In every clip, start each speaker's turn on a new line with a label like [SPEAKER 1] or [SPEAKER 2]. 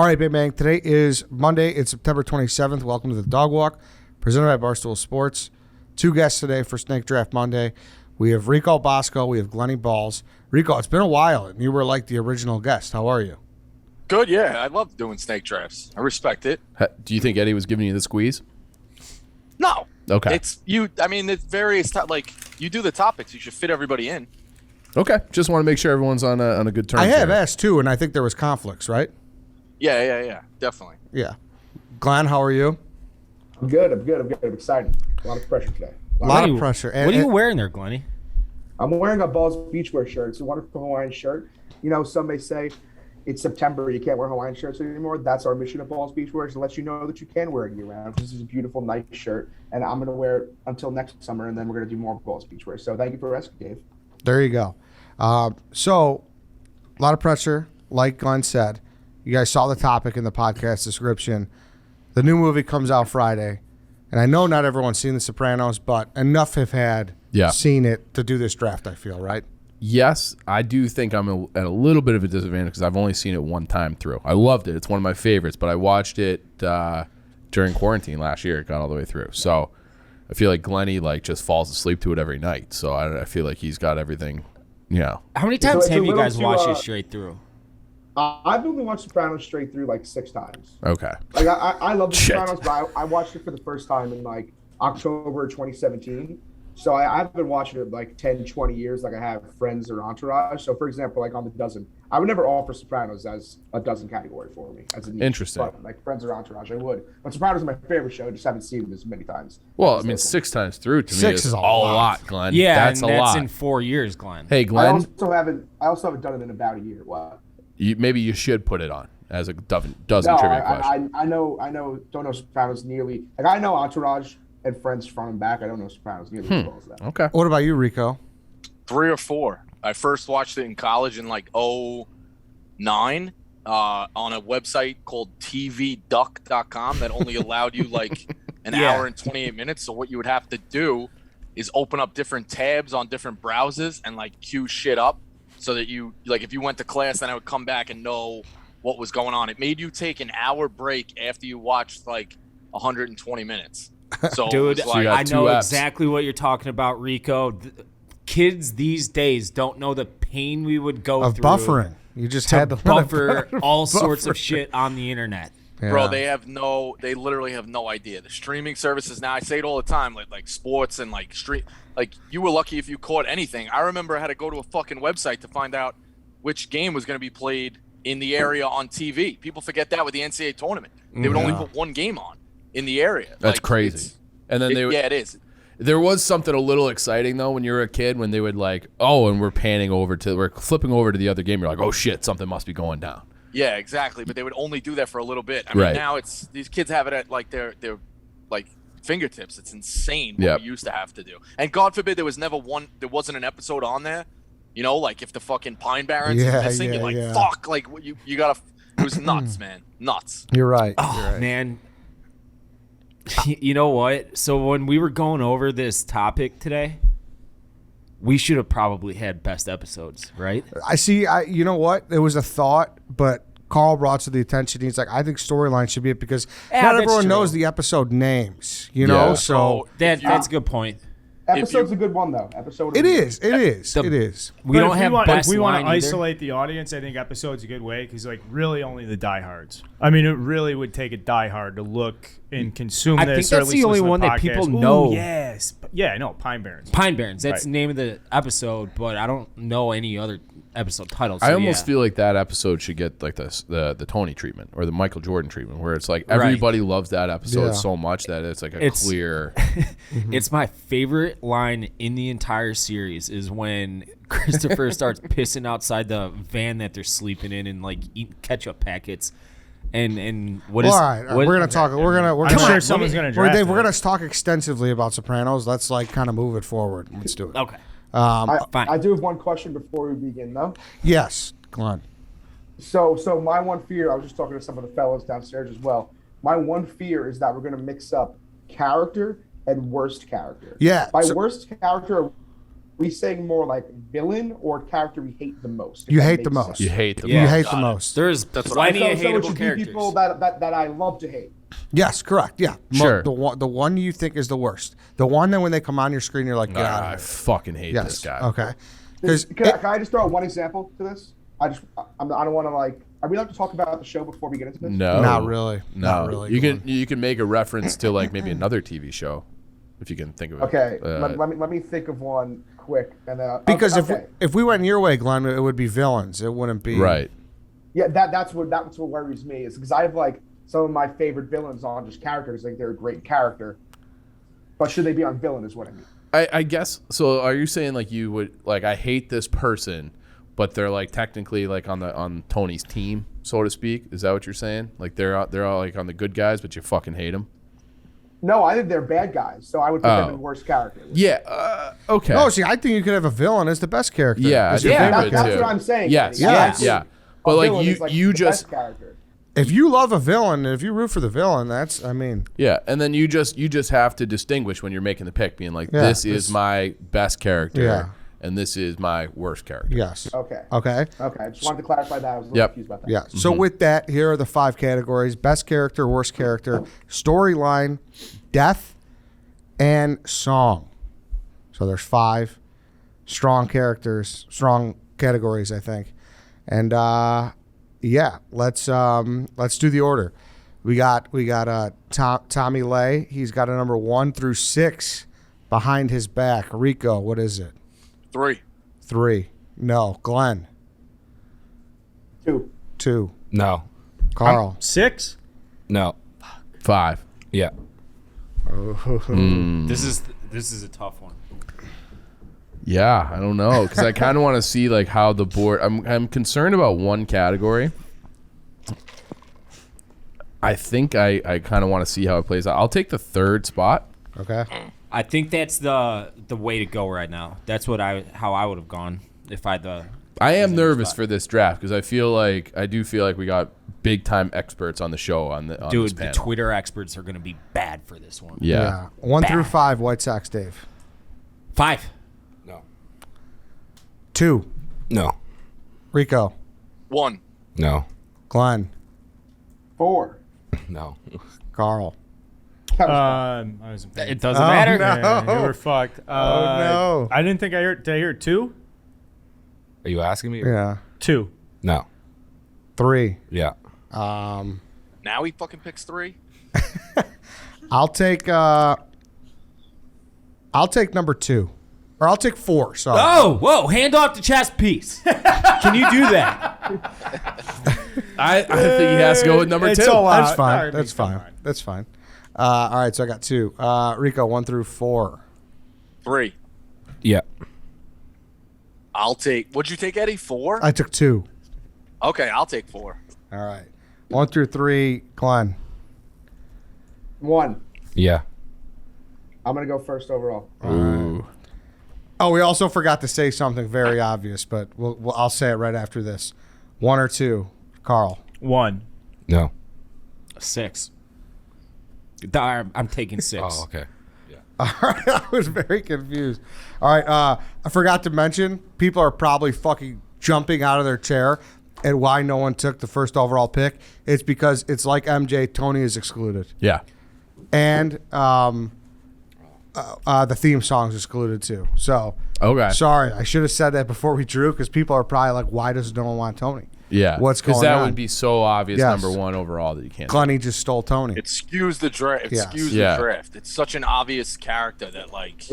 [SPEAKER 1] All right, Big Bang. Today is Monday. It's September 27th. Welcome to the Dog Walk, presented by Barstool Sports. Two guests today for Snake Draft Monday. We have Rico Bosco. We have Glenny Balls. Rico, it's been a while, and you were like the original guest. How are you?
[SPEAKER 2] Good, yeah. I love doing snake drafts. I respect it.
[SPEAKER 3] Do you think Eddie was giving you the squeeze?
[SPEAKER 2] No.
[SPEAKER 3] Okay.
[SPEAKER 2] It's various like you do the topics. You should fit everybody in.
[SPEAKER 3] Okay. Just want to make sure everyone's on a good term.
[SPEAKER 1] I have asked too, and I think there was conflicts, right?
[SPEAKER 2] Yeah. Definitely.
[SPEAKER 1] Yeah. Glenn, how are you?
[SPEAKER 4] I'm good. I'm excited. A lot of pressure today.
[SPEAKER 1] A lot of pressure.
[SPEAKER 5] What are you wearing there, Glenny?
[SPEAKER 4] I'm wearing a Balls beachwear shirt. It's a wonderful Hawaiian shirt. You know, some may say it's September, you can't wear Hawaiian shirts anymore. That's our mission at Balls Beachwear, is to let you know that you can wear it year-round. This is a beautiful, nice shirt, and I'm going to wear it until next summer, and then we're going to do more Balls Beachwear. So thank you for asking, Dave.
[SPEAKER 1] There you go. So, a lot of pressure, like Glenn said. You guys saw the topic in the podcast description. The new movie comes out Friday, and I know not everyone's seen The Sopranos, but enough have had seen it to do this draft, I feel, right?
[SPEAKER 3] Yes, I do think I'm at a little bit of a disadvantage because I've only seen it one time through. I loved it. It's one of my favorites, but I watched it during quarantine last year. It got all the way through. So I feel like Glenny just falls asleep to it every night. So I feel like he's got everything,
[SPEAKER 5] How many times have you guys watched it straight through?
[SPEAKER 4] I've only watched Sopranos straight through 6 times.
[SPEAKER 3] Okay.
[SPEAKER 4] I love The Sopranos, but I watched it for the first time in October 2017. So I've been watching it 10, 20 years, I have Friends or Entourage. So, for example, on the dozen, I would never offer Sopranos as a dozen category for me. As a niche,
[SPEAKER 3] interesting.
[SPEAKER 4] But Friends or Entourage, I would. But Sopranos is my favorite show. I just haven't seen it as many times.
[SPEAKER 3] Well, 6 times through to me is a lot, Glenn.
[SPEAKER 5] Yeah,
[SPEAKER 3] that's
[SPEAKER 5] and
[SPEAKER 3] a
[SPEAKER 5] that's
[SPEAKER 3] lot.
[SPEAKER 5] in 4 years, Glenn.
[SPEAKER 3] Hey, Glenn.
[SPEAKER 4] I also haven't done it in about a year. What?
[SPEAKER 3] Maybe you should put it on as a dozen trivia question.
[SPEAKER 4] I know. Don't know Sopranos nearly. I know Entourage and Friends front and back. I don't know Sopranos nearly as well as that.
[SPEAKER 3] Okay.
[SPEAKER 1] What about you, Rico?
[SPEAKER 2] 3 or 4. I first watched it in college in '09 on a website called tvduck.com that only allowed you an hour and 28 minutes. So what you would have to do is open up different tabs on different browsers and queue shit up so that you if you went to class, then I would come back and know what was going on. It made you take an hour break after you watched 120 minutes. So
[SPEAKER 5] dude, I know
[SPEAKER 3] apps.
[SPEAKER 5] exactly what you're talking about, Rico. Kids these days don't know the pain we would go through
[SPEAKER 1] buffering. You just had to
[SPEAKER 5] buffer all sorts of shit on the internet.
[SPEAKER 1] Yeah.
[SPEAKER 2] Bro, they literally have no idea. The streaming services now, I say it all the time, like sports and stream. You were lucky if you caught anything. I remember I had to go to a fucking website to find out which game was going to be played in the area on TV. People forget that with the NCAA tournament. They would only put one game on in the area.
[SPEAKER 3] That's crazy. And then
[SPEAKER 2] it is.
[SPEAKER 3] There was something a little exciting though when you were a kid when they would and we're flipping over to the other game. You're like, oh shit, something must be going down.
[SPEAKER 2] Yeah, exactly. But they would only do that for a little bit. I mean, now these kids have it at their fingertips. It's insane what we used to have to do. And God forbid there wasn't an episode on there. If the fucking Pine Barrens is missing, you're fuck. You gotta. It was nuts, man. Nuts.
[SPEAKER 1] You're right.
[SPEAKER 5] Oh man. You know what? So when we were going over this topic today, we should have probably had best episodes, right?
[SPEAKER 1] I see. You know what? It was a thought, but Carl brought to the attention. He's like, I think storyline should be it because not everyone knows the episode names. You know, so
[SPEAKER 5] that's a good point.
[SPEAKER 4] Episode's a good one though.
[SPEAKER 1] It is.
[SPEAKER 5] We don't have best
[SPEAKER 6] If we want
[SPEAKER 5] line
[SPEAKER 6] to
[SPEAKER 5] either.
[SPEAKER 6] isolate the audience, I think episode's a good way because really only the diehards. I mean, it really would take a diehard to look and consume
[SPEAKER 5] I
[SPEAKER 6] this.
[SPEAKER 5] think that's the only one that people know.
[SPEAKER 6] Yes, yeah, no, Pine Barrens.
[SPEAKER 5] Pine Barrens. That's the name of the episode, but I don't know any other episode titles. So
[SPEAKER 3] I almost feel like that episode should get the Tony treatment or the Michael Jordan treatment, where it's everybody loves that episode so much that it's clear.
[SPEAKER 5] It's my favorite line in the entire series is when Christopher starts pissing outside the van that they're sleeping in and eating ketchup packets. And what is?
[SPEAKER 1] All right, we're gonna talk.
[SPEAKER 6] I'm sure someone's gonna draft
[SPEAKER 1] We're gonna talk extensively about Sopranos. Let's kind of move it forward. Let's do it.
[SPEAKER 5] Okay.
[SPEAKER 4] Fine. I do have one question before we begin, though.
[SPEAKER 1] Yes, come on.
[SPEAKER 4] So my one fear, I was just talking to some of the fellows downstairs as well. My one fear is that we're going to mix up character and worst character.
[SPEAKER 1] Yeah.
[SPEAKER 4] By worst character, we saying more like villain or character we hate the most? if
[SPEAKER 1] You
[SPEAKER 4] that
[SPEAKER 1] hate the
[SPEAKER 4] makes
[SPEAKER 1] most.
[SPEAKER 4] sense?
[SPEAKER 3] You hate them.
[SPEAKER 5] Yeah.
[SPEAKER 1] You hate the
[SPEAKER 2] Got it.
[SPEAKER 1] most.
[SPEAKER 5] There's
[SPEAKER 2] That's what
[SPEAKER 5] plenty
[SPEAKER 4] So
[SPEAKER 5] of
[SPEAKER 4] it
[SPEAKER 5] hateable
[SPEAKER 4] should be
[SPEAKER 5] characters.
[SPEAKER 4] people that I love to hate.
[SPEAKER 1] Yes, correct. Yeah.
[SPEAKER 3] Sure.
[SPEAKER 1] The one you think is the worst. The one that when they come on your screen, you're like, get out
[SPEAKER 3] I
[SPEAKER 1] of here.
[SPEAKER 3] fucking hate
[SPEAKER 1] Yes.
[SPEAKER 3] this guy.
[SPEAKER 1] Okay.
[SPEAKER 4] Can I just throw out one example to this? I don't want to like. Are we allowed to talk about the show before we get into this?
[SPEAKER 3] No,
[SPEAKER 1] Not really.
[SPEAKER 3] No,
[SPEAKER 1] Not really.
[SPEAKER 3] You
[SPEAKER 1] Glenn.
[SPEAKER 3] can make a reference to like maybe another TV show, if you can think of it.
[SPEAKER 4] Okay,
[SPEAKER 3] Uh,
[SPEAKER 4] let me think of one quick and
[SPEAKER 1] Because
[SPEAKER 4] okay.
[SPEAKER 1] if we went your way, Glenn, it would be villains. It wouldn't be
[SPEAKER 3] right.
[SPEAKER 4] Yeah, that's what worries me is because I have like some of my favorite villains on just characters. Like they're a great character, but should they be on villain? Is what I mean.
[SPEAKER 3] I guess so. Are you saying like you would like I hate this person, but they're like technically like on Tony's team, so to speak? Is that what you're saying? Like they're all like on the good guys, but you fucking hate them?
[SPEAKER 4] No, I think they're bad guys, so I would put them
[SPEAKER 3] Oh.
[SPEAKER 4] in worst characters.
[SPEAKER 3] Yeah. Okay.
[SPEAKER 1] No, see, I think you could have a villain as the best character.
[SPEAKER 3] Yeah,
[SPEAKER 1] As
[SPEAKER 3] I
[SPEAKER 1] your
[SPEAKER 3] think
[SPEAKER 1] favorite
[SPEAKER 3] would
[SPEAKER 4] that's
[SPEAKER 1] character.
[SPEAKER 4] what I'm saying.
[SPEAKER 3] Yes.
[SPEAKER 4] Kenny.
[SPEAKER 1] Yes.
[SPEAKER 3] Yeah.
[SPEAKER 4] A
[SPEAKER 3] But like
[SPEAKER 4] villain
[SPEAKER 3] you
[SPEAKER 4] is, like,
[SPEAKER 3] you
[SPEAKER 4] the
[SPEAKER 3] just
[SPEAKER 4] best character.
[SPEAKER 1] If you love a villain, and if you root for the villain, that's, I mean,
[SPEAKER 3] yeah, and then you just have to distinguish when you're making the pick, being like
[SPEAKER 1] Yeah,
[SPEAKER 3] this is my best character,
[SPEAKER 1] Yeah.
[SPEAKER 3] and this is my worst character.
[SPEAKER 1] yes.
[SPEAKER 4] Okay.
[SPEAKER 1] Okay.
[SPEAKER 4] Okay. I just wanted to clarify that. I was a little
[SPEAKER 3] Yep.
[SPEAKER 4] confused about that.
[SPEAKER 1] Yeah. So with that, here are the 5 categories: best character, worst character, storyline, death, and song. So there's 5 strong categories, I think. And yeah, let's do the order. We got Tommy Lay. He's got a number 1 through 6 behind his back. Rico, what is it?
[SPEAKER 2] 3.
[SPEAKER 1] 3. No. Glenn.
[SPEAKER 4] 2.
[SPEAKER 1] 2.
[SPEAKER 7] No.
[SPEAKER 1] Carl.
[SPEAKER 6] 6?
[SPEAKER 7] No.
[SPEAKER 3] 5.
[SPEAKER 7] Yeah.
[SPEAKER 5] This is a tough one.
[SPEAKER 3] Yeah, I don't know because I kind of want to see like how the board. I'm concerned about one category. I think I kind of want to see how it plays out. I'll take the 3rd spot.
[SPEAKER 1] Okay.
[SPEAKER 5] I think that's the way to go right now. That's how I would have gone if I
[SPEAKER 3] am nervous for this draft because I do feel like we got big time experts on the show on this
[SPEAKER 5] dude. The
[SPEAKER 3] panel.
[SPEAKER 5] Twitter experts are going to be bad for this one.
[SPEAKER 3] Yeah.
[SPEAKER 1] 1 through 5, White Sox, Dave.
[SPEAKER 5] 5.
[SPEAKER 7] No.
[SPEAKER 1] 2,
[SPEAKER 7] No.
[SPEAKER 1] Rico.
[SPEAKER 2] 1.
[SPEAKER 7] No.
[SPEAKER 1] Glenn.
[SPEAKER 4] 4.
[SPEAKER 7] No.
[SPEAKER 1] Carl.
[SPEAKER 6] I was
[SPEAKER 5] It doesn't matter.
[SPEAKER 1] no.
[SPEAKER 6] Yeah, you were fucked.
[SPEAKER 1] no.
[SPEAKER 6] I didn't think I heard. Did I hear 2?
[SPEAKER 7] Are you asking me?
[SPEAKER 1] Yeah.
[SPEAKER 6] 2.
[SPEAKER 7] No.
[SPEAKER 1] 3.
[SPEAKER 7] Yeah.
[SPEAKER 2] Now he fucking picks 3.
[SPEAKER 1] I'll take number 2. Or I'll take 4. Sorry.
[SPEAKER 5] Oh, whoa! Hand off the chess piece. Can you do that?
[SPEAKER 3] I think he has to go with number
[SPEAKER 6] It's
[SPEAKER 3] 2.
[SPEAKER 6] all out.
[SPEAKER 1] That's fine.
[SPEAKER 6] All right,
[SPEAKER 1] That's
[SPEAKER 6] come
[SPEAKER 1] fine.
[SPEAKER 6] on.
[SPEAKER 1] That's fine. All right, so I got 2. Rico, 1 through 4.
[SPEAKER 2] 3.
[SPEAKER 7] Yeah.
[SPEAKER 2] I'll take. What'd you take, Eddie? 4.
[SPEAKER 1] I took 2.
[SPEAKER 2] Okay, I'll take 4.
[SPEAKER 1] All right. 1 through 3, Glenn.
[SPEAKER 4] 1.
[SPEAKER 7] Yeah.
[SPEAKER 4] I'm gonna go first overall.
[SPEAKER 3] Ooh.
[SPEAKER 1] Oh, we also forgot to say something very obvious, but I'll say it right after this. 1 or 2, Carl.
[SPEAKER 6] 1.
[SPEAKER 7] No.
[SPEAKER 5] 6. I'm taking 6.
[SPEAKER 7] Oh, okay.
[SPEAKER 1] All right, I was very confused. All right, I forgot to mention, people are probably fucking jumping out of their chair at why no one took the first overall pick. It's because it's like MJ, Tony is excluded.
[SPEAKER 3] Yeah.
[SPEAKER 1] And the theme song's excluded too. So,
[SPEAKER 3] Okay.
[SPEAKER 1] sorry, I should have said that before we drew because people are probably like, why does no one want Tony?
[SPEAKER 3] Yeah.
[SPEAKER 1] What's
[SPEAKER 3] Because
[SPEAKER 1] going
[SPEAKER 3] that
[SPEAKER 1] on?
[SPEAKER 3] would be so obvious.
[SPEAKER 1] Yes.
[SPEAKER 3] Number 1 overall that you can't.
[SPEAKER 1] Glenny just stole Tony.
[SPEAKER 2] It skews the draft. It
[SPEAKER 1] Yes.
[SPEAKER 2] skews
[SPEAKER 3] Yeah.
[SPEAKER 2] the draft. It's such an obvious character that like.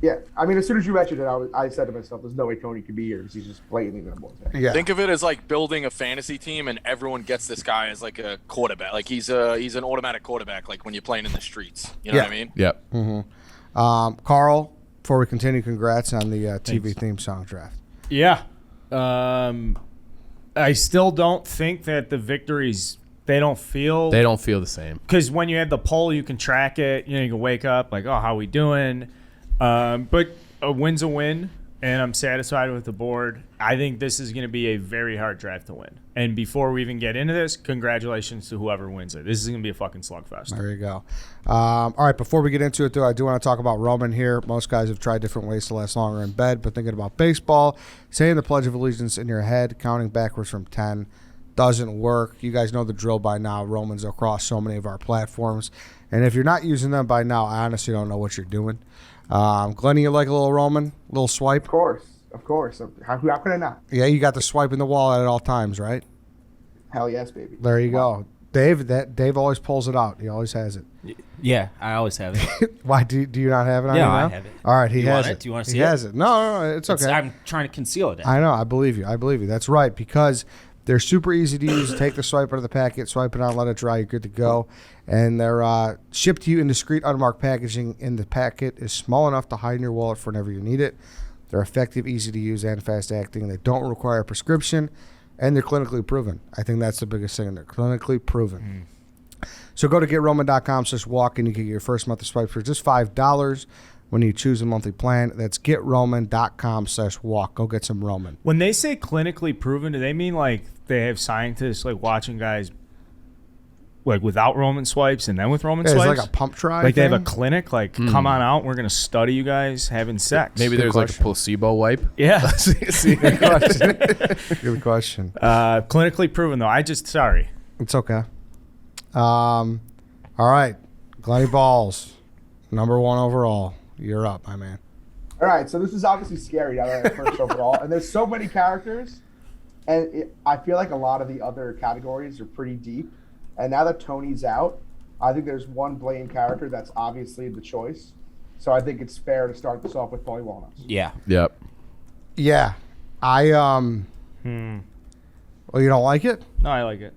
[SPEAKER 4] Yeah, I mean, as soon as you mentioned it, I said to myself, "There's no way Tony could be here because he's just blatantly number 1 pick."
[SPEAKER 1] Yeah.
[SPEAKER 2] Think of it as like building a fantasy team, and everyone gets this guy as like a quarterback. Like he's an automatic quarterback. Like when you're playing in the streets. You know what I mean?
[SPEAKER 3] Yep.
[SPEAKER 1] Carl, before we continue, congrats on the TV theme song draft.
[SPEAKER 6] Yeah. I still don't think that the victories they don't feel
[SPEAKER 3] the same.
[SPEAKER 6] because when you have the poll, you can track it. You know, you can wake up like, oh, how we doing? But a win's a win, and I'm satisfied with the board. I think this is going to be a very hard draft to win. And before we even get into this, congratulations to whoever wins it. This is going to be a fucking slugfest.
[SPEAKER 1] There you go. All right, before we get into it, though, I do want to talk about Roman here. Most guys have tried different ways to last longer in bed, but thinking about baseball, saying the Pledge of Allegiance in your head, counting backwards from 10, doesn't work. You guys know the drill by now. Roman's across so many of our platforms. And if you're not using them by now, I honestly don't know what you're doing. Glenny, you like a little Roman? A little swipe?
[SPEAKER 4] Of course. How can I not?
[SPEAKER 1] Yeah, you got the swipe in the wallet at all times, right?
[SPEAKER 4] Hell yes, baby.
[SPEAKER 1] There you go. Dave always pulls it out. He always has it.
[SPEAKER 5] Yeah, I always have it.
[SPEAKER 1] Why do you not have it on you
[SPEAKER 5] Yeah,
[SPEAKER 1] now?
[SPEAKER 5] I have it.
[SPEAKER 1] All right, he
[SPEAKER 5] You
[SPEAKER 1] has
[SPEAKER 5] want
[SPEAKER 1] it.
[SPEAKER 5] it? Do you want to
[SPEAKER 1] He
[SPEAKER 5] see it?
[SPEAKER 1] has it. No, it's okay.
[SPEAKER 5] I'm trying to conceal it.
[SPEAKER 1] I know. I believe you. That's right, because they're super easy to use. Take the swipe out of the packet, swipe it on, let it dry. You're good to go. And they're shipped to you in discreet, unmarked packaging. And the packet is small enough to hide in your wallet for whenever you need it. They're effective, easy to use, and fast acting. They don't require a prescription, and they're clinically proven. I think that's the biggest thing. They're clinically proven. So go to GetRoman.com/walk, and you can get your first month of swipes for just $5 when you choose a monthly plan. That's GetRoman.com/walk. Go get some Roman.
[SPEAKER 6] When they say clinically proven, do they mean like they have scientists like watching guys like without Roman swipes and then with Roman
[SPEAKER 1] Yeah,
[SPEAKER 6] swipes?
[SPEAKER 1] it's like a pump try.
[SPEAKER 6] Like they have a
[SPEAKER 1] thing?
[SPEAKER 6] clinic, like come on out, we're gonna study you guys having sex.
[SPEAKER 3] Maybe there's like a placebo wipe.
[SPEAKER 6] Yeah.
[SPEAKER 1] Good question. Good question.
[SPEAKER 6] Clinically proven though. Sorry.
[SPEAKER 1] It's okay. All right. Glenny Balls, number 1 overall. You're up, my man.
[SPEAKER 4] All right, so this is obviously scary now that I'm first overall, and there's so many characters, and I feel like a lot of the other categories are pretty deep. And now that Tony's out, I think there's one Blaine character that's obviously the choice. So I think it's fair to start this off with Paulie Walnuts.
[SPEAKER 5] Yeah.
[SPEAKER 3] Yep.
[SPEAKER 1] Yeah. Well, you don't like it?
[SPEAKER 6] No, I like it.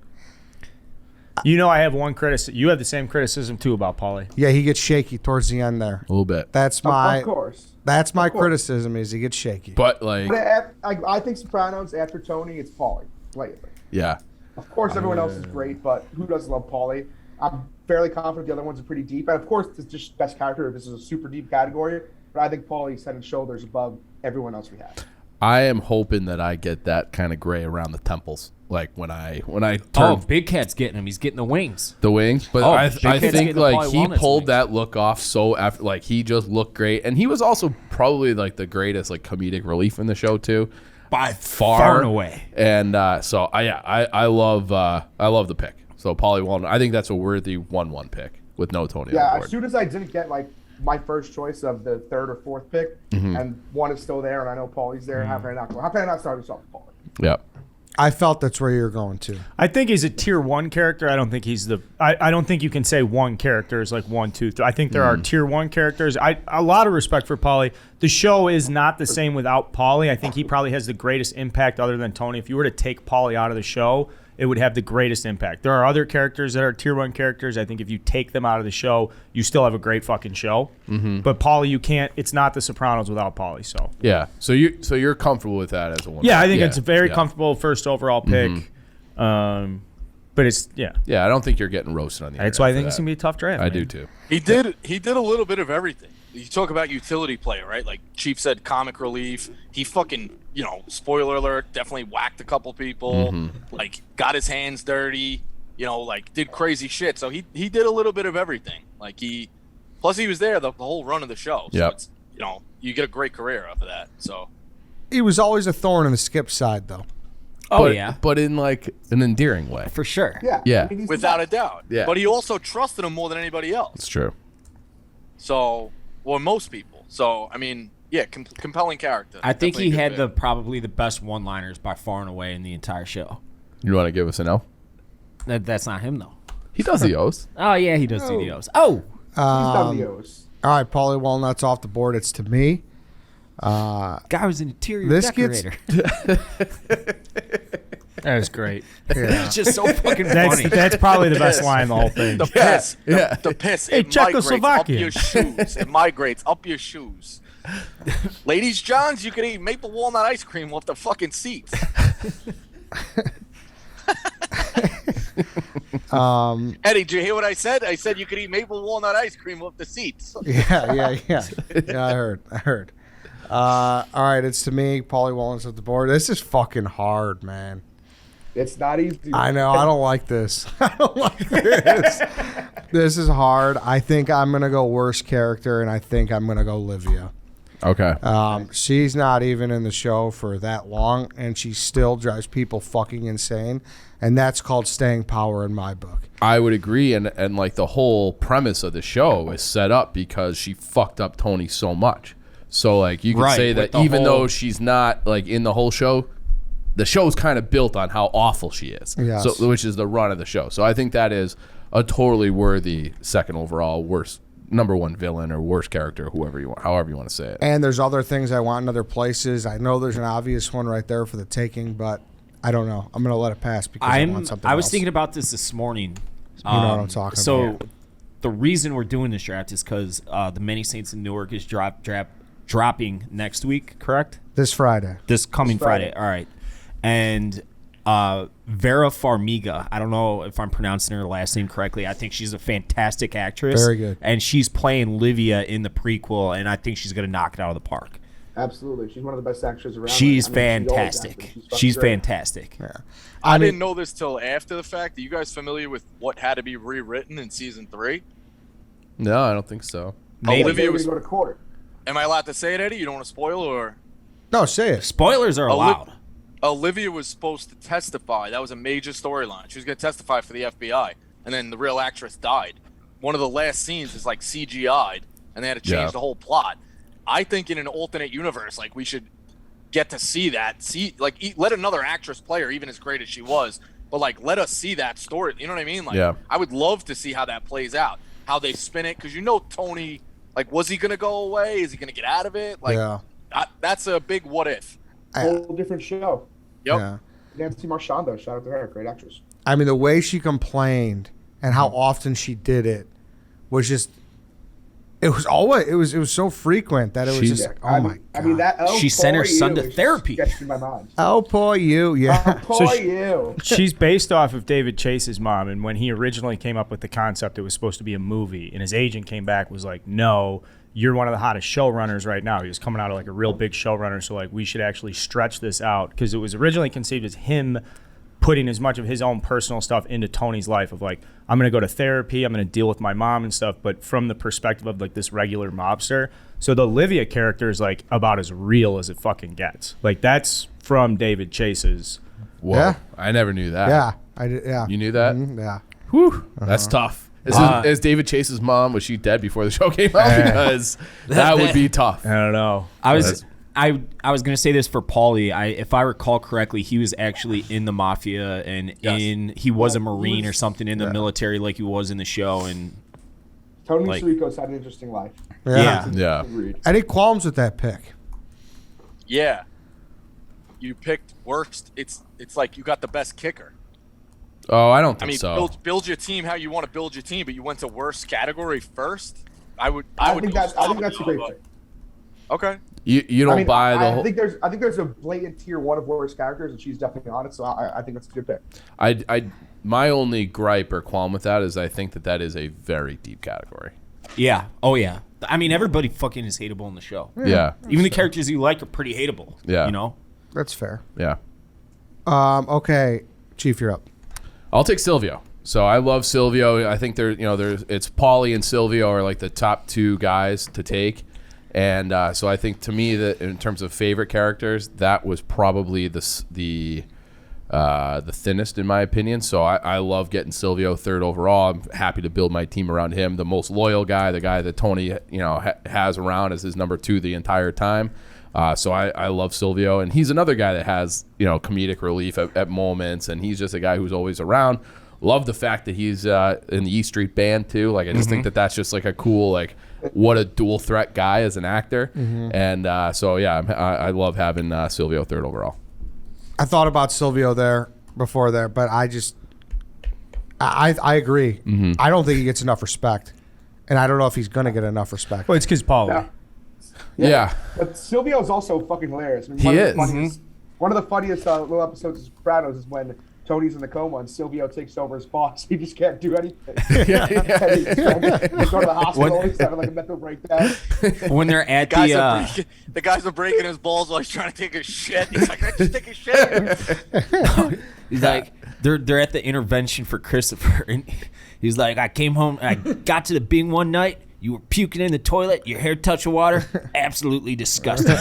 [SPEAKER 6] You know, I have one criticism. You have the same criticism too about Paulie.
[SPEAKER 1] Yeah, he gets shaky towards the end there.
[SPEAKER 3] A little bit.
[SPEAKER 1] That's my
[SPEAKER 4] Of course.
[SPEAKER 1] That's my
[SPEAKER 4] Of course.
[SPEAKER 1] criticism is he gets shaky.
[SPEAKER 3] But like,
[SPEAKER 4] But I think Sopranos, after Tony, it's Paulie. Blatantly.
[SPEAKER 3] yeah.
[SPEAKER 4] Of course, everyone else is great, but who doesn't love Paulie? I'm fairly confident the other ones are pretty deep. And of course, it's just best character. This is a super deep category. But I think Paulie's head and shoulders above everyone else we have.
[SPEAKER 3] I am hoping that I get that kind of gray around the temples. Like when I turn
[SPEAKER 5] Oh, Big Cat's getting him. He's getting the wings.
[SPEAKER 3] the wings, but
[SPEAKER 5] Oh,
[SPEAKER 3] I
[SPEAKER 5] Big Cat's
[SPEAKER 3] think
[SPEAKER 5] getting the
[SPEAKER 3] like
[SPEAKER 5] Paulie
[SPEAKER 3] he
[SPEAKER 5] Walnuts
[SPEAKER 3] pulled
[SPEAKER 5] wings.
[SPEAKER 3] that look off so after like he just looked great, and he was also probably like the greatest like comedic relief in the show too,
[SPEAKER 5] By
[SPEAKER 3] far
[SPEAKER 5] and away.
[SPEAKER 3] And so I love the pick. So Paulie Walnut, I think that's a worthy 1-1 pick with no Tony on
[SPEAKER 4] Yeah,
[SPEAKER 3] the
[SPEAKER 4] as
[SPEAKER 3] board.
[SPEAKER 4] soon as I didn't get like my first choice of the third or fourth pick, and one is still there, and I know Paulie's there, how can I not start this off with Paulie?
[SPEAKER 3] Yep.
[SPEAKER 1] I felt that's where you're going to.
[SPEAKER 6] I think he's a tier 1 character. I don't think he's the. I don't think you can say one character is like 1, 2, 3. I think there are tier 1 characters. A lot of respect for Paulie. The show is not the same without Paulie. I think he probably has the greatest impact other than Tony. If you were to take Paulie out of the show, it would have the greatest impact. There are other characters that are tier 1 characters. I think if you take them out of the show, you still have a great fucking show. But Paulie, you can't. It's not The Sopranos without Paulie. So
[SPEAKER 3] Yeah. So you're comfortable with that as a one?
[SPEAKER 6] yeah, I think it's a very comfortable first overall pick. But it's
[SPEAKER 3] Yeah, I don't think you're getting roasted on the.
[SPEAKER 6] That's why I
[SPEAKER 3] internet
[SPEAKER 6] think
[SPEAKER 3] for
[SPEAKER 6] it's
[SPEAKER 3] that.
[SPEAKER 6] gonna be a tough draft.
[SPEAKER 3] I
[SPEAKER 6] man.
[SPEAKER 3] do too.
[SPEAKER 2] He did a little bit of everything. You talk about utility player, right? Like Chief said, comic relief. He fucking, spoiler alert, definitely whacked a couple people. Like got his hands dirty. Like did crazy shit. So he did a little bit of everything. Like plus he was there the whole run of the show. So
[SPEAKER 3] Yep.
[SPEAKER 2] it's you get a great career off of that. So
[SPEAKER 1] He was always a thorn in the Skip side, though.
[SPEAKER 5] Oh,
[SPEAKER 3] But-
[SPEAKER 5] yeah.
[SPEAKER 3] but in like an endearing way.
[SPEAKER 5] For sure.
[SPEAKER 4] Yeah.
[SPEAKER 3] Yeah.
[SPEAKER 4] I mean, he's the
[SPEAKER 2] without a
[SPEAKER 4] best.
[SPEAKER 2] doubt.
[SPEAKER 3] Yeah.
[SPEAKER 2] But he also trusted him more than anybody else.
[SPEAKER 3] It's true.
[SPEAKER 2] So, or most people. So, I mean, yeah, compelling character.
[SPEAKER 5] I think
[SPEAKER 2] Definitely
[SPEAKER 5] he
[SPEAKER 2] a
[SPEAKER 5] had
[SPEAKER 2] good pick.
[SPEAKER 5] probably the best one-liners by far and away in the entire show.
[SPEAKER 3] You want to give us an L?
[SPEAKER 5] That's not him, though.
[SPEAKER 3] He does the O's.
[SPEAKER 5] Oh, yeah, he does do the O's. Oh!
[SPEAKER 4] He's done the O's.
[SPEAKER 1] All right, Paulie Walnuts off the board. It's to me.
[SPEAKER 5] Guy was an interior
[SPEAKER 1] This gets-
[SPEAKER 5] decorator.
[SPEAKER 6] That was great.
[SPEAKER 5] It's just so fucking funny.
[SPEAKER 6] That's probably the best line in the whole thing.
[SPEAKER 2] The piss.
[SPEAKER 3] Yeah.
[SPEAKER 2] The piss.
[SPEAKER 6] Hey,
[SPEAKER 2] It migrates up
[SPEAKER 6] Czechoslovakia.
[SPEAKER 2] your shoes. It migrates up your shoes. Ladies Johns, you can eat maple walnut ice cream off the fucking seats. Eddie, did you hear what I said? I said you could eat maple walnut ice cream off the seats.
[SPEAKER 1] Yeah. Yeah, I heard. All right, it's to me. Paulie Wallens at the board. This is fucking hard, man.
[SPEAKER 4] It's not easy.
[SPEAKER 1] I know. I don't like this. I don't like this. This is hard. I think I'm going to go worst character, and I think I'm going to go Livia.
[SPEAKER 3] Okay.
[SPEAKER 1] She's not even in the show for that long, and she still drives people fucking insane, and that's called staying power in my book.
[SPEAKER 3] I would agree, and like the whole premise of the show is set up because she fucked up Tony so much. So like you could say that even though she's not like in the whole show, the show's kind of built on how awful she is.
[SPEAKER 1] Yes.
[SPEAKER 3] So which is the run of the show. So I think that is a totally worthy second overall worst number one villain or worst character, however you want to say it.
[SPEAKER 1] And there's other things I want in other places. I know there's an obvious one right there for the taking, but I don't know. I'm going to let it pass because I want something
[SPEAKER 5] I was
[SPEAKER 1] else.
[SPEAKER 5] thinking about this morning.
[SPEAKER 1] You know what I'm talking about.
[SPEAKER 5] So the reason we're doing this draft is because the Many Saints in Newark is dropping next week, correct?
[SPEAKER 1] This Friday.
[SPEAKER 5] This coming Friday. All right. And Vera Farmiga, I don't know if I'm pronouncing her last name correctly. I think she's a fantastic actress.
[SPEAKER 1] Very good.
[SPEAKER 5] And she's playing Livia in the prequel, and I think she's going to knock it out of the park.
[SPEAKER 4] Absolutely. She's one of the best actors around.
[SPEAKER 5] She's
[SPEAKER 4] I mean,
[SPEAKER 5] fantastic.
[SPEAKER 4] She's
[SPEAKER 5] She's
[SPEAKER 4] great.
[SPEAKER 5] fantastic.
[SPEAKER 1] Yeah.
[SPEAKER 2] I didn't know this till after the fact. Are you guys familiar with what had to be rewritten in season 3?
[SPEAKER 3] No, I don't think so.
[SPEAKER 5] Maybe.
[SPEAKER 2] Olivia was.
[SPEAKER 4] Go to court.
[SPEAKER 2] Am I allowed to say it, Eddie? You don't want to spoil, or
[SPEAKER 1] No, say it.
[SPEAKER 5] Spoilers are allowed.
[SPEAKER 2] Olivia was supposed to testify. That was a major storyline. She was going to testify for the FBI, and then the real actress died. One of the last scenes is like CGI'd, and they had to change the whole plot. I think in an alternate universe, like we should get to see that. Let another actress play her, even as great as she was, but like let us see that story. You know what I mean? Like I would love to see how that plays out, how they spin it, because Tony. Like, was he gonna go away? Is he gonna get out of it? Like, that's a big what if.
[SPEAKER 4] Whole different show.
[SPEAKER 2] Yep.
[SPEAKER 1] Yeah.
[SPEAKER 4] Nancy Marchando, shout out to her, great actress.
[SPEAKER 1] I mean, the way she complained and how often she did it was just. It was so frequent that it was just like, oh my god.
[SPEAKER 4] I mean that. Oh,
[SPEAKER 5] She sent her
[SPEAKER 4] poor
[SPEAKER 5] son
[SPEAKER 4] you
[SPEAKER 5] to
[SPEAKER 4] is
[SPEAKER 5] therapy.
[SPEAKER 4] sketched in my mind.
[SPEAKER 1] Oh, poor you. Yeah.
[SPEAKER 4] Oh, poor
[SPEAKER 6] So
[SPEAKER 4] you.
[SPEAKER 6] She's based off of David Chase's mom, and when he originally came up with the concept, it was supposed to be a movie, and his agent came back was like, no, you're one of the hottest showrunners right now. He was coming out of like a real big showrunner, so like we should actually stretch this out, because it was originally conceived as him putting as much of his own personal stuff into Tony's life of like, I'm going to go to therapy, I'm going to deal with my mom and stuff, but from the perspective of like this regular mobster. So the Olivia character is like about as real as it fucking gets. Like that's from David Chase's.
[SPEAKER 3] Whoa.
[SPEAKER 1] Yeah.
[SPEAKER 3] I never knew that.
[SPEAKER 1] Yeah. I did. Yeah.
[SPEAKER 3] You knew that?
[SPEAKER 1] Mhm, yeah.
[SPEAKER 3] Whew. That's tough. Is David Chase's mom, was she dead before the show came out? Because that would be tough.
[SPEAKER 6] I don't know.
[SPEAKER 5] I was gonna say this for Paulie. If I recall correctly, he was actually in the mafia and he was a Marine or something in the military, like he was in the show. And
[SPEAKER 4] Tony
[SPEAKER 5] like-
[SPEAKER 4] Sirico's had an interesting life.
[SPEAKER 3] Yeah.
[SPEAKER 4] Agreed.
[SPEAKER 1] Any qualms with that pick?
[SPEAKER 2] Yeah. You picked worst. It's like you got the best kicker.
[SPEAKER 3] Oh, I don't
[SPEAKER 2] I
[SPEAKER 3] think
[SPEAKER 2] mean,
[SPEAKER 3] so.
[SPEAKER 2] build your team how you want to build your team, but you went to worst category first. I think that's
[SPEAKER 4] a great pick.
[SPEAKER 2] Okay.
[SPEAKER 3] You don't buy the whole.
[SPEAKER 4] I think there's a blatant tier 1 of worst characters, and she's definitely on it. So I think that's a good pick.
[SPEAKER 3] My only gripe or qualm with that is I think that is a very deep category.
[SPEAKER 5] yeah, oh yeah. I mean, everybody fucking is hateable in the show.
[SPEAKER 3] Yeah.
[SPEAKER 5] Even the characters you like are pretty hateable.
[SPEAKER 3] Yeah.
[SPEAKER 5] You know.
[SPEAKER 1] That's fair.
[SPEAKER 3] Yeah.
[SPEAKER 1] Okay, Chief, you're up.
[SPEAKER 3] I'll take Silvio. So I love Silvio. I think it's Paulie and Silvio are like the top 2 guys to take. And so I think to me that in terms of favorite characters, that was probably the thinnest in my opinion. So I love getting Silvio 3rd overall. I'm happy to build my team around him. The most loyal guy, the guy that Tony has around as his number 2 the entire time. So I love Silvio, and he's another guy that has comedic relief at moments, and he's just a guy who's always around. Love the fact that he's in the E Street Band too. Like I just think that's just like a cool what a dual threat guy as an actor. And so yeah, I love having Silvio 3rd overall.
[SPEAKER 1] I thought about Silvio before there, but I agree. I don't think he gets enough respect, and I don't know if he's going to get enough respect.
[SPEAKER 6] Well, it's because Paulie.
[SPEAKER 3] Yeah.
[SPEAKER 4] But Silvio's also fucking hilarious. I mean,
[SPEAKER 3] He is.
[SPEAKER 4] One of the funniest little episodes of Sopranos is when Tony's in the coma and Silvio takes over as boss. He just can't do anything. He's going to the hospital. He's having like a mental breakdown.
[SPEAKER 5] When they're at
[SPEAKER 2] The guys are breaking his balls while he's trying to take a shit. He's like, I just take a shit.
[SPEAKER 5] he's like, they're at the intervention for Christopher, and he's like, I came home, I got to the Bing one night. You were puking in the toilet. Your hair touched the water. Absolutely disgusting.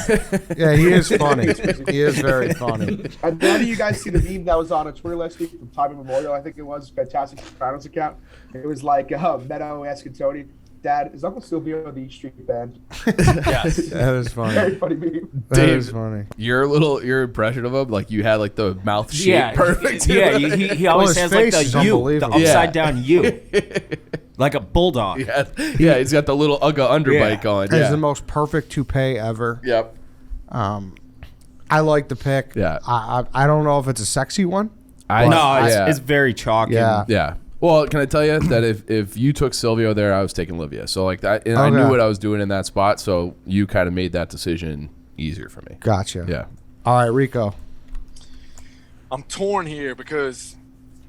[SPEAKER 1] Yeah, he is funny. He is very funny.
[SPEAKER 4] And then do you guys see the meme that was on Twitter last week from Time Immemorial? I think it was Fantastic Sopranos account. It was like Meadow asking Tony, Dad, is Uncle Silvio the East Street Band?
[SPEAKER 2] Yes.
[SPEAKER 1] That is funny.
[SPEAKER 4] Very funny meme.
[SPEAKER 1] That is funny.
[SPEAKER 3] Your impression of him, like you had like the mouth shape perfect.
[SPEAKER 5] Yeah, he always
[SPEAKER 1] his
[SPEAKER 5] has like
[SPEAKER 1] face is
[SPEAKER 5] the U, the
[SPEAKER 1] unbelievable.
[SPEAKER 5] upside down U, like a bulldog.
[SPEAKER 3] Yeah, he's got the little Ugga underbite going.
[SPEAKER 1] It's
[SPEAKER 3] Yeah.
[SPEAKER 1] the most perfect toupee ever.
[SPEAKER 3] Yep.
[SPEAKER 1] I like the pick.
[SPEAKER 3] Yeah.
[SPEAKER 1] I don't know if it's a sexy one.
[SPEAKER 5] It's very chalky.
[SPEAKER 1] Yeah.
[SPEAKER 3] Yeah. Well, can I tell you that if you took Silvio there, I was taking Livia. So like that, and I knew what I was doing in that spot. So you kind of made that decision easier for me.
[SPEAKER 1] Gotcha.
[SPEAKER 3] Yeah.
[SPEAKER 1] All right, Rico.
[SPEAKER 2] I'm torn here because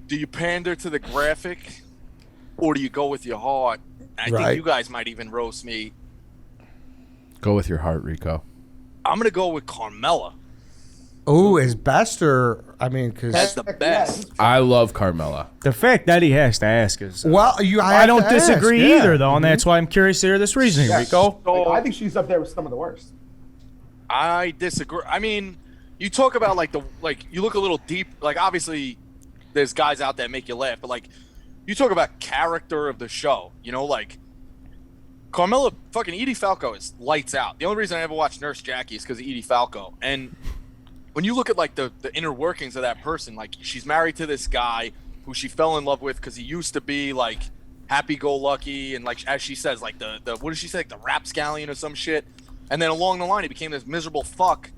[SPEAKER 2] do you pander to the graphic or do you go with your heart? I think you guys might even roast me.
[SPEAKER 3] Go with your heart, Rico.
[SPEAKER 2] I'm going to go with Carmella.
[SPEAKER 1] Oh, is best or because
[SPEAKER 2] That's the best.
[SPEAKER 3] I love Carmella.
[SPEAKER 6] The fact that he has to ask is.
[SPEAKER 1] I
[SPEAKER 6] don't
[SPEAKER 1] have to
[SPEAKER 6] disagree
[SPEAKER 1] ask, yeah.
[SPEAKER 6] either, though, and that's why I'm curious to hear this reasoning,
[SPEAKER 4] Yeah.
[SPEAKER 6] Rico.
[SPEAKER 4] I think she's up there with some of the worst.
[SPEAKER 2] I disagree. I mean, you talk about you look a little deep. Like obviously, there's guys out there that make you laugh, but like you talk about character of the show. You know, like Carmella, fucking Edie Falco is lights out. The only reason I ever watched Nurse Jackie is because of Edie Falco. And when you look at like the inner workings of that person, like she's married to this guy who she fell in love with because he used to be like happy-go-lucky and like as she says, like the what did she say, like the rapscallion or some shit. And then along the line, he became this miserable fuck.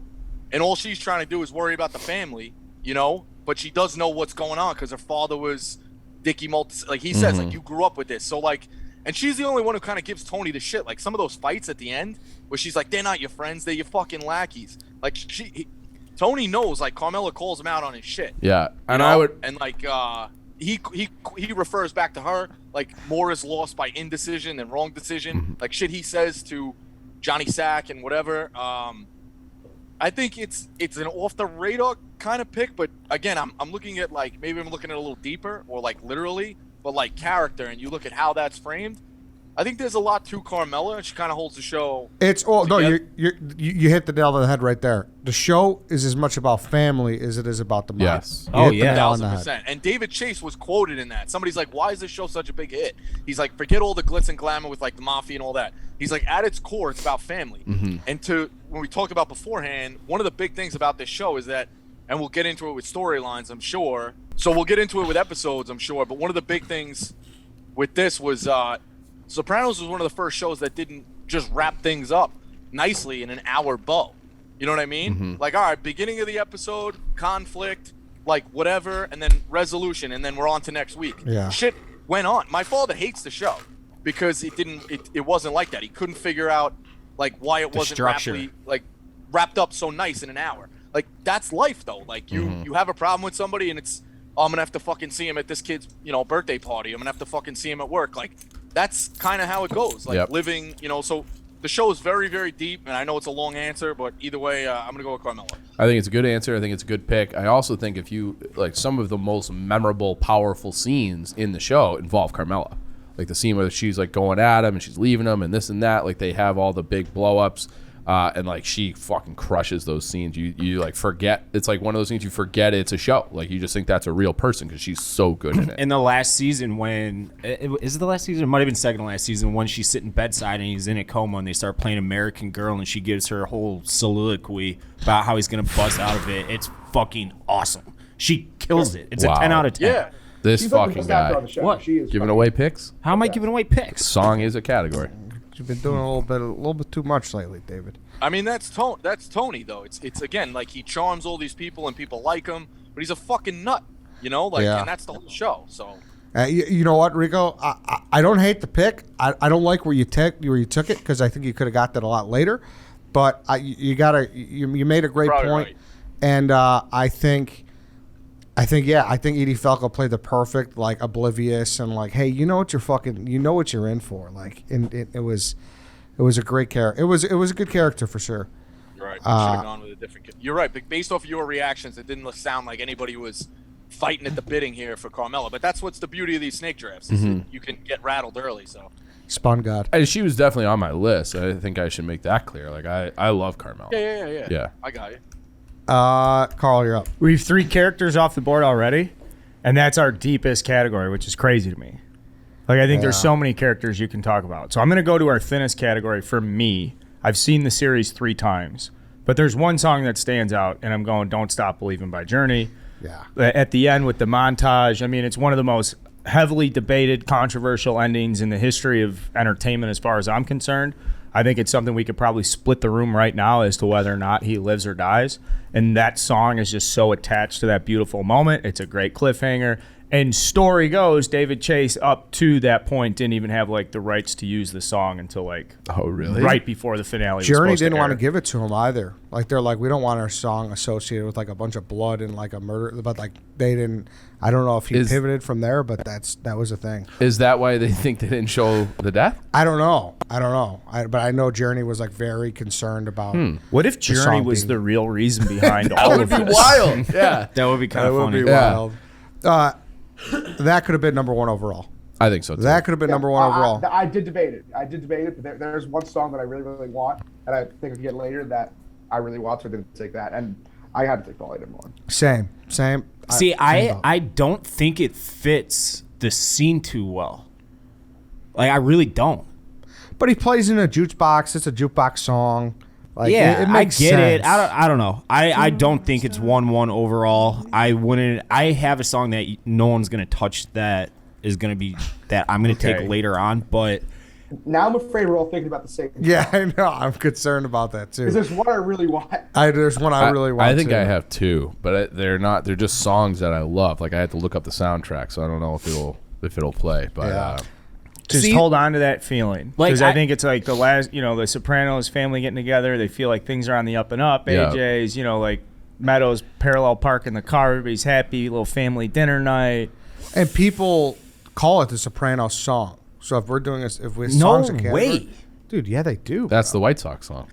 [SPEAKER 2] And all she's trying to do is worry about the family, you know? But she does know what's going on because her father was Dickie Maltz. Like he says, like, you grew up with this. So, like, and she's the only one who kind of gives Tony the shit. Like, some of those fights at the end where she's like, they're not your friends. They're your fucking lackeys. Like, Tony knows, like, Carmella calls him out on his shit.
[SPEAKER 3] Yeah. And
[SPEAKER 2] know?
[SPEAKER 3] I would.
[SPEAKER 2] And, like, he refers back to her, like, more is lost by indecision than wrong decision. Like, shit he says to Johnny Sack and whatever. I think it's an off the radar kind of pick, but again, I'm looking at like maybe I'm looking at it a little deeper or like literally, but like character, and you look at how that's framed. I think there's a lot to Carmella, and she kind of holds the show.
[SPEAKER 1] It's all no, you hit the nail on the head right there. The show is as much about family as it is about the money.
[SPEAKER 3] Yes.
[SPEAKER 1] You hit the nail on the head.
[SPEAKER 2] 1,000%. And David Chase was quoted in that. Somebody's like, "Why is this show such a big hit?" He's like, "Forget all the glitz and glamour with like the mafia and all that." He's like, "At its core, it's about family." And when we talked about beforehand, one of the big things about this show is that, and we'll get into it with storylines, I'm sure. So we'll get into it with episodes, I'm sure. But one of the big things with this was Sopranos was one of the first shows that didn't just wrap things up nicely in an hour bow. You know what I mean? Like, all right, beginning of the episode, conflict, like whatever, and then resolution, and then we're on to next week.
[SPEAKER 1] Yeah.
[SPEAKER 2] Shit went on. My father hates the show because it wasn't like that. He couldn't figure out like why it wasn't wrapped up so nice in an hour. Like, that's life though. Like you have a problem with somebody and it's, oh, I'm gonna have to fucking see him at this kid's, birthday party. I'm gonna have to fucking see him at work. Like, that's kind of how it goes. Like living, so the show is very, very deep, and I know it's a long answer, but either way, I'm gonna go with Carmella.
[SPEAKER 3] I think it's a good answer. I think it's a good pick. I also think if you like some of the most memorable, powerful scenes in the show involve Carmella. Like the scene where she's like going at him and she's leaving him and this and that. Like they have all the big blow ups. And like she fucking crushes those scenes. You like forget. It's like one of those things you forget it's a show. Like you just think that's a real person because she's so good in it.
[SPEAKER 5] In the last season, is it the last season? It might have been second to last season when she's sitting bedside and he's in a coma and they start playing American Girl and she gives her whole soliloquy about how he's gonna bust out of it. It's fucking awesome. She kills it. It's a 10 out of 10.
[SPEAKER 2] Yeah.
[SPEAKER 3] This
[SPEAKER 4] She's like the
[SPEAKER 3] fucking
[SPEAKER 4] best actor on
[SPEAKER 3] guy
[SPEAKER 4] the show.
[SPEAKER 5] What?
[SPEAKER 4] She is
[SPEAKER 3] giving
[SPEAKER 4] fucking-
[SPEAKER 3] away picks.
[SPEAKER 5] How am I giving away picks?
[SPEAKER 3] Song is a category.
[SPEAKER 1] You've been doing a little bit too much lately, David.
[SPEAKER 2] I mean, that's Tony though. It's again like he charms all these people and people like him, but he's a fucking nut, and that's the whole show. So
[SPEAKER 1] you know what, Rico? I don't hate the pick. I don't like where you took it because I think you could have got that a lot later. But you made a great
[SPEAKER 2] Probably
[SPEAKER 1] point.
[SPEAKER 2] right.
[SPEAKER 1] And I think I think Edie Falco played the perfect like oblivious and like, hey, you know what you're in for. Like, and it was a great character. It was a good character for sure.
[SPEAKER 2] You're right. We should have gone with a different. You're right. But based off your reactions, it didn't sound like anybody was fighting at the bidding here for Carmella. But that's what's the beauty of these snake drafts. Is that you can get rattled early. So.
[SPEAKER 1] Spun God.
[SPEAKER 3] She was definitely on my list. I think I should make that clear. Like I love Carmella.
[SPEAKER 2] Yeah. I got you.
[SPEAKER 1] Carl, you're up.
[SPEAKER 6] We have 3 characters off the board already, and that's our deepest category, which is crazy to me. Like, I think there's so many characters you can talk about. So I'm going to go to our thinnest category for me. I've seen the series 3 times, but there's one song that stands out, and I'm going Don't Stop Believing by Journey.
[SPEAKER 1] Yeah.
[SPEAKER 6] At the end with the montage, I mean, it's one of the most heavily debated, controversial endings in the history of entertainment as far as I'm concerned. I think it's something we could probably split the room right now as to whether or not he lives or dies. And that song is just so attached to that beautiful moment. It's a great cliffhanger. And story goes, David Chase up to that point didn't even have like the rights to use the song until like right before the finale.
[SPEAKER 1] Journey
[SPEAKER 6] was
[SPEAKER 1] didn't want to give it to him either. Like they're like, we don't want our song associated with like a bunch of blood and like a murder. But like they didn't. I don't know if he pivoted from there, but that was a thing.
[SPEAKER 3] Is that why they think they didn't show the death?
[SPEAKER 1] I don't know. But I know Journey was like very concerned about.
[SPEAKER 6] What if Journey was the real reason behind all of this?
[SPEAKER 3] That would be wild. Yeah,
[SPEAKER 5] That would be kind of funny.
[SPEAKER 1] Would be wild. That could have been number 1 overall.
[SPEAKER 3] I think so too.
[SPEAKER 1] That could have been number 1 overall.
[SPEAKER 4] I did debate it. But there's one song that I really, really want, and I think we get later that I really want, so I didn't take that. And I had to take Paulie number 1.
[SPEAKER 1] Same.
[SPEAKER 5] See, I don't think it fits the scene too well. Like, I really don't.
[SPEAKER 1] But he plays in a jukebox. It's a jukebox song. Like,
[SPEAKER 5] yeah,
[SPEAKER 1] it makes
[SPEAKER 5] I get
[SPEAKER 1] sense.
[SPEAKER 5] it. I don't know. I don't think it's 1-1 overall. I have a song that no one's gonna touch that is gonna be that I'm gonna take later on. But
[SPEAKER 4] now I'm afraid we're all thinking about the same thing.
[SPEAKER 1] Yeah, I know. I'm concerned about that too.
[SPEAKER 4] Because there's one I really want.
[SPEAKER 1] There's one I really want.
[SPEAKER 3] I think
[SPEAKER 1] too.
[SPEAKER 3] I have 2, but they're not. They're just songs that I love. Like I had to look up the soundtrack, so I don't know if it'll play. But
[SPEAKER 6] Just hold on to that feeling.
[SPEAKER 5] Like,
[SPEAKER 6] Because I think it's like the last, the Sopranos family getting together. They feel like things are on the up and up.
[SPEAKER 3] Yeah.
[SPEAKER 6] AJ's, like Meadows parallel park in the car. Everybody's happy. Little family dinner night.
[SPEAKER 1] And people call it the Sopranos song. So if we're doing this, if we
[SPEAKER 5] no
[SPEAKER 1] songs a category,
[SPEAKER 5] way.
[SPEAKER 1] dude, yeah, they do.
[SPEAKER 3] that's the White Sox song.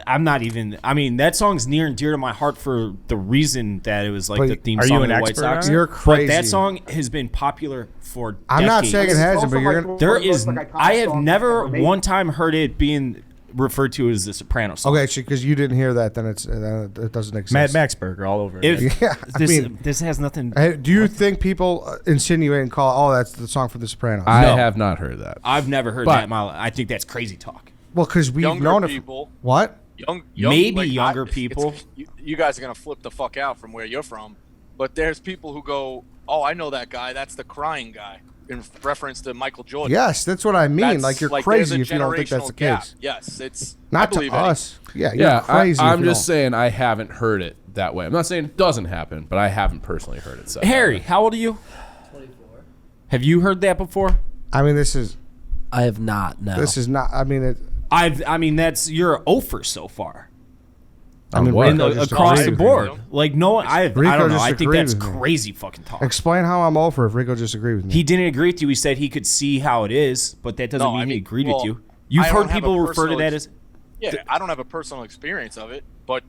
[SPEAKER 5] I'm not even. I mean, that song's near and dear to my heart for the reason that it was like
[SPEAKER 1] But
[SPEAKER 5] the theme
[SPEAKER 6] are
[SPEAKER 5] song
[SPEAKER 6] you
[SPEAKER 5] of
[SPEAKER 6] an
[SPEAKER 5] the White
[SPEAKER 6] expert
[SPEAKER 5] Sox.
[SPEAKER 6] on it?
[SPEAKER 1] You're crazy.
[SPEAKER 5] But that song has been popular for decades.
[SPEAKER 1] I'm not saying it hasn't, but you're gonna.
[SPEAKER 5] There is. I have never one time heard it being referred to as the Sopranos song.
[SPEAKER 1] Okay, because you didn't hear that, then it doesn't exist.
[SPEAKER 6] Mad Max Burger all over it.
[SPEAKER 5] If,
[SPEAKER 1] Yeah,
[SPEAKER 5] this has nothing.
[SPEAKER 1] Hey, do you think people insinuate and call? Oh, that's the song for the Sopranos.
[SPEAKER 3] I have not heard that.
[SPEAKER 5] I've never heard
[SPEAKER 3] But-
[SPEAKER 5] that in my life. I think that's crazy talk.
[SPEAKER 1] Well, because we've
[SPEAKER 2] Younger
[SPEAKER 1] known
[SPEAKER 2] people.
[SPEAKER 1] What?
[SPEAKER 5] Maybe younger people.
[SPEAKER 2] You guys are gonna flip the fuck out from where you're from, but there's people who go, "Oh, I know that guy. That's the crying guy," in reference to Michael Jordan.
[SPEAKER 1] Yes, that's what I mean.
[SPEAKER 2] That's,
[SPEAKER 1] like you're
[SPEAKER 2] there's
[SPEAKER 1] crazy
[SPEAKER 2] a
[SPEAKER 1] if you don't think that's the
[SPEAKER 2] generational gap.
[SPEAKER 1] case.
[SPEAKER 2] Yes, it's I
[SPEAKER 1] Not to
[SPEAKER 2] believe it.
[SPEAKER 1] us. Yeah, you're
[SPEAKER 3] Yeah,
[SPEAKER 1] crazy.
[SPEAKER 3] I'm
[SPEAKER 1] if you
[SPEAKER 3] just
[SPEAKER 1] don't.
[SPEAKER 3] saying I haven't heard it that way. I'm not saying it doesn't happen, but I haven't personally heard it said.
[SPEAKER 5] Harry, how old are you? 24. Have you heard that before?
[SPEAKER 1] I mean, this is
[SPEAKER 8] I have not. No.
[SPEAKER 1] this is not. I mean,
[SPEAKER 5] I mean, that's you're over so far.
[SPEAKER 1] I mean,
[SPEAKER 3] what?
[SPEAKER 1] Rico just
[SPEAKER 5] Across
[SPEAKER 1] agreed
[SPEAKER 5] the
[SPEAKER 1] with me.
[SPEAKER 5] board. Like no one. I
[SPEAKER 1] Rico
[SPEAKER 5] don't know.
[SPEAKER 1] just
[SPEAKER 5] I think
[SPEAKER 1] agreed
[SPEAKER 5] that's
[SPEAKER 1] with me.
[SPEAKER 5] crazy fucking talk.
[SPEAKER 1] Explain how I'm over if Rico just agreed with me.
[SPEAKER 5] He didn't agree with you. He said he could see how it is, but that doesn't
[SPEAKER 2] No,
[SPEAKER 5] mean
[SPEAKER 2] I
[SPEAKER 5] he
[SPEAKER 2] mean,
[SPEAKER 5] agreed
[SPEAKER 2] well,
[SPEAKER 5] with you. You've
[SPEAKER 2] I don't
[SPEAKER 5] heard
[SPEAKER 2] have a
[SPEAKER 5] people refer to
[SPEAKER 2] personal
[SPEAKER 5] that
[SPEAKER 2] ex-
[SPEAKER 5] as.
[SPEAKER 2] Yeah, I don't have a personal experience of it, but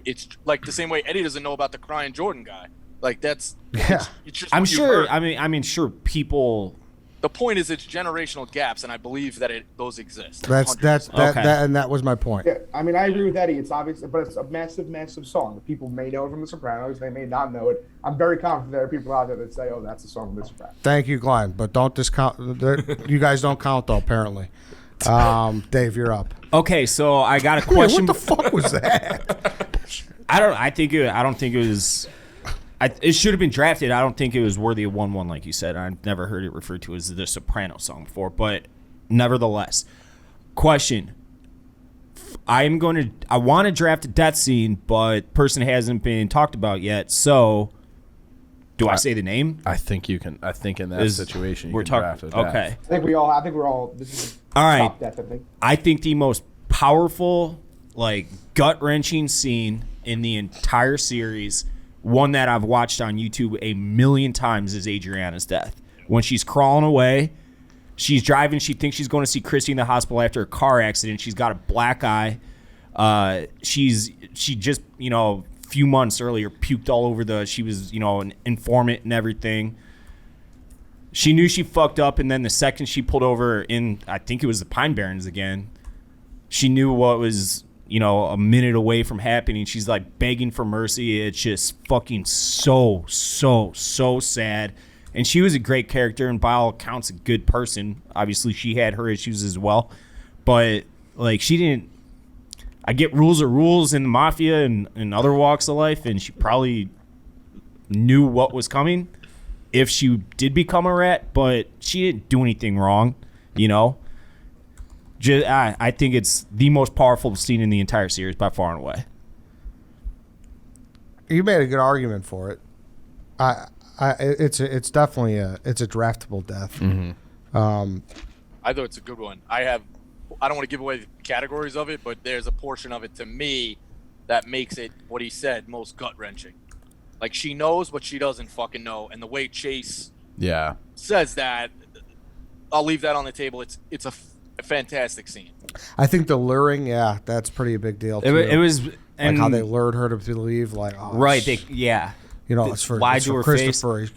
[SPEAKER 2] it's like the same way Eddie doesn't know about the crying Jordan guy. Like that's
[SPEAKER 1] Yeah.
[SPEAKER 2] it's just
[SPEAKER 5] I'm
[SPEAKER 2] what you've
[SPEAKER 5] sure.
[SPEAKER 2] heard.
[SPEAKER 5] I mean, sure. People.
[SPEAKER 2] The point is, it's generational gaps, and I believe that those exist.
[SPEAKER 1] That's
[SPEAKER 2] 100%.
[SPEAKER 5] Okay.
[SPEAKER 1] and that was my point.
[SPEAKER 4] Yeah, I mean, I agree with Eddie. It's obvious, but it's a massive, massive song. People may know it from The Sopranos. They may not know it. I'm very confident there are people out there that say, "Oh, that's a song from The Sopranos."
[SPEAKER 1] Thank you, Glenn. But don't discount. You guys don't count though. Apparently, Dave, you're up.
[SPEAKER 5] Okay, so I got a
[SPEAKER 1] Wait,
[SPEAKER 5] question.
[SPEAKER 1] what the fuck was that?
[SPEAKER 5] I don't think it was. It should have been drafted. I don't think it was worthy of 1-1, like you said. I've never heard it referred to as the Soprano song before, but nevertheless, question: I want to draft a death scene, but person hasn't been talked about yet. So, do I say the name?
[SPEAKER 3] I think you can. I think in that situation, you
[SPEAKER 5] We're
[SPEAKER 3] can
[SPEAKER 5] talking.
[SPEAKER 3] draft a death.
[SPEAKER 5] Okay.
[SPEAKER 4] I think we're all. This is
[SPEAKER 5] All right.
[SPEAKER 4] top death, I think.
[SPEAKER 5] I think the most powerful, like gut wrenching scene in the entire series one that I've watched on YouTube a million times is Adriana's death. When she's crawling away, she's driving. She thinks she's going to see Christy in the hospital after a car accident. She's got a black eye. She just, a few months earlier puked all over she was, an informant and everything. She knew she fucked up, and then the second she pulled over I think it was the Pine Barrens again, she knew what was, a minute away from happening. She's like begging for mercy. It's just fucking so sad. And she was a great character, and by all accounts, a good person. Obviously, she had her issues as well. But, she didn't... I get rules are rules in the mafia and other walks of life, and she probably knew what was coming if she did become a rat, but she didn't do anything wrong, I think it's the most powerful scene in the entire series by far and away.
[SPEAKER 1] You made a good argument for it. It's definitely a draftable death.
[SPEAKER 3] Mm-hmm.
[SPEAKER 2] I thought it's a good one. I don't want to give away the categories of it, but there's a portion of it to me that makes it, what he said, most gut-wrenching. Like, she knows, but she doesn't fucking know. And the way Chase says that, I'll leave that on the table. It's a fantastic scene.
[SPEAKER 1] I think the luring, that's pretty a big deal, too.
[SPEAKER 5] It was...
[SPEAKER 1] Like how they lured her to believe, like, oh,
[SPEAKER 5] right,
[SPEAKER 1] it's for Christopher.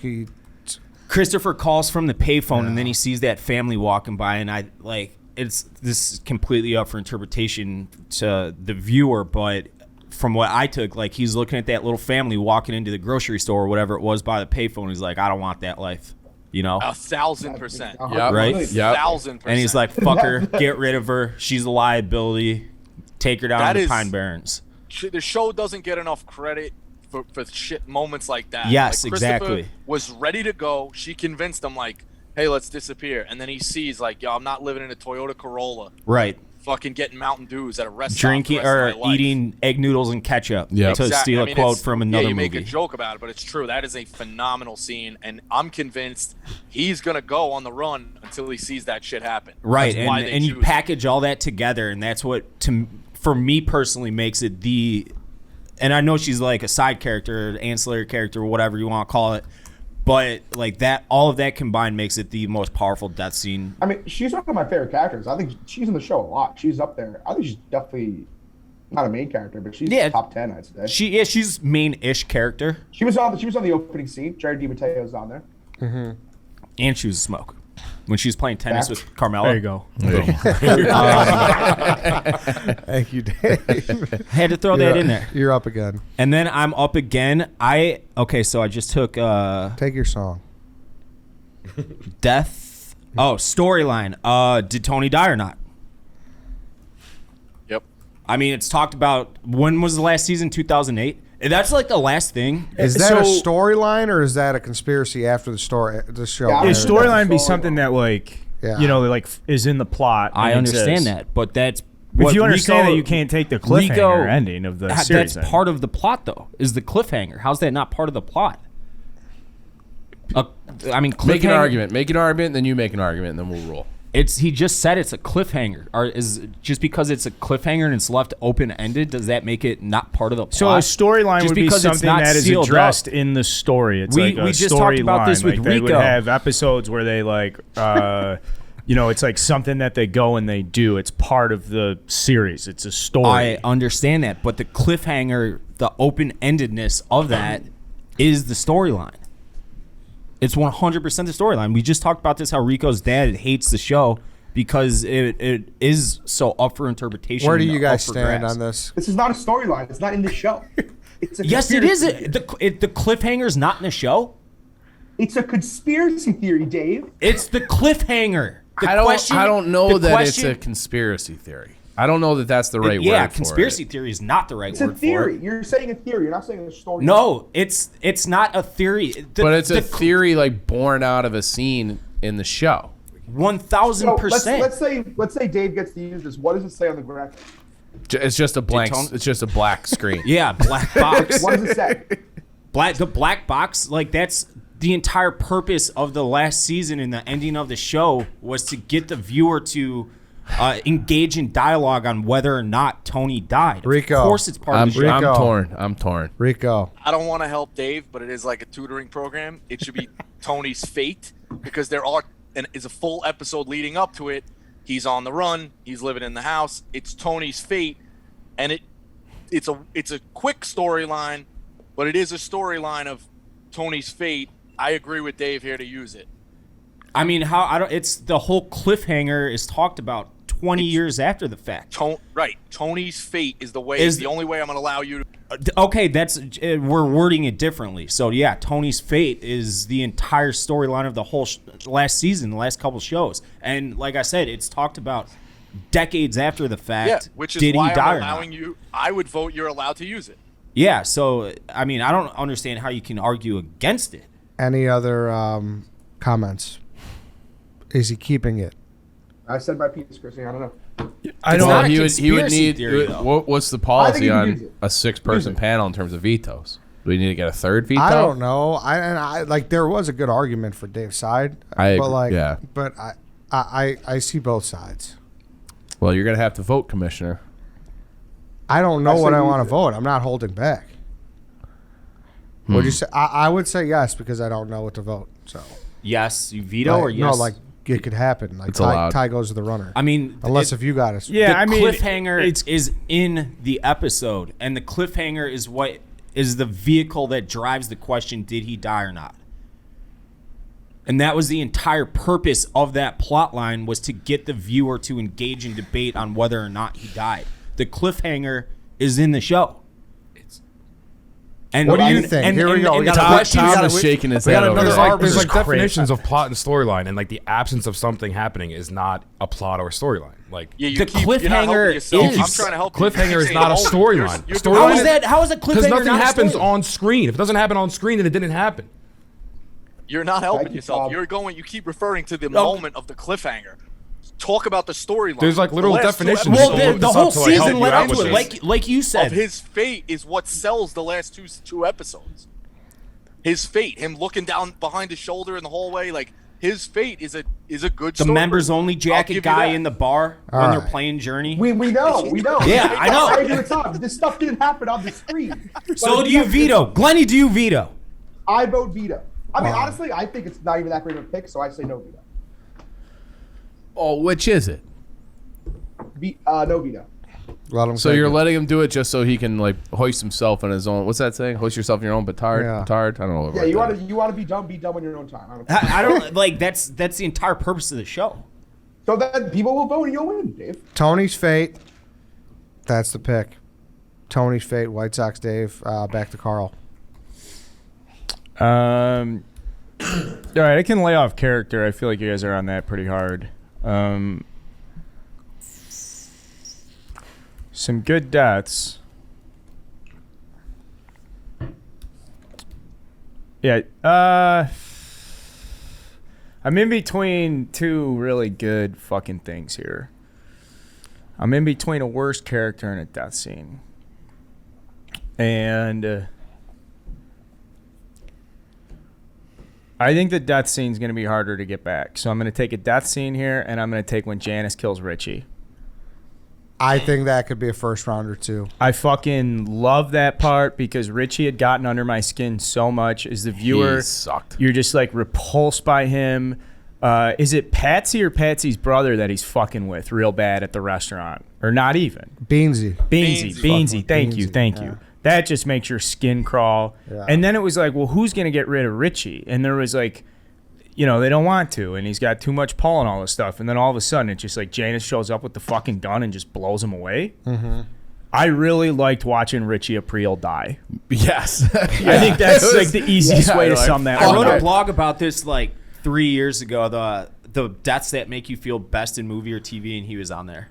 [SPEAKER 5] Christopher calls from the payphone, and then he sees that family walking by, and this is completely up for interpretation to the viewer, but from what I took, he's looking at that little family walking into the grocery store or whatever it was by the payphone. He's like, I don't want that life,
[SPEAKER 2] 1,000%.
[SPEAKER 3] Yep.
[SPEAKER 5] Right?
[SPEAKER 2] 1,000%.
[SPEAKER 5] And he's like, fuck her, get rid of her. She's a liability. Take her down to the Pine Barrens.
[SPEAKER 2] The show doesn't get enough credit for shit moments like that.
[SPEAKER 5] Yes,
[SPEAKER 2] Christopher
[SPEAKER 5] exactly.
[SPEAKER 2] was ready to go. She convinced him, hey, let's disappear. And then he sees, yo, I'm not living in a Toyota Corolla.
[SPEAKER 5] Right.
[SPEAKER 2] Fucking getting Mountain Dews at a restaurant.
[SPEAKER 5] Drinking or eating egg noodles and ketchup.
[SPEAKER 3] Yeah.
[SPEAKER 5] To steal a quote from another
[SPEAKER 2] you
[SPEAKER 5] movie.
[SPEAKER 2] make a joke about it, but it's true. That is a phenomenal scene, and I'm convinced he's going to go on the run until he sees that shit happen.
[SPEAKER 5] Right,
[SPEAKER 2] That's why
[SPEAKER 5] and you package all that together, and that's what, for me personally, makes it and I know she's like a side character, ancillary character, whatever you want to call it, but all of that combined makes it the most powerful death scene.
[SPEAKER 4] I mean, she's one of my favorite characters. I think she's in the show a lot. She's up there. I think she's definitely not a main character, but she's top 10, I'd say.
[SPEAKER 5] She's main-ish character.
[SPEAKER 4] She was on the opening scene. Jared DiMatteo's on there.
[SPEAKER 1] Mm-hmm.
[SPEAKER 5] And she was a smoke when she was playing tennis with Carmella.
[SPEAKER 6] There you go.
[SPEAKER 1] Thank you, Dave.
[SPEAKER 5] Had to throw that in there.
[SPEAKER 1] You're up again.
[SPEAKER 5] And then I'm up again. So I just took
[SPEAKER 1] take your song.
[SPEAKER 5] Death. Oh, storyline. Did Tony die or not?
[SPEAKER 2] Yep.
[SPEAKER 5] I mean, it's talked about. When was the last season? 2008. That's the last thing.
[SPEAKER 1] Is that a storyline or is that a conspiracy after the show?
[SPEAKER 4] Yeah,
[SPEAKER 6] His storyline be something that is in the plot.
[SPEAKER 5] I understand that, but that's.
[SPEAKER 6] If you understand that you can't take the cliffhanger ending of the series.
[SPEAKER 5] That's part of the plot, though. Is the cliffhanger? How's that not part of the plot?
[SPEAKER 3] Make an argument, then you make an argument, and then we'll roll.
[SPEAKER 5] He just said it's a cliffhanger. Or is just because it's a cliffhanger and it's left open ended, does that make it not part of the plot?
[SPEAKER 6] So a storyline would be something that is addressed in the story. It's
[SPEAKER 5] we just talked about this with Rico.
[SPEAKER 6] They would have episodes where they it's something that they go and they do. It's part of the series. It's a story.
[SPEAKER 5] I understand that, but the cliffhanger, the open endedness of that is the storyline. It's 100% the storyline. We just talked about this, how Rico's dad hates the show because it is so up for interpretation.
[SPEAKER 1] Where do you guys stand on this?
[SPEAKER 4] This is not a storyline. It's not in the show. It's a
[SPEAKER 5] yes, it is. The cliffhanger's not in the show.
[SPEAKER 4] It's a conspiracy theory, Dave.
[SPEAKER 5] It's the cliffhanger.
[SPEAKER 3] I don't know that it's a conspiracy theory. I don't know that that's the right word for it.
[SPEAKER 5] Yeah, conspiracy theory is not the right word for it.
[SPEAKER 4] It's a theory. You're saying a theory. You're not saying a story.
[SPEAKER 5] No, it's not a theory.
[SPEAKER 3] But it's a theory born out of a scene in the show.
[SPEAKER 5] 1,000%.
[SPEAKER 4] Let's say Dave gets to use this. What does it say on the graphic?
[SPEAKER 3] It's just a blank. It's just a black screen.
[SPEAKER 5] Yeah, black box.
[SPEAKER 4] What does it say?
[SPEAKER 5] The black box. That's the entire purpose of the last season and the ending of the show was to get the viewer to engage in dialogue on whether or not Tony died.
[SPEAKER 1] Rico.
[SPEAKER 5] Of course, it's part of the show.
[SPEAKER 3] I'm torn.
[SPEAKER 1] Rico.
[SPEAKER 2] I don't want to help Dave, but it is like a tutoring program. It should be Tony's fate because is a full episode leading up to it. He's on the run. He's living in the house. It's Tony's fate, and it's a quick storyline, but it is a storyline of Tony's fate. I agree with Dave here to use it.
[SPEAKER 5] I mean, it's the whole cliffhanger is talked about 20 years after the fact.
[SPEAKER 2] Right. Tony's fate is the only way I'm going to allow you to.
[SPEAKER 5] Okay, we're wording it differently. So yeah, Tony's fate is the entire storyline of the whole last season, the last couple shows, and like I said, it's talked about decades after the fact.
[SPEAKER 2] Yeah, which is
[SPEAKER 5] did
[SPEAKER 2] why
[SPEAKER 5] he die
[SPEAKER 2] I'm allowing you. I would vote you're allowed to use it.
[SPEAKER 5] Yeah. So I mean, I don't understand how you can argue against it.
[SPEAKER 1] Any other comments? Is he keeping it?
[SPEAKER 4] I said my piece, Chrissy. I don't know.
[SPEAKER 6] I
[SPEAKER 5] It's
[SPEAKER 6] don't.
[SPEAKER 5] not a
[SPEAKER 3] He would
[SPEAKER 5] conspiracy
[SPEAKER 3] need.
[SPEAKER 5] theory, though.
[SPEAKER 3] What's the
[SPEAKER 4] I think
[SPEAKER 3] policy
[SPEAKER 4] you can
[SPEAKER 3] on
[SPEAKER 4] use it.
[SPEAKER 3] a 6-person
[SPEAKER 4] Use it.
[SPEAKER 3] panel in terms of vetoes? Do we need to get a third veto?
[SPEAKER 1] I don't know. I like there was a good argument for Dave's side,
[SPEAKER 3] yeah.
[SPEAKER 1] But I see both sides.
[SPEAKER 3] Well, you're gonna have to vote, Commissioner.
[SPEAKER 1] I don't know
[SPEAKER 4] I
[SPEAKER 1] what
[SPEAKER 4] say
[SPEAKER 1] I
[SPEAKER 4] use
[SPEAKER 1] want to
[SPEAKER 4] it.
[SPEAKER 1] vote. I'm not holding back. Would you say? I would say yes because I don't know what to vote. So
[SPEAKER 5] Yes, you veto or yes?
[SPEAKER 1] no, like it could happen. Like
[SPEAKER 3] It's allowed.
[SPEAKER 1] tie goes to the runner.
[SPEAKER 5] I mean,
[SPEAKER 1] Unless if you got us.
[SPEAKER 6] Yeah,
[SPEAKER 5] the
[SPEAKER 6] I mean,
[SPEAKER 5] cliffhanger is in the episode, and the cliffhanger is what is the vehicle that drives the question: did he die or not? And that was the entire purpose of that plot line, was to get the viewer to engage in debate on whether or not he died. The cliffhanger is in the show. And
[SPEAKER 1] What do you think? Here we go. We
[SPEAKER 5] the
[SPEAKER 1] got
[SPEAKER 5] question
[SPEAKER 3] Tom
[SPEAKER 1] gotta-
[SPEAKER 3] is shaking his
[SPEAKER 1] we
[SPEAKER 3] head
[SPEAKER 1] got
[SPEAKER 3] over
[SPEAKER 1] another
[SPEAKER 3] there.
[SPEAKER 1] arc.
[SPEAKER 8] There's
[SPEAKER 1] This
[SPEAKER 8] like
[SPEAKER 1] is crazy.
[SPEAKER 8] definitions of plot and storyline, and like the absence of something happening is not a plot or storyline. Like
[SPEAKER 2] Yeah,
[SPEAKER 5] The
[SPEAKER 2] you're not helping
[SPEAKER 5] cliffhanger
[SPEAKER 2] yourself.
[SPEAKER 5] is-
[SPEAKER 2] I'm trying to help you.
[SPEAKER 8] cliffhanger
[SPEAKER 2] You
[SPEAKER 8] is
[SPEAKER 2] keep
[SPEAKER 8] not a
[SPEAKER 2] saying,
[SPEAKER 8] storyline.
[SPEAKER 2] you're
[SPEAKER 8] Storyline
[SPEAKER 5] How
[SPEAKER 2] doing
[SPEAKER 5] is
[SPEAKER 2] it.
[SPEAKER 5] that? How is a cliffhanger
[SPEAKER 8] because nothing
[SPEAKER 5] not a
[SPEAKER 8] happens
[SPEAKER 5] story?
[SPEAKER 8] on screen. If it doesn't happen on screen, then it didn't happen.
[SPEAKER 2] You're not helping
[SPEAKER 4] you,
[SPEAKER 2] yourself.
[SPEAKER 4] Tom.
[SPEAKER 2] You keep referring to the moment of the cliffhanger. Talk about the storyline.
[SPEAKER 8] There's, like, literal
[SPEAKER 2] The last two
[SPEAKER 8] definitions.
[SPEAKER 5] Well,
[SPEAKER 2] episodes
[SPEAKER 5] the
[SPEAKER 8] Look
[SPEAKER 5] whole
[SPEAKER 8] this up to, like, help
[SPEAKER 5] season
[SPEAKER 8] you
[SPEAKER 5] led
[SPEAKER 8] out
[SPEAKER 5] up to
[SPEAKER 8] with
[SPEAKER 5] it,
[SPEAKER 8] this.
[SPEAKER 5] like you said.
[SPEAKER 2] of his fate is what sells the last two episodes. His fate, him looking down behind his shoulder in the hallway, like his fate is a good
[SPEAKER 5] the
[SPEAKER 2] story.
[SPEAKER 5] members only
[SPEAKER 2] I'll
[SPEAKER 5] jacket
[SPEAKER 2] give you
[SPEAKER 5] guy
[SPEAKER 2] that.
[SPEAKER 5] in the bar
[SPEAKER 1] All
[SPEAKER 5] when
[SPEAKER 1] right.
[SPEAKER 5] they're playing Journey.
[SPEAKER 4] We know.
[SPEAKER 5] Yeah, I know.
[SPEAKER 4] I agree with Tom. This stuff didn't happen on the screen.
[SPEAKER 5] So
[SPEAKER 4] But
[SPEAKER 5] do you
[SPEAKER 4] yes,
[SPEAKER 5] veto? Glenny, do you veto?
[SPEAKER 4] I vote veto. I mean,
[SPEAKER 1] Wow.
[SPEAKER 4] honestly, I think it's not even that great of a pick, so I say no veto.
[SPEAKER 3] Oh, which is it?
[SPEAKER 4] No veto.
[SPEAKER 1] Let him
[SPEAKER 3] So
[SPEAKER 1] take
[SPEAKER 3] you're
[SPEAKER 1] it.
[SPEAKER 3] letting him do it just so he can like hoist himself on his own. What's that saying? Hoist yourself in your own petard.
[SPEAKER 1] Yeah.
[SPEAKER 3] Petard. I don't know. What
[SPEAKER 4] Yeah,
[SPEAKER 3] word
[SPEAKER 4] you
[SPEAKER 3] that
[SPEAKER 4] want
[SPEAKER 3] is.
[SPEAKER 4] to be dumb on your own time. I don't care.
[SPEAKER 5] I don't like that's the entire purpose of the show.
[SPEAKER 4] So then people will vote and you'll win, Dave.
[SPEAKER 1] Tony's fate. That's the pick. Tony's fate. White Sox. Dave. Back to Carl.
[SPEAKER 6] All right, I can lay off character. I feel like you guys are on that pretty hard. Some good deaths. Yeah. I'm in between two really good fucking things here. I'm in between a worst character and a death scene. And I think the death scene is going to be harder to get back. So I'm going to take a death scene here, and I'm going to take when Janice kills Richie.
[SPEAKER 1] I think that could be a first rounder too.
[SPEAKER 6] I fucking love that part because Richie had gotten under my skin so much. As the viewer,
[SPEAKER 3] He sucked.
[SPEAKER 6] you're just like repulsed by him. Is it Patsy or Patsy's brother that he's fucking with real bad at the restaurant? Or not even?
[SPEAKER 1] Beansy.
[SPEAKER 6] Beansy. Thank you.
[SPEAKER 1] Yeah.
[SPEAKER 6] That just makes your skin crawl.
[SPEAKER 1] Yeah.
[SPEAKER 6] And then it was like, well, who's going to get rid of Richie? And there was like, you know, they don't want to. And he's got too much pull and all this stuff. And then all of a sudden, it's just like Janice shows up with the fucking gun and just blows him away. Mm-hmm. I really liked watching Richie Aprile die.
[SPEAKER 3] Yes.
[SPEAKER 6] I think that's like the easiest way to
[SPEAKER 3] like,
[SPEAKER 6] sum that
[SPEAKER 5] I
[SPEAKER 6] one
[SPEAKER 5] wrote
[SPEAKER 6] up.
[SPEAKER 5] a blog about this like 3 years ago. The deaths that make you feel best in movie or TV, and he was on there.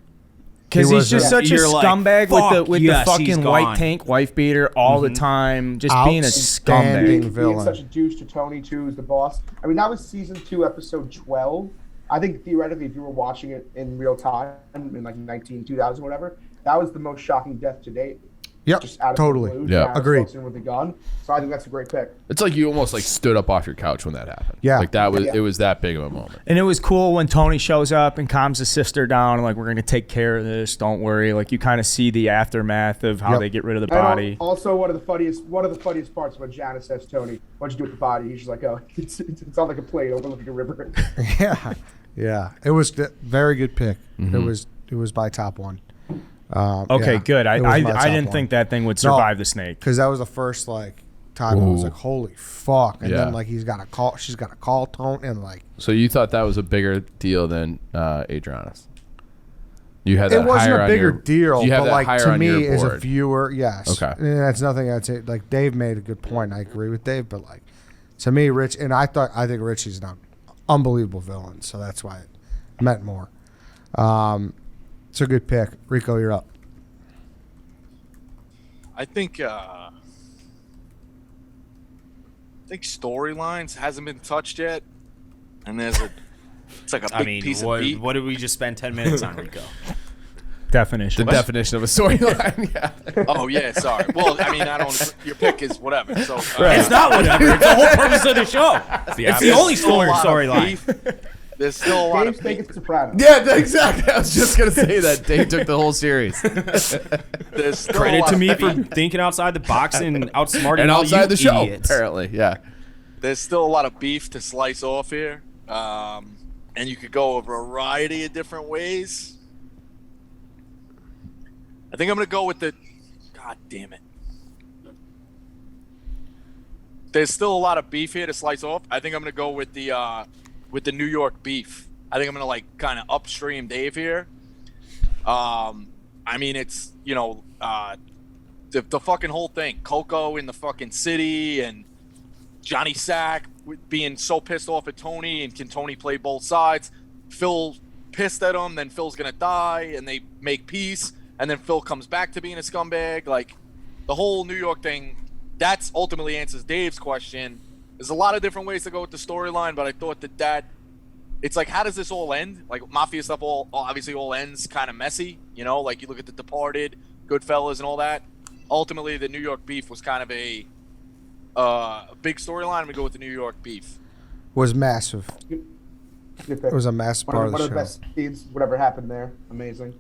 [SPEAKER 6] Because
[SPEAKER 1] He
[SPEAKER 6] he's
[SPEAKER 1] was
[SPEAKER 6] just such a
[SPEAKER 5] You're like,
[SPEAKER 6] scumbag
[SPEAKER 5] fuck,
[SPEAKER 6] with
[SPEAKER 5] yes,
[SPEAKER 6] the
[SPEAKER 5] he's
[SPEAKER 6] fucking
[SPEAKER 5] gone.
[SPEAKER 6] white tank wife beater all the time, just being a
[SPEAKER 1] Outstanding.
[SPEAKER 6] scumbag.
[SPEAKER 4] Being
[SPEAKER 1] villain.
[SPEAKER 4] such a douche to Tony too as the boss. I mean, that was season 2, episode 12. I think theoretically, if you were watching it in real time in like 2000, whatever, that was the most shocking death to date.
[SPEAKER 1] Yep,
[SPEAKER 4] just out of
[SPEAKER 1] totally.
[SPEAKER 4] the blue.
[SPEAKER 3] Yeah.
[SPEAKER 4] Giannis
[SPEAKER 1] Agreed.
[SPEAKER 4] walks in with a gun. So I think that's a great pick.
[SPEAKER 3] It's like you almost like stood up off your couch when that happened.
[SPEAKER 1] Yeah.
[SPEAKER 3] Like that was
[SPEAKER 4] Yeah.
[SPEAKER 3] it was that big of a moment.
[SPEAKER 6] And it was cool when Tony shows up and calms his sister down. Like, we're going to take care of this. Don't worry. Like, you kind of see the aftermath of how
[SPEAKER 1] Yep.
[SPEAKER 6] they get rid of the
[SPEAKER 4] And
[SPEAKER 6] body.
[SPEAKER 4] also, one of the funniest parts when Janice says, "Tony, what'd you do with the body?" He's just like, "Oh, it's on like a plate overlooking a river."
[SPEAKER 1] Yeah, yeah. It was a very good pick.
[SPEAKER 3] Mm-hmm.
[SPEAKER 1] It was my top one.
[SPEAKER 6] Okay, good. I didn't think that thing would survive the snake.
[SPEAKER 1] because that was the first like time I was like, holy fuck, and
[SPEAKER 3] Yeah.
[SPEAKER 1] then like she's got a call tone, and like
[SPEAKER 3] So you thought that was a bigger deal than Adriana's? You had that
[SPEAKER 1] it wasn't
[SPEAKER 3] higher
[SPEAKER 1] a
[SPEAKER 3] on
[SPEAKER 1] bigger
[SPEAKER 3] your,
[SPEAKER 1] deal,
[SPEAKER 3] you have
[SPEAKER 1] but
[SPEAKER 3] that
[SPEAKER 1] like
[SPEAKER 3] higher
[SPEAKER 1] to
[SPEAKER 3] on your
[SPEAKER 1] me as a
[SPEAKER 3] board.
[SPEAKER 1] viewer, yes.
[SPEAKER 3] Okay.
[SPEAKER 1] And that's nothing I'd say. Like Dave made a good point. I agree with Dave, but like to me, Rich, and I think Richie's an unbelievable villain, so that's why it meant more. It's a good pick. Rico, you're up.
[SPEAKER 2] I think storylines hasn't been touched yet, and it's like a big piece of meat.
[SPEAKER 5] what did we just spend 10 minutes on, Rico?
[SPEAKER 6] Definition.
[SPEAKER 3] The definition of a storyline. Yeah.
[SPEAKER 2] Oh yeah, sorry. Well, I mean, I don't. Your pick is whatever. So
[SPEAKER 5] It's not whatever. It's the whole purpose of the show. It's the only storyline.
[SPEAKER 2] There's still a lot
[SPEAKER 4] Dave's
[SPEAKER 2] of
[SPEAKER 4] take
[SPEAKER 2] beef.
[SPEAKER 4] is Sopranos.
[SPEAKER 3] Yeah, exactly. I was just gonna say that Dave took the whole series
[SPEAKER 2] There's still a
[SPEAKER 5] Credit
[SPEAKER 2] lot
[SPEAKER 5] to
[SPEAKER 2] of
[SPEAKER 5] me for
[SPEAKER 2] beef.
[SPEAKER 5] thinking outside the box and outsmarting
[SPEAKER 3] and
[SPEAKER 5] all
[SPEAKER 3] outside
[SPEAKER 5] you
[SPEAKER 3] the show.
[SPEAKER 5] idiots.
[SPEAKER 3] Apparently, yeah.
[SPEAKER 2] There's still a lot of beef to slice off here, and you could go a variety of different ways. I think I'm gonna go with the. God damn it. There's still a lot of beef here to slice off. I think I'm gonna go with the New York beef. I think I'm gonna like kind of upstream Dave here. I mean, it's the fucking whole thing. Coco in the fucking city and Johnny Sack being so pissed off at Tony, and can Tony play both sides? Phil pissed at him, then Phil's gonna die, and they make peace, and then Phil comes back to being a scumbag. Like the whole New York thing. That's ultimately answers Dave's question. There's a lot of different ways to go with the storyline, but I thought that it's like, how does this all end? Like mafia stuff obviously all ends kind of messy, like you look at The Departed, Goodfellas and all that. Ultimately, the New York beef was kind of a big storyline. I'm going to go with the New York beef.
[SPEAKER 1] Was massive.
[SPEAKER 4] Good pick.
[SPEAKER 1] It was a massive part
[SPEAKER 4] One
[SPEAKER 1] of
[SPEAKER 4] of
[SPEAKER 1] the
[SPEAKER 4] the
[SPEAKER 1] show.
[SPEAKER 4] best scenes, whatever happened there. Amazing.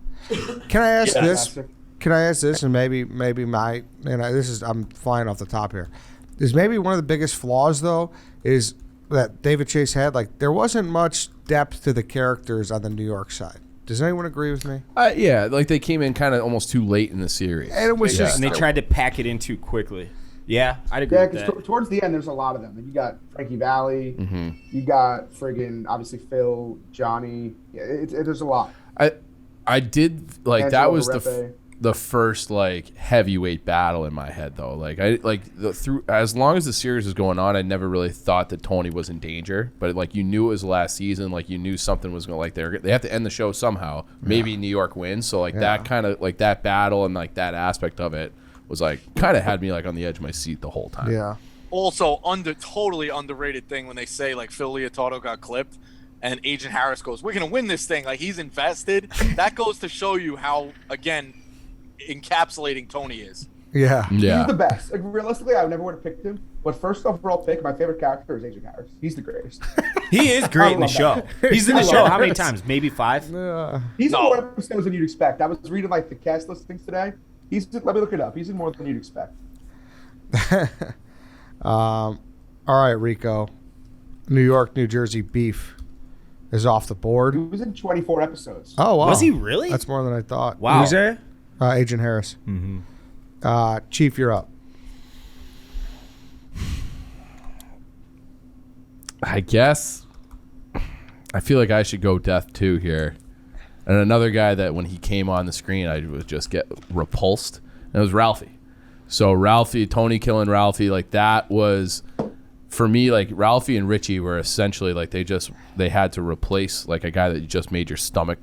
[SPEAKER 1] Can I ask this?
[SPEAKER 4] Fantastic.
[SPEAKER 1] Can I ask this? And maybe I'm flying off the top here. Is maybe one of the biggest flaws though is that David Chase had, like, there wasn't much depth to the characters on the New York side. Does anyone agree with me?
[SPEAKER 3] Yeah, like they came in kind of almost too late in the series.
[SPEAKER 1] And it was just
[SPEAKER 5] And they tried to pack it in too quickly. Yeah, I'd agree
[SPEAKER 4] Yeah,
[SPEAKER 5] with that.
[SPEAKER 4] because towards the end, there's a lot of them. Like, you got Frankie Valli, you got friggin' obviously Phil, Johnny. Yeah, there's a lot.
[SPEAKER 3] I did like that
[SPEAKER 4] Angelo
[SPEAKER 3] was
[SPEAKER 4] Barreppe.
[SPEAKER 3] the first like heavyweight battle in my head though. Like through as long as the series was going on, I never really thought that Tony was in danger. But like you knew it was the last season, like you knew something was going, like they have to end the show somehow. Maybe New York wins, so like that kind of like that battle and like that aspect of it was like kind of had me like on the edge of my seat the whole time.
[SPEAKER 1] yeah.
[SPEAKER 2] Also, totally underrated thing when they say like Phil Leotardo got clipped, and Agent Harris goes, "We're gonna win this thing." Like he's invested. That goes to show you how, again, encapsulating Tony is.
[SPEAKER 1] Yeah.
[SPEAKER 4] He's
[SPEAKER 3] Yeah.
[SPEAKER 4] the best. Like, realistically, I never would have picked him. But first overall pick, my favorite character is Agent Harris. He's the greatest.
[SPEAKER 5] He is great in the
[SPEAKER 4] love
[SPEAKER 5] show.
[SPEAKER 4] that.
[SPEAKER 5] He's in the
[SPEAKER 4] I
[SPEAKER 5] show
[SPEAKER 4] love
[SPEAKER 5] how many
[SPEAKER 4] it.
[SPEAKER 5] times? Maybe 5?
[SPEAKER 4] He's
[SPEAKER 2] No.
[SPEAKER 4] in more episodes than you'd expect. I was reading like the cast listings today. Let me look it up. He's in more than you'd expect.
[SPEAKER 1] All right, Rico. New York, New Jersey beef is off the
[SPEAKER 4] He
[SPEAKER 1] board.
[SPEAKER 4] was in 24 episodes.
[SPEAKER 1] Oh, wow.
[SPEAKER 5] Was he really?
[SPEAKER 1] That's more than I thought.
[SPEAKER 5] Wow.
[SPEAKER 6] Who's there?
[SPEAKER 1] Agent Harris. Chief, you're up.
[SPEAKER 3] I guess I feel like I should go Death 2 here. And another guy that when he came on the screen, I would just get repulsed. And it was Ralphie. So Ralphie, Tony killing Ralphie, like that was, for me, like Ralphie and Richie were essentially like they had to replace like a guy that just made your stomach,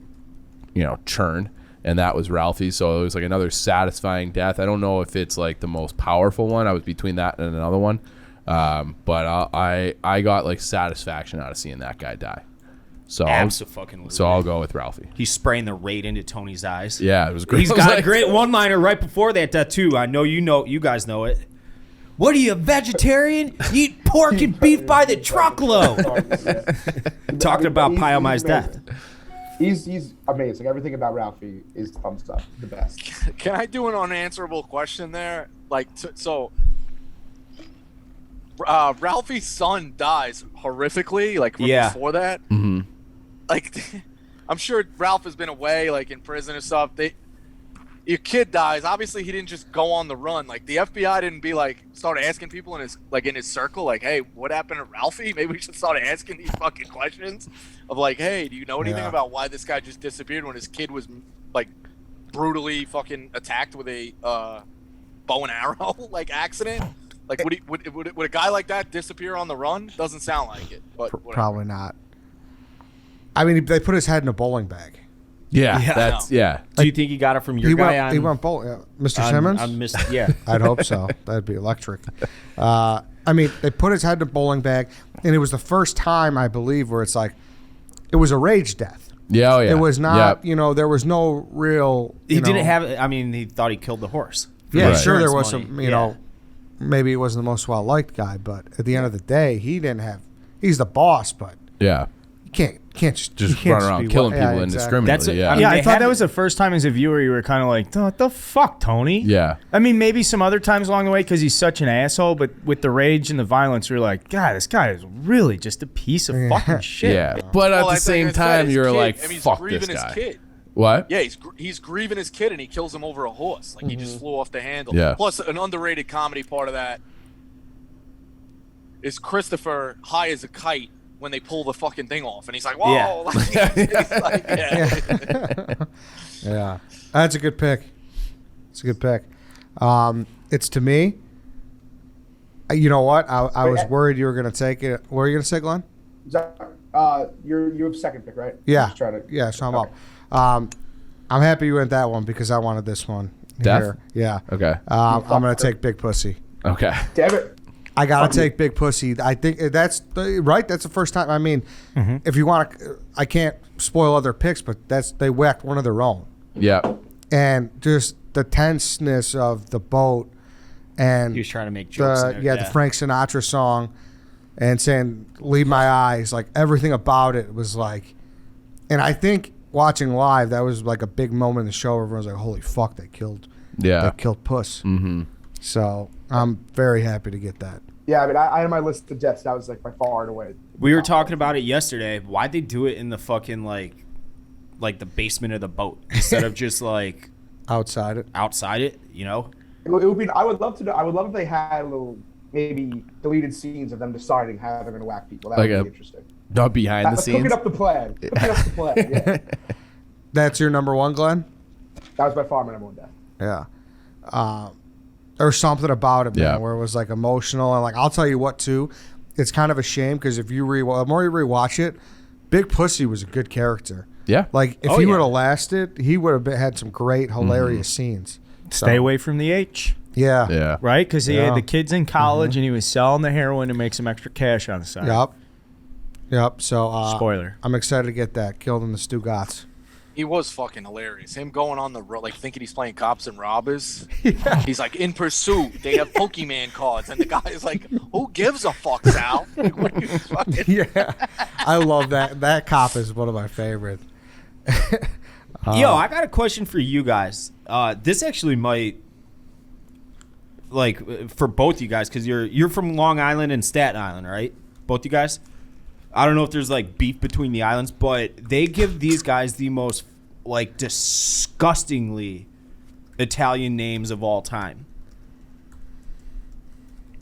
[SPEAKER 3] churn. And that was Ralphie. So it was like another satisfying death. I don't know if it's like the most powerful one. I was between that and another one. But I got like satisfaction out of seeing that guy die. So
[SPEAKER 5] Abso-fucking-lutely.
[SPEAKER 3] so I'll go with Ralphie.
[SPEAKER 5] He's spraying the Raid into Tony's eyes.
[SPEAKER 3] Yeah, it was great.
[SPEAKER 5] He's got a great one-liner right before that too. I know you guys know it. What are you, a vegetarian? You eat pork and beef by the truckload. Talking about Pyomai's death.
[SPEAKER 4] He's amazing. Everything about Ralphie is thumbs up. The best.
[SPEAKER 2] Can I do an unanswerable question there? Ralphie's son dies horrifically, like before that.
[SPEAKER 3] Mm-hmm.
[SPEAKER 2] Like, I'm sure Ralph has been away, like in prison and stuff. Your kid dies. Obviously, he didn't just go on the run. Like the FBI didn't be like start asking people in his circle, like, hey, what happened to Ralphie? Maybe we should start asking these fucking questions of like, hey, do you know anything about why this guy just disappeared when his kid was like brutally fucking attacked with a bow and arrow like accident? Like, would a guy like that disappear on the run? Doesn't sound like it, but whatever.
[SPEAKER 1] Probably not. I mean, they put his head in a bowling bag.
[SPEAKER 3] Yeah.
[SPEAKER 5] Do you think he got it from your guy
[SPEAKER 1] he went bowling. Mr. Simmons?
[SPEAKER 5] Yeah.
[SPEAKER 1] I'd hope so. That'd be electric. I mean, they put his head in a bowling bag, and it was the first time, I believe, where it's like, it was a rage death.
[SPEAKER 3] Yeah,
[SPEAKER 1] It was not, there was no real.
[SPEAKER 5] He didn't have it. I mean, he thought he killed the horse.
[SPEAKER 1] Yeah,
[SPEAKER 3] Right.
[SPEAKER 1] sure, there
[SPEAKER 5] Insurance
[SPEAKER 1] was
[SPEAKER 5] money.
[SPEAKER 1] some, maybe he wasn't the most well-liked guy, but at the end of the day, he's the boss, but
[SPEAKER 3] Yeah.
[SPEAKER 1] you can't just
[SPEAKER 3] Just
[SPEAKER 1] you can't
[SPEAKER 3] run around
[SPEAKER 1] be
[SPEAKER 3] killing
[SPEAKER 1] yeah,
[SPEAKER 3] people
[SPEAKER 1] exactly.
[SPEAKER 3] indiscriminately.
[SPEAKER 5] That's
[SPEAKER 3] Yeah.
[SPEAKER 5] I mean,
[SPEAKER 6] I
[SPEAKER 5] they
[SPEAKER 6] thought
[SPEAKER 5] have
[SPEAKER 6] that
[SPEAKER 5] it-
[SPEAKER 6] was the first time as a viewer you were kind of like, what the fuck, Tony?
[SPEAKER 3] Yeah.
[SPEAKER 6] I mean, maybe some other times along the way because he's such an asshole, but with the rage and the violence, you're like, God, this guy is really just a piece of fucking shit.
[SPEAKER 3] Yeah. But at
[SPEAKER 2] Well,
[SPEAKER 3] the
[SPEAKER 2] like
[SPEAKER 3] same
[SPEAKER 2] I said,
[SPEAKER 3] time,
[SPEAKER 2] his
[SPEAKER 3] you're
[SPEAKER 2] kid,
[SPEAKER 3] like,
[SPEAKER 2] I mean, he's
[SPEAKER 3] fuck
[SPEAKER 2] grieving
[SPEAKER 3] this guy.
[SPEAKER 2] his kid.
[SPEAKER 3] What?
[SPEAKER 2] Yeah, he's grieving his kid, and he kills him over a horse. Like, he just flew off the handle.
[SPEAKER 3] Yeah.
[SPEAKER 2] Plus, an underrated comedy part of that is Christopher high as a kite when they pull the fucking thing off, and he's like, whoa.
[SPEAKER 5] Yeah.
[SPEAKER 2] Like, he's like, yeah.
[SPEAKER 1] Yeah, that's a good pick. It's a good pick. It's to me. You know what? I was worried you were going to take it. What were you going to say, Glenn?
[SPEAKER 4] You have second pick, right?
[SPEAKER 1] Yeah.
[SPEAKER 4] Just try to,
[SPEAKER 1] Yeah, so I'm
[SPEAKER 4] okay.
[SPEAKER 1] up. I'm happy you went that one because I wanted this one.
[SPEAKER 3] Death?
[SPEAKER 1] Here. Yeah.
[SPEAKER 3] Okay.
[SPEAKER 1] I'm going to take Big Pussy.
[SPEAKER 3] Okay.
[SPEAKER 4] Damn it.
[SPEAKER 1] I got to take Big Pussy. I think that's right. That's the first time. I mean, if you want to, I can't spoil other picks, but they whacked one of their own.
[SPEAKER 3] Yeah.
[SPEAKER 1] And just the tenseness of the boat and
[SPEAKER 5] He was trying to make jokes.
[SPEAKER 1] the Frank Sinatra song and saying "Leave my eyes," like everything about it was like, and I think watching live that was like a big moment in the show. Everyone's like, "Holy fuck, they killed Puss."
[SPEAKER 3] Mm-hmm.
[SPEAKER 1] So I'm very happy to get that.
[SPEAKER 4] Yeah, I mean, I had my list of deaths. That was like by far and away.
[SPEAKER 5] We were talking about it yesterday. Why'd they do it in the fucking like the basement of the boat instead of just like
[SPEAKER 1] Outside it.
[SPEAKER 5] outside it? You know?
[SPEAKER 4] It would be. I would love to know. I would love if they had a little maybe deleted scenes of them deciding how they're going to whack people. That
[SPEAKER 3] Like
[SPEAKER 4] would
[SPEAKER 3] a-
[SPEAKER 4] be interesting.
[SPEAKER 3] Not behind the
[SPEAKER 4] Cooking
[SPEAKER 3] scenes.
[SPEAKER 4] up the plan. Cooking up the plan. Yeah.
[SPEAKER 1] That's your number one, Glenn?
[SPEAKER 4] That was by far my number one death.
[SPEAKER 1] Yeah. There's something about it, man,
[SPEAKER 3] Yeah.
[SPEAKER 1] where it was like emotional. And like, I'll tell you what, too, it's kind of a shame because if you the more you rewatch it, Big Pussy was a good character.
[SPEAKER 3] Yeah.
[SPEAKER 1] Like, if
[SPEAKER 5] Oh,
[SPEAKER 1] he
[SPEAKER 5] yeah.
[SPEAKER 1] would have lasted, he would have had some great, hilarious scenes.
[SPEAKER 6] Stay away from the H,
[SPEAKER 1] Yeah.
[SPEAKER 3] Yeah.
[SPEAKER 6] right? Because he
[SPEAKER 1] Yeah.
[SPEAKER 6] had the kids in college and he was selling the heroin to make some extra cash on the side.
[SPEAKER 1] Yep. So,
[SPEAKER 6] Spoiler.
[SPEAKER 1] I'm excited to get that. Killed in the Stugats.
[SPEAKER 2] He was fucking hilarious. Him going on the road, like thinking he's playing cops and robbers. He's like, in pursuit. They have Pokemon cards. And the guy is like, who gives a fuck, Sal? Like, what are you fucking...
[SPEAKER 1] Yeah. I love that. That cop is one of my favorites.
[SPEAKER 5] Yo, I got a question for you guys. This actually might, like, for both you guys, because you're from Long Island and Staten Island, right? Both you guys. I don't know if there's like beef between the islands, but they give these guys the most like disgustingly Italian names of all time.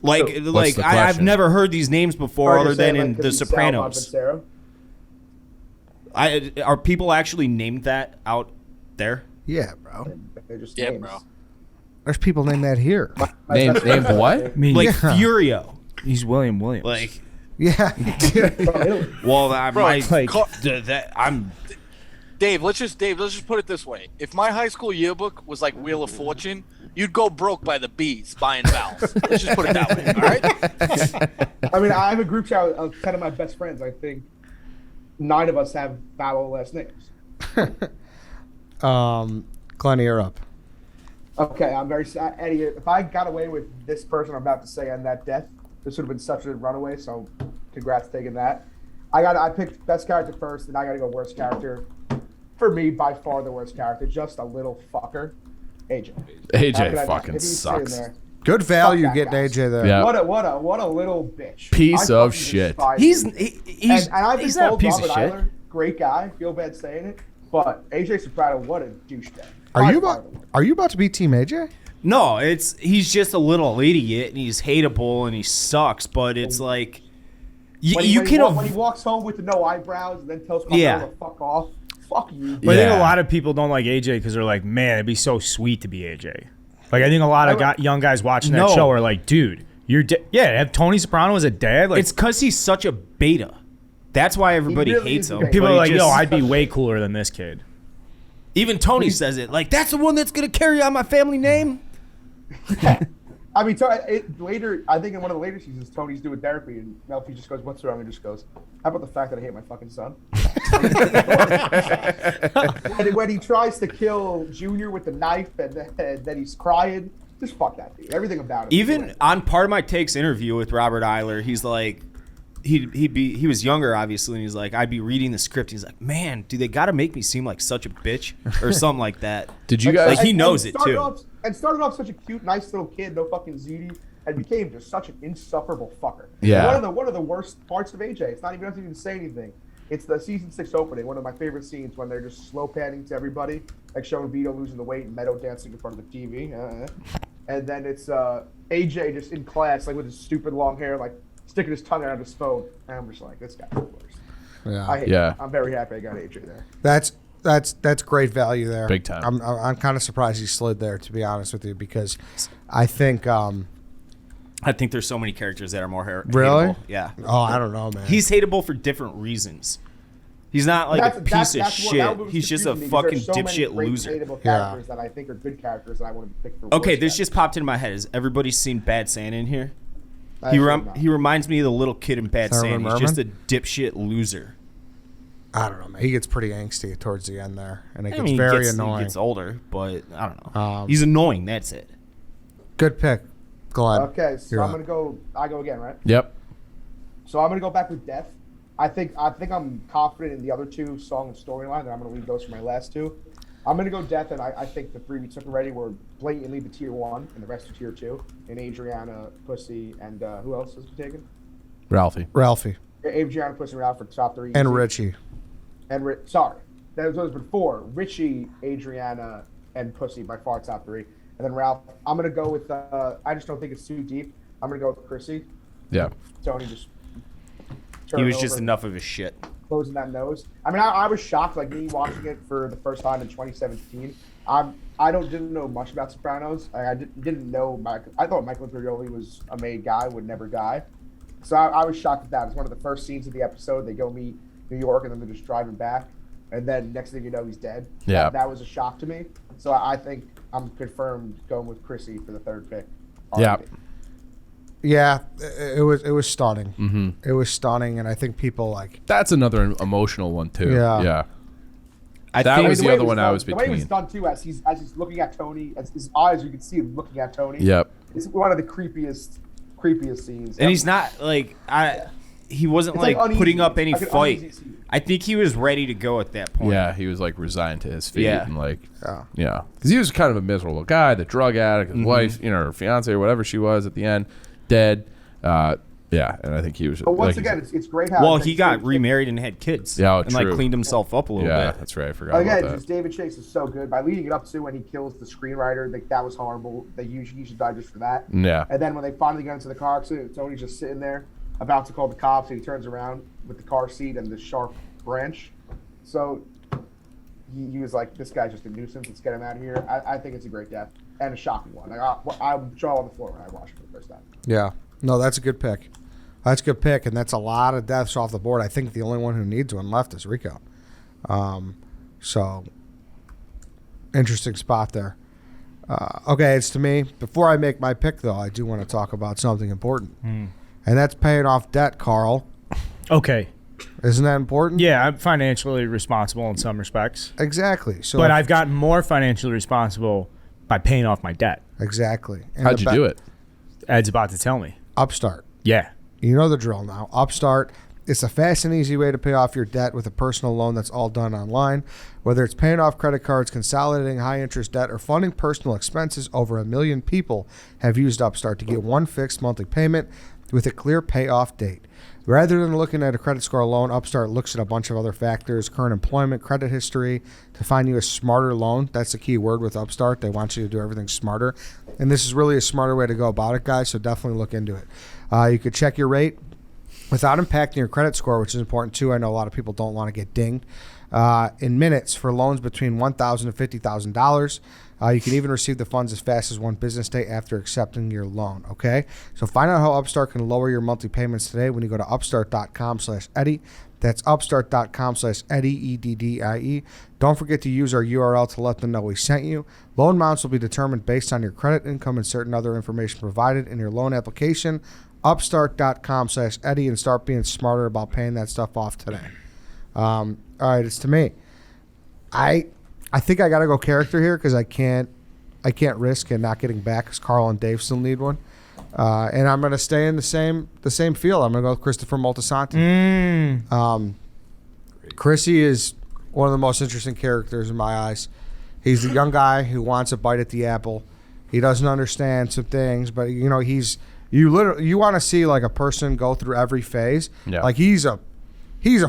[SPEAKER 5] Like,
[SPEAKER 3] the
[SPEAKER 5] I've
[SPEAKER 3] question?
[SPEAKER 5] never heard these names before,
[SPEAKER 4] Or
[SPEAKER 5] other
[SPEAKER 4] just say,
[SPEAKER 5] than
[SPEAKER 4] like,
[SPEAKER 5] in
[SPEAKER 4] could
[SPEAKER 5] The
[SPEAKER 4] be Sal
[SPEAKER 5] Sopranos.
[SPEAKER 4] Bonfensero.
[SPEAKER 5] Are people actually named that out there?
[SPEAKER 1] Yeah, bro.
[SPEAKER 4] They're just
[SPEAKER 2] Yeah,
[SPEAKER 4] names.
[SPEAKER 2] bro.
[SPEAKER 1] There's people named that here.
[SPEAKER 3] Named what?
[SPEAKER 6] I mean,
[SPEAKER 5] Like
[SPEAKER 1] Yeah.
[SPEAKER 5] Furio.
[SPEAKER 6] he's William Williams.
[SPEAKER 5] Like,
[SPEAKER 1] Yeah.
[SPEAKER 4] From Italy.
[SPEAKER 5] well, I
[SPEAKER 2] Bro,
[SPEAKER 5] might.
[SPEAKER 6] like-
[SPEAKER 5] I'm.
[SPEAKER 2] Dave, let's just put it this way. If my high school yearbook was like Wheel of Fortune, you'd go broke by the bees buying vowels. Let's just put it that way, all right?
[SPEAKER 4] I mean, I have a group chat of 10 of my best friends. I think 9 of us have vowel last names.
[SPEAKER 1] Glenny, you're up.
[SPEAKER 4] Okay, I'm very sad. Eddie, if I got away with this person I'm about to say on that death, this would have been such a runaway, so congrats taking that. I picked best character first, and I got to go worst character. For me, by far the worst character, just a little fucker, AJ.
[SPEAKER 3] AJ fucking sucks.
[SPEAKER 1] Good value
[SPEAKER 4] Fuck that
[SPEAKER 1] getting
[SPEAKER 4] guy.
[SPEAKER 1] AJ there.
[SPEAKER 3] Yeah.
[SPEAKER 4] What a little bitch.
[SPEAKER 3] Piece
[SPEAKER 4] I
[SPEAKER 3] of
[SPEAKER 4] fucking
[SPEAKER 3] shit.
[SPEAKER 4] despise
[SPEAKER 5] He's
[SPEAKER 4] him.
[SPEAKER 5] he's
[SPEAKER 4] and I've been
[SPEAKER 5] he's not a
[SPEAKER 4] told
[SPEAKER 5] piece
[SPEAKER 4] Robert
[SPEAKER 5] of shit.
[SPEAKER 4] Eiler, great guy, feel bad saying it, but AJ Soprano, what a douchebag.
[SPEAKER 1] Are you about to be Team AJ?
[SPEAKER 5] No, he's just a little idiot and he's hateable and he sucks. But it's like
[SPEAKER 4] When he walks home with the no eyebrows and then tells Carmelo to fuck off, fuck you.
[SPEAKER 6] But I think
[SPEAKER 3] Yeah.
[SPEAKER 6] a lot of people don't like AJ because they're like, man, it'd be so sweet to be AJ. Like, I think a lot of young guys watching that
[SPEAKER 5] No.
[SPEAKER 6] show are like, dude, you're have Tony Soprano as a dad. Like,
[SPEAKER 5] it's because he's such a beta. That's why everybody
[SPEAKER 4] really
[SPEAKER 5] hates
[SPEAKER 4] is a
[SPEAKER 5] him.
[SPEAKER 4] beta.
[SPEAKER 6] people
[SPEAKER 5] But
[SPEAKER 6] are
[SPEAKER 5] he
[SPEAKER 6] like, yo,
[SPEAKER 5] just-
[SPEAKER 6] I'd be way cooler than this kid.
[SPEAKER 5] even Tony says it. Like, that's the one that's gonna carry on my family name.
[SPEAKER 4] I mean, later, I think in one of the later seasons, Tony's doing therapy, and Melfi just goes, "What's wrong?" And just goes, "How about the fact that I hate my fucking son?" when he tries to kill Junior with the knife, and then he's crying, just fuck that dude. Everything about it.
[SPEAKER 5] Even on Part of My Takes interview with Robert Eiler, he's like, he was younger obviously, and he's like, I'd be reading the script. He's like, man, do they got to make me seem like such a bitch or something like that?
[SPEAKER 3] Did you guys?
[SPEAKER 5] Like, he knows it, too.
[SPEAKER 4] Started off such a cute, nice little kid, no fucking ZD, and became just such an insufferable fucker.
[SPEAKER 3] Yeah.
[SPEAKER 4] One of the worst parts of AJ. It's not even doesn't even say anything. It's the season 6 opening. One of my favorite scenes when they're just slow panning to everybody, like showing Vito losing the weight and Meadow dancing in front of the TV, and then it's AJ just in class, like with his stupid long hair, like sticking his tongue out of his phone. And I'm just like, this guy's the worst.
[SPEAKER 1] Yeah.
[SPEAKER 4] I hate
[SPEAKER 3] Yeah.
[SPEAKER 4] him. I'm very happy I got AJ there.
[SPEAKER 1] That's great value there.
[SPEAKER 3] Big time.
[SPEAKER 1] I'm kind of surprised he slid there, to be honest with you, because I think
[SPEAKER 5] I think there's so many characters that are more
[SPEAKER 1] Really?
[SPEAKER 5] hateable. Yeah.
[SPEAKER 1] I don't know, man.
[SPEAKER 5] He's hateable for different reasons. He's not like a piece of shit. He's just a fucking dipshit loser.
[SPEAKER 4] Hateable characters that I think are good characters that I want to pick for.
[SPEAKER 5] Okay,
[SPEAKER 4] worst
[SPEAKER 5] this just
[SPEAKER 4] characters.
[SPEAKER 5] popped into my head. Has everybody seen Bad Santa in here?
[SPEAKER 4] I
[SPEAKER 5] He
[SPEAKER 4] assume not.
[SPEAKER 5] he reminds me of the little kid in Bad
[SPEAKER 1] Sarah
[SPEAKER 5] Santa. He's
[SPEAKER 1] Merman?
[SPEAKER 5] just a dipshit loser.
[SPEAKER 1] I don't know, man. He gets pretty angsty towards the end there, and it
[SPEAKER 5] I
[SPEAKER 1] gets
[SPEAKER 5] mean,
[SPEAKER 1] very
[SPEAKER 5] he
[SPEAKER 1] annoying.
[SPEAKER 5] gets older, but I don't know.
[SPEAKER 1] Um,
[SPEAKER 5] He's annoying. That's it.
[SPEAKER 1] Good pick, Glenn.
[SPEAKER 4] Okay, so
[SPEAKER 1] You're
[SPEAKER 4] I'm
[SPEAKER 1] up.
[SPEAKER 4] gonna go. I go again, right?
[SPEAKER 3] Yep.
[SPEAKER 4] So I'm gonna go back with Death. I think I'm confident in the other two song and storyline, and I'm gonna leave those for my last two. I'm gonna go Death, and I think the 3 we took already were blatantly the tier 1, and the rest are tier 2. And Adriana, Pussy, and who else has been taken?
[SPEAKER 3] Ralphie.
[SPEAKER 1] Ralphie
[SPEAKER 4] Adriana, Pussy, and Ralph for top 3.
[SPEAKER 1] and
[SPEAKER 4] easy.
[SPEAKER 1] Richie.
[SPEAKER 4] And sorry, those been 4. Richie, Adriana, and Pussy by far top 3. And then Ralph. I'm gonna go with. I just don't think it's too deep. I'm gonna go with Chrissy.
[SPEAKER 3] Yeah.
[SPEAKER 4] Tony just.
[SPEAKER 5] He was just
[SPEAKER 4] over,
[SPEAKER 5] enough of a shit.
[SPEAKER 4] closing that nose. I mean, I was shocked, like me watching it for the first time in 2017. Didn't know much about Sopranos. I didn't know. I thought Michael Imperioli was a made guy, would never die. So I was shocked at that. It's one of the first scenes of the episode. They go meet New York, and then they're just driving back, and then next thing you know, he's dead.
[SPEAKER 3] Yeah.
[SPEAKER 4] That was a shock to me. So I think I'm confirmed going with Chrissy for the third pick.
[SPEAKER 3] Yeah.
[SPEAKER 4] RIP.
[SPEAKER 1] Yeah, it was stunning.
[SPEAKER 3] Mm-hmm.
[SPEAKER 1] It was stunning, and I think people like.
[SPEAKER 3] That's another emotional one too.
[SPEAKER 1] Yeah.
[SPEAKER 3] Yeah.
[SPEAKER 5] I
[SPEAKER 3] That
[SPEAKER 5] think
[SPEAKER 3] was the
[SPEAKER 4] way
[SPEAKER 3] other
[SPEAKER 4] it
[SPEAKER 3] one I
[SPEAKER 4] done-
[SPEAKER 3] was
[SPEAKER 4] The way it was
[SPEAKER 3] between.
[SPEAKER 4] done too, as he's looking at Tony, as his eyes, you can see him looking at Tony.
[SPEAKER 3] Yep.
[SPEAKER 4] It's one of the creepiest scenes.
[SPEAKER 5] and he's not like he wasn't
[SPEAKER 4] It's like
[SPEAKER 5] like
[SPEAKER 4] uneasy.
[SPEAKER 5] putting up any
[SPEAKER 4] Like an
[SPEAKER 5] fight.
[SPEAKER 4] uneasy scene.
[SPEAKER 5] I think he was ready to go at that point.
[SPEAKER 3] Yeah, he was like resigned to his fate
[SPEAKER 5] Yeah.
[SPEAKER 3] and like,
[SPEAKER 1] Yeah.
[SPEAKER 3] because he was kind of a miserable guy, the drug addict, his wife, her fiance or whatever she was at the end, dead. Yeah, and I think he was.
[SPEAKER 4] But once
[SPEAKER 3] like you
[SPEAKER 4] again,
[SPEAKER 3] said-
[SPEAKER 4] it's great how.
[SPEAKER 5] Well,
[SPEAKER 4] like,
[SPEAKER 5] he got
[SPEAKER 4] David-
[SPEAKER 5] remarried and had kids.
[SPEAKER 3] Yeah,
[SPEAKER 5] and like
[SPEAKER 3] true.
[SPEAKER 5] cleaned himself up a little
[SPEAKER 3] yeah,
[SPEAKER 5] bit.
[SPEAKER 3] that's right. I forgot
[SPEAKER 4] Again,
[SPEAKER 3] about
[SPEAKER 4] just
[SPEAKER 3] that.
[SPEAKER 4] David Chase is so good. By leading it up to when he kills the screenwriter, like that was horrible. They usually should die just for that.
[SPEAKER 3] Yeah.
[SPEAKER 4] And then when they finally get into the car accident, Tony's just sitting there, about to call the cops, and he turns around with the car seat and the sharp branch. So he was like, "This guy's just a nuisance. Let's get him out of here." I think it's a great death and a shocking one. Like, I jaw on the floor when I watched it for the first time.
[SPEAKER 1] Yeah. No, that's a good pick. That's a good pick, and that's a lot of deaths off the board. I think the only one who needs one left is Rico. So, interesting spot there. Okay, it's to me. Before I make my pick, though, I do want to talk about something important, and that's paying off debt, Carl.
[SPEAKER 6] Okay.
[SPEAKER 1] Isn't that important?
[SPEAKER 6] Yeah, I'm financially responsible in some respects.
[SPEAKER 1] Exactly. So,
[SPEAKER 6] But I've gotten more financially responsible by paying off my debt.
[SPEAKER 1] exactly. And
[SPEAKER 3] How'd you do it?
[SPEAKER 6] Ed's about to tell me.
[SPEAKER 1] Upstart.
[SPEAKER 6] Yeah.
[SPEAKER 1] You know the drill now. Upstart. It's a fast and easy way to pay off your debt with a personal loan that's all done online. Whether it's paying off credit cards, consolidating high-interest debt, or funding personal expenses, over 1 million people have used Upstart to get one fixed monthly payment with a clear payoff date. Rather than looking at a credit score alone, Upstart looks at a bunch of other factors, current employment, credit history, to find you a smarter loan. That's the key word with Upstart. They want you to do everything smarter. And this is really a smarter way to go about it, guys, so definitely look into it. You could check your rate without impacting your credit score, which is important too. I know a lot of people don't want to get dinged. In minutes for loans between $1,000 and $50,000. You can even receive the funds as fast as one business day after accepting your loan, okay? So find out how Upstart can lower your monthly payments today when you go to upstart.com/Eddie. That's upstart.com/Eddie, EDDIE. Don't forget to use our URL to let them know we sent you. Loan amounts will be determined based on your credit, income, and certain other information provided in your loan application. Upstart.com/Eddie and start being smarter about paying that stuff off today. All right, it's to me. I think I got to go character here because I can't risk and not getting back because Carl and Dave still need one. And I'm going to stay in the same field. I'm going to go with Christopher Moltisanti. Chrissy is one of the most interesting characters in my eyes. He's the young guy who wants a bite at the apple. He doesn't understand some things, but you want to see like a person go through every phase.
[SPEAKER 3] Yeah.
[SPEAKER 1] Like he's a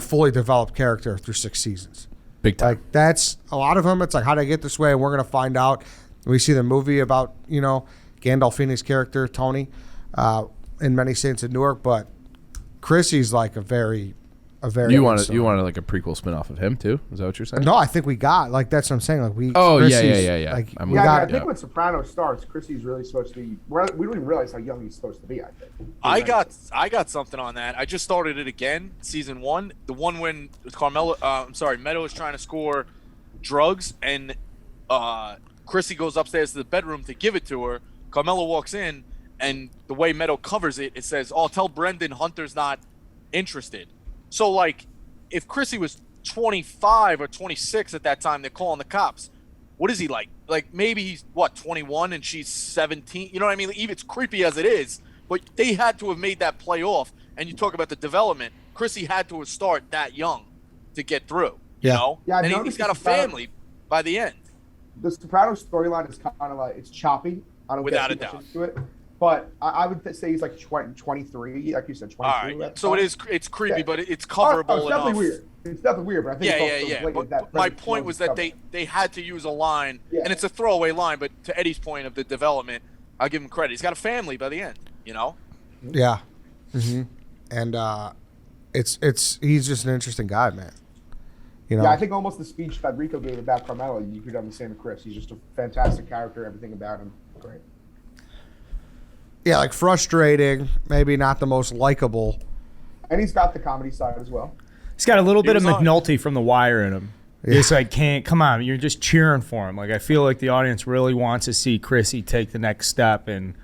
[SPEAKER 1] fully developed character through 6 seasons.
[SPEAKER 3] Big time.
[SPEAKER 1] Like that's a lot of them. It's like, how did I get this way? And we're going to find out. We see the movie about, Gandolfini's character, Tony, in Many Saints of Newark. But Chrissy's like a very
[SPEAKER 3] You wanted like a prequel spinoff of him too? Is that what you're saying?
[SPEAKER 1] No, I think we got, like, that's what I'm saying. Like we.
[SPEAKER 3] Oh,
[SPEAKER 1] Chrissy's,
[SPEAKER 3] yeah.
[SPEAKER 1] Like,
[SPEAKER 3] I'm
[SPEAKER 1] we
[SPEAKER 3] with
[SPEAKER 1] got.
[SPEAKER 4] I think when Sopranos starts, Chrissy's really supposed to be. We don't even realize how young he's supposed to be. I think.
[SPEAKER 2] I got something on that. I just started it again, season 1. The one when Meadow is trying to score drugs, and Chrissy goes upstairs to the bedroom to give it to her. Carmela walks in, and the way Meadow covers it, it says, "Oh, tell Brendan Hunter's not interested." So, like, if Chrissy was 25 or 26 at that time, they're calling the cops. What is he like? Like, maybe he's, 21 and she's 17? You know what I mean? Even it's creepy as it is, but they had to have made that play off. And you talk about the development. Chrissy had to start that young to get through, you know?
[SPEAKER 4] Yeah, I've
[SPEAKER 2] and
[SPEAKER 4] noticed
[SPEAKER 2] he's got a family by the end.
[SPEAKER 4] The Sopranos storyline is kind of like, it's choppy. I don't
[SPEAKER 2] Without
[SPEAKER 4] get
[SPEAKER 2] a
[SPEAKER 4] too much
[SPEAKER 2] doubt.
[SPEAKER 4] into it. But I would say he's like 23, like you said, 22.
[SPEAKER 2] All right. So it's creepy,
[SPEAKER 4] Yeah.
[SPEAKER 2] but it's
[SPEAKER 4] Oh,
[SPEAKER 2] coverable
[SPEAKER 4] it's
[SPEAKER 2] enough.
[SPEAKER 4] definitely weird. It's definitely weird, but I think it's also
[SPEAKER 2] Yeah.
[SPEAKER 4] blatant
[SPEAKER 2] But
[SPEAKER 4] that
[SPEAKER 2] my
[SPEAKER 4] Brendan
[SPEAKER 2] point was that
[SPEAKER 4] covered.
[SPEAKER 2] they had to use a line,
[SPEAKER 4] Yeah.
[SPEAKER 2] and it's a throwaway line, but to Eddie's point of the development, I'll give him credit. He's got a family by the end, you know?
[SPEAKER 1] Yeah. Mm-hmm. And he's just an interesting guy, man. You know.
[SPEAKER 4] Yeah, I think almost the speech that Rico gave about Carmelo, you could have the same with Chris. He's just a fantastic character, everything about him. Great.
[SPEAKER 1] Yeah, like frustrating, maybe not the most likable.
[SPEAKER 4] And he's got the comedy side as well.
[SPEAKER 6] He's got a little bit of
[SPEAKER 2] was on.
[SPEAKER 6] McNulty from The Wire in him.
[SPEAKER 1] Yeah.
[SPEAKER 6] It's like, come on, you're just cheering for him. Like, I feel like the audience really wants to see Chrissy take the next step, and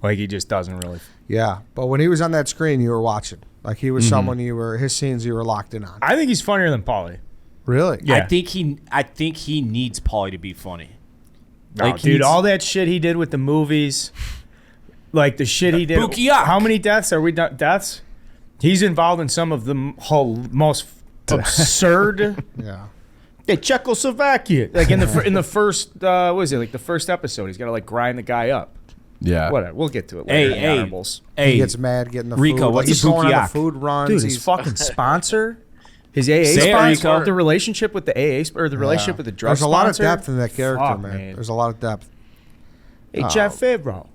[SPEAKER 6] like he just doesn't really.
[SPEAKER 1] Yeah, but when he was on that screen, you were watching. Like he was someone his scenes you were locked in on.
[SPEAKER 6] I think he's funnier than Paulie.
[SPEAKER 1] Really?
[SPEAKER 6] Yeah.
[SPEAKER 5] I think he needs Paulie to be funny.
[SPEAKER 6] No,
[SPEAKER 5] Like, he
[SPEAKER 6] dude,
[SPEAKER 5] needs-
[SPEAKER 6] all that shit he did with the movies, like the shit he did.
[SPEAKER 5] Bukiak.
[SPEAKER 6] How many deaths are we done? Deaths? He's involved in some of the most absurd.
[SPEAKER 1] Yeah.
[SPEAKER 6] Hey, Czechoslovakia. Like in the first, what is it? Like the first episode, he's got to like grind the guy up.
[SPEAKER 3] Yeah.
[SPEAKER 6] Whatever. We'll get to it later.
[SPEAKER 5] Hey,
[SPEAKER 6] Honorables.
[SPEAKER 1] He gets mad getting the
[SPEAKER 5] Rico,
[SPEAKER 1] food. Like,
[SPEAKER 5] what's
[SPEAKER 1] he's
[SPEAKER 5] a
[SPEAKER 1] going on the
[SPEAKER 5] bukiak?
[SPEAKER 1] food runs.
[SPEAKER 6] Dude, his
[SPEAKER 1] He's
[SPEAKER 6] fucking sponsor, his AA
[SPEAKER 5] Say it,
[SPEAKER 6] sponsor,
[SPEAKER 5] Rico.
[SPEAKER 6] the relationship with the AA or the relationship with the drug
[SPEAKER 1] There's a lot of
[SPEAKER 6] sponsor.
[SPEAKER 1] depth in that character,
[SPEAKER 6] Fuck,
[SPEAKER 1] man. There's a lot of depth.
[SPEAKER 6] Hey, Jeff Favreau.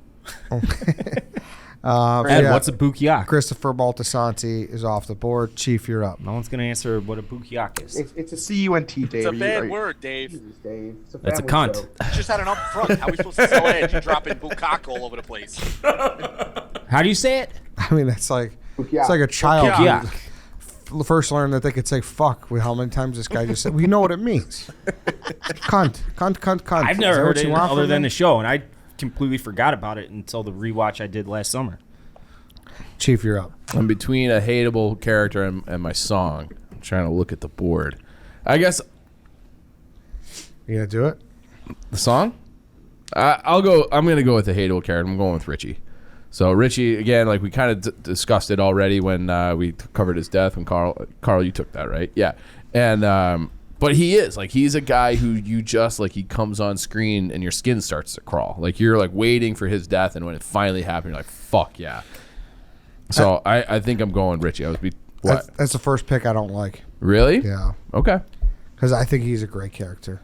[SPEAKER 5] Ed,
[SPEAKER 1] yeah,
[SPEAKER 5] what's a bukiak?
[SPEAKER 1] Christopher Moltisanti is off the board. Chief, you're up.
[SPEAKER 5] No one's gonna answer what a bukiak is.
[SPEAKER 4] It's a CUNT, Dave.
[SPEAKER 2] It's a bad word, Dave.
[SPEAKER 4] Jesus, Dave. It's a
[SPEAKER 5] That's a
[SPEAKER 4] family
[SPEAKER 5] cunt.
[SPEAKER 4] show.
[SPEAKER 2] You just had an up front. How are we supposed to sell ads? You're dropping bukkake all over the place.
[SPEAKER 5] How do you say it?
[SPEAKER 1] I mean, that's like
[SPEAKER 4] Bukiak.
[SPEAKER 1] it's like a child.
[SPEAKER 5] Bukiak.
[SPEAKER 1] First learned that they could say fuck with how many times this guy just said. We know what it means. Cunt.
[SPEAKER 5] I've
[SPEAKER 1] Is
[SPEAKER 5] never
[SPEAKER 1] that
[SPEAKER 5] heard
[SPEAKER 1] what
[SPEAKER 5] it
[SPEAKER 1] you want
[SPEAKER 5] other
[SPEAKER 1] from
[SPEAKER 5] than
[SPEAKER 1] me?
[SPEAKER 5] the show, and I completely forgot about it until the rewatch I did last summer.
[SPEAKER 1] Chief, you're up.
[SPEAKER 3] I'm between a hateable character and my song. I'm trying to look at the board. I guess
[SPEAKER 1] You gonna do it?
[SPEAKER 3] the song. I'll go. I'm gonna go with the hateable character. I'm going with Richie. So Richie, again, like we kind of discussed it already when we covered his death. When Carl, you took that, right? Yeah. And but he's a guy who you just like, he comes on screen and your skin starts to crawl. Like you're like waiting for his death, and when it finally happened, you're like, fuck yeah. So I think I'm going Richie. What?
[SPEAKER 1] That's the first pick I don't like.
[SPEAKER 3] Really?
[SPEAKER 1] Yeah,
[SPEAKER 3] Okay.
[SPEAKER 1] because I think he's a great character.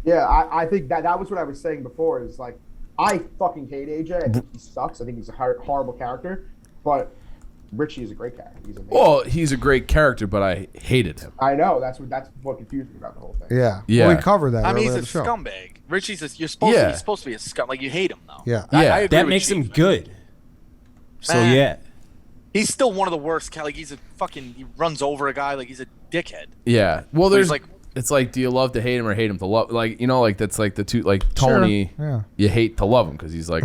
[SPEAKER 4] Yeah, I think that was what I was saying before. Is like, I fucking hate AJ. I think he sucks. I think he's a horrible character. But Richie is a great character. He's amazing.
[SPEAKER 3] Well, he's a great character, but I hated him.
[SPEAKER 4] I know. That's what confused me about the whole thing.
[SPEAKER 1] Yeah,
[SPEAKER 3] Yeah.
[SPEAKER 1] Well, we covered that.
[SPEAKER 2] I mean,
[SPEAKER 1] earlier
[SPEAKER 2] he's
[SPEAKER 1] in
[SPEAKER 2] a
[SPEAKER 1] the show.
[SPEAKER 2] scumbag. Richie's he's supposed to be a scum. Like, you hate him though.
[SPEAKER 1] Yeah.
[SPEAKER 2] I
[SPEAKER 3] Yeah.
[SPEAKER 2] agree
[SPEAKER 5] That
[SPEAKER 2] with
[SPEAKER 5] makes
[SPEAKER 2] Chief,
[SPEAKER 5] him
[SPEAKER 2] man.
[SPEAKER 5] good. So
[SPEAKER 2] Man.
[SPEAKER 5] yeah.
[SPEAKER 2] He's still one of the worst. Like, he runs over a guy like he's a dickhead.
[SPEAKER 3] Yeah. Well,
[SPEAKER 2] But he's
[SPEAKER 3] there's
[SPEAKER 2] like,
[SPEAKER 3] it's like, do you love to hate him or hate him to love? Like, you know, like that's like the two. Like Tony,
[SPEAKER 1] Yeah.
[SPEAKER 3] you hate to love him because he's like,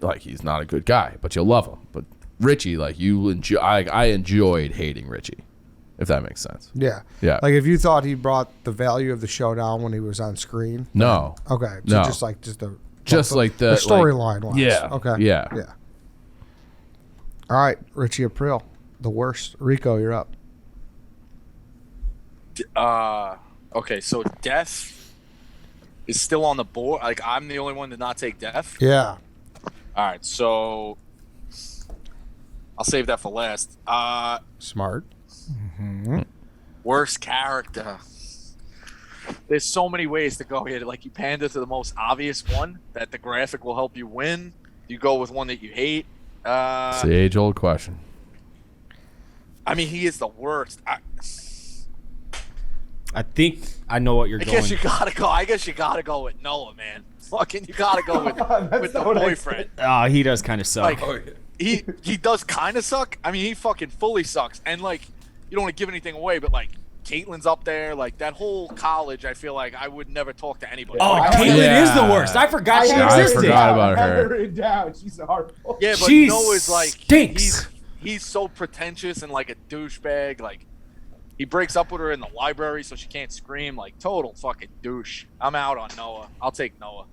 [SPEAKER 3] like he's not a good guy, but you love him. But Richie, like you enjoy. I enjoyed hating Richie, if that makes sense.
[SPEAKER 1] Yeah.
[SPEAKER 3] Yeah.
[SPEAKER 1] Like if you thought he brought the value of the show down when he was on screen.
[SPEAKER 3] No.
[SPEAKER 1] Okay. So
[SPEAKER 3] No.
[SPEAKER 1] just the
[SPEAKER 3] the
[SPEAKER 1] storyline wise.
[SPEAKER 3] Yeah.
[SPEAKER 1] Okay.
[SPEAKER 3] Yeah.
[SPEAKER 1] Yeah. All right, Richie April, the worst. Rico, you're up.
[SPEAKER 2] okay, so death is still on the board. Like, I'm the only one to not take death.
[SPEAKER 1] Yeah.
[SPEAKER 2] All right, so I'll save that for last.
[SPEAKER 1] Smart.
[SPEAKER 2] Worst character. There's so many ways to go here. Like, you pander to the most obvious one that the graphic will help you win. You go with one that you hate.
[SPEAKER 3] It's the age-old question.
[SPEAKER 2] I mean, he is the worst.
[SPEAKER 5] I think I know what you're
[SPEAKER 2] I
[SPEAKER 5] going.
[SPEAKER 2] guess you gotta go with Noah, man. Fucking, you gotta go with the
[SPEAKER 4] not what I
[SPEAKER 2] boyfriend.
[SPEAKER 5] He does kind of suck.
[SPEAKER 2] Like, he does kind of suck. I mean, he fucking fully sucks. And like, you don't want to give anything away, but like, Caitlin's up there. Like, that whole college, I feel like I would never talk to anybody.
[SPEAKER 5] Oh,
[SPEAKER 2] Like,
[SPEAKER 5] Caitlyn
[SPEAKER 3] Yeah.
[SPEAKER 5] is the worst. I forgot she
[SPEAKER 3] I
[SPEAKER 5] existed.
[SPEAKER 3] forgot about
[SPEAKER 4] I had
[SPEAKER 3] her.
[SPEAKER 4] written down. She's horrible.
[SPEAKER 2] yeah, but
[SPEAKER 5] She
[SPEAKER 2] Noah's like
[SPEAKER 5] stinks.
[SPEAKER 2] he's so pretentious and like a douchebag. Like, he breaks up with her in the library so she can't scream. Like, total fucking douche. I'm out on Noah. I'll take Noah.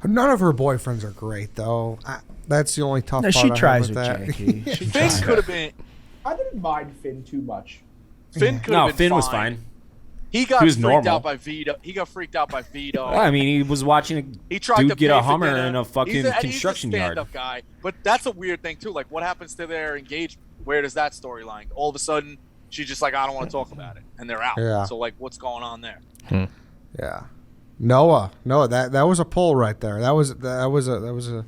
[SPEAKER 1] None of her boyfriends are great though. That's the only tough
[SPEAKER 6] No,
[SPEAKER 1] part.
[SPEAKER 6] she
[SPEAKER 1] I have
[SPEAKER 6] tries
[SPEAKER 1] with
[SPEAKER 6] with
[SPEAKER 1] that.
[SPEAKER 6] Jackie. She
[SPEAKER 2] Finn
[SPEAKER 6] tries.
[SPEAKER 2] could have been.
[SPEAKER 4] I didn't mind Finn too much.
[SPEAKER 2] Finn could
[SPEAKER 5] No,
[SPEAKER 2] have been
[SPEAKER 5] Finn was fine.
[SPEAKER 2] He got
[SPEAKER 5] He was
[SPEAKER 2] freaked
[SPEAKER 5] normal.
[SPEAKER 2] out by Vito. He got freaked out by Vito.
[SPEAKER 5] I mean, he was watching
[SPEAKER 2] He
[SPEAKER 5] a
[SPEAKER 2] tried
[SPEAKER 5] dude
[SPEAKER 2] to
[SPEAKER 5] get
[SPEAKER 2] pay
[SPEAKER 5] a
[SPEAKER 2] for
[SPEAKER 5] Hummer
[SPEAKER 2] dinner.
[SPEAKER 5] in a fucking
[SPEAKER 2] He's
[SPEAKER 5] construction
[SPEAKER 2] he's a
[SPEAKER 5] yard.
[SPEAKER 2] stand-up guy, but that's a weird thing too. Like, what happens to their engagement? Where does that storyline? All of a sudden, she's just like, I don't want to talk about it, and they're out.
[SPEAKER 1] Yeah.
[SPEAKER 2] So like, what's going on there?
[SPEAKER 1] Yeah. Noah, that was a pull right there. That was a.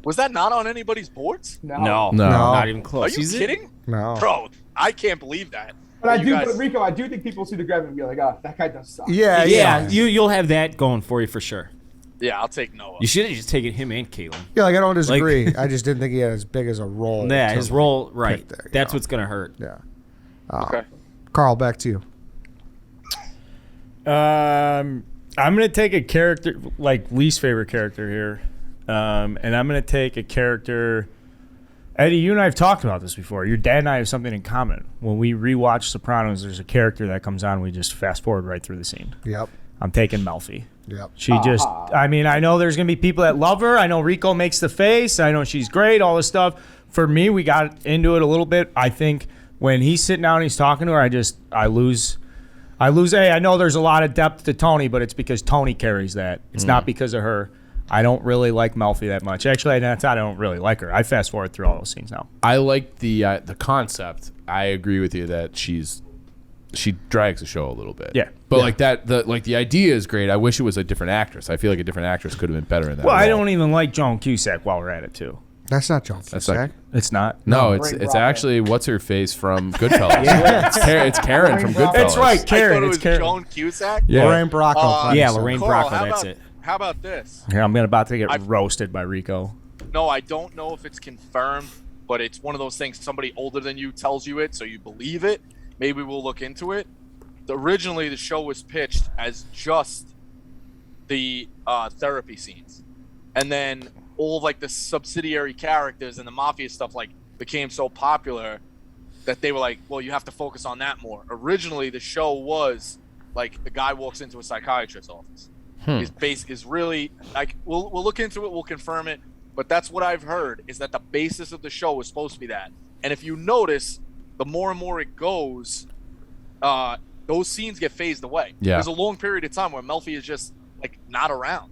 [SPEAKER 2] Was that not on anybody's boards?
[SPEAKER 5] No,
[SPEAKER 3] No.
[SPEAKER 5] not even close.
[SPEAKER 2] Are you
[SPEAKER 5] He's in-
[SPEAKER 2] kidding,
[SPEAKER 1] No.
[SPEAKER 2] bro? I can't believe that.
[SPEAKER 4] But
[SPEAKER 2] You guys-
[SPEAKER 4] but Rico, I do think people see the graphic and be like, "Oh, that guy does suck."
[SPEAKER 1] Yeah.
[SPEAKER 5] Yeah, you'll have that going for you for sure.
[SPEAKER 2] Yeah, I'll take Noah.
[SPEAKER 5] You should have just taken him and Caitlyn.
[SPEAKER 1] Yeah, like I don't disagree. I just didn't think he had as big as a role.
[SPEAKER 5] Yeah,
[SPEAKER 1] to
[SPEAKER 5] his role, right.
[SPEAKER 1] pick there, you
[SPEAKER 5] That's
[SPEAKER 1] know.
[SPEAKER 5] what's gonna hurt.
[SPEAKER 1] Yeah.
[SPEAKER 2] Okay.
[SPEAKER 1] Carl, back to you.
[SPEAKER 6] I'm gonna take a character, like least favorite character here, and I'm gonna take a character. Eddie, you and I have talked about this before. Your dad and I have something in common. When we rewatch Sopranos, there's a character that comes on. We just fast forward right through the scene.
[SPEAKER 1] Yep.
[SPEAKER 6] I'm taking Melfi.
[SPEAKER 1] Yep.
[SPEAKER 6] She just, I mean, I know there's going to be people that love her. I know Rico makes the face. I know she's great, all this stuff. For me, we got into it a little bit. I think when he's sitting down and he's talking to her, I lose. Hey, I know there's a lot of depth to Tony, but it's because Tony carries that. It's not because of her. I don't really like Melfi that much. Actually, that's not, I don't really like her. I fast forward through all those scenes now.
[SPEAKER 3] I like the concept. I agree with you that she drags the show a little bit.
[SPEAKER 6] Yeah.
[SPEAKER 3] But
[SPEAKER 6] Yeah.
[SPEAKER 3] like that, the idea is great. I wish it was a different actress. I feel like a different actress could have been better in that.
[SPEAKER 6] Well, I
[SPEAKER 3] role.
[SPEAKER 6] don't even like Joan Cusack while we're at it, too.
[SPEAKER 1] That's not John
[SPEAKER 3] That's
[SPEAKER 1] Cusack.
[SPEAKER 6] It's not.
[SPEAKER 3] No, it's
[SPEAKER 4] Lorraine
[SPEAKER 3] it's
[SPEAKER 4] Bracco.
[SPEAKER 3] actually what's her face from Goodfellas. It's Karen from
[SPEAKER 4] Lorraine Bracco.
[SPEAKER 3] Goodfellas.
[SPEAKER 6] It's right,
[SPEAKER 2] I thought
[SPEAKER 6] Karen.
[SPEAKER 2] it
[SPEAKER 6] It's
[SPEAKER 2] was
[SPEAKER 6] Karen.
[SPEAKER 2] Joan Cusack.
[SPEAKER 3] Yeah.
[SPEAKER 1] Lorraine Bracco. plays
[SPEAKER 5] Yeah,
[SPEAKER 1] her.
[SPEAKER 5] Lorraine
[SPEAKER 2] Carl,
[SPEAKER 5] Bracco, that's it.
[SPEAKER 2] How about this?
[SPEAKER 6] Yeah, I'm about to get
[SPEAKER 2] I've-
[SPEAKER 6] roasted by Rico.
[SPEAKER 2] No, I don't know if it's confirmed, but it's one of those things somebody older than you tells you it, so you believe it. Maybe we'll look into it. Originally, the show was pitched as just the therapy scenes. And then all of like the subsidiary characters and the mafia stuff like became so popular that they were like, well, you have to focus on that more. Originally, the show was like the guy walks into a psychiatrist's office. His base is really like we'll look into it, we'll confirm it, but that's what I've heard is that the basis of the show was supposed to be that. And if you notice, the more and more it goes, those scenes get phased away.
[SPEAKER 3] Yeah.
[SPEAKER 2] There's a long period of time where Melfi is just like not around.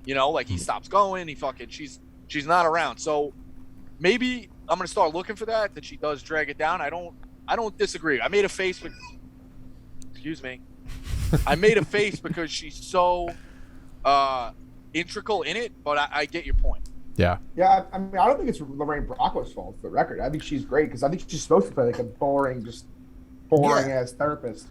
[SPEAKER 2] You know, like he stops going, she's not around. So maybe I'm gonna start looking for that she does drag it down. I don't disagree. I made a face with excuse me. I made a face because she's so integral in it, but I get your point.
[SPEAKER 3] Yeah.
[SPEAKER 4] Yeah, I mean, I don't think it's Lorraine Bracco's fault for the record. I think she's great because I think she's supposed to play like a boring ass therapist.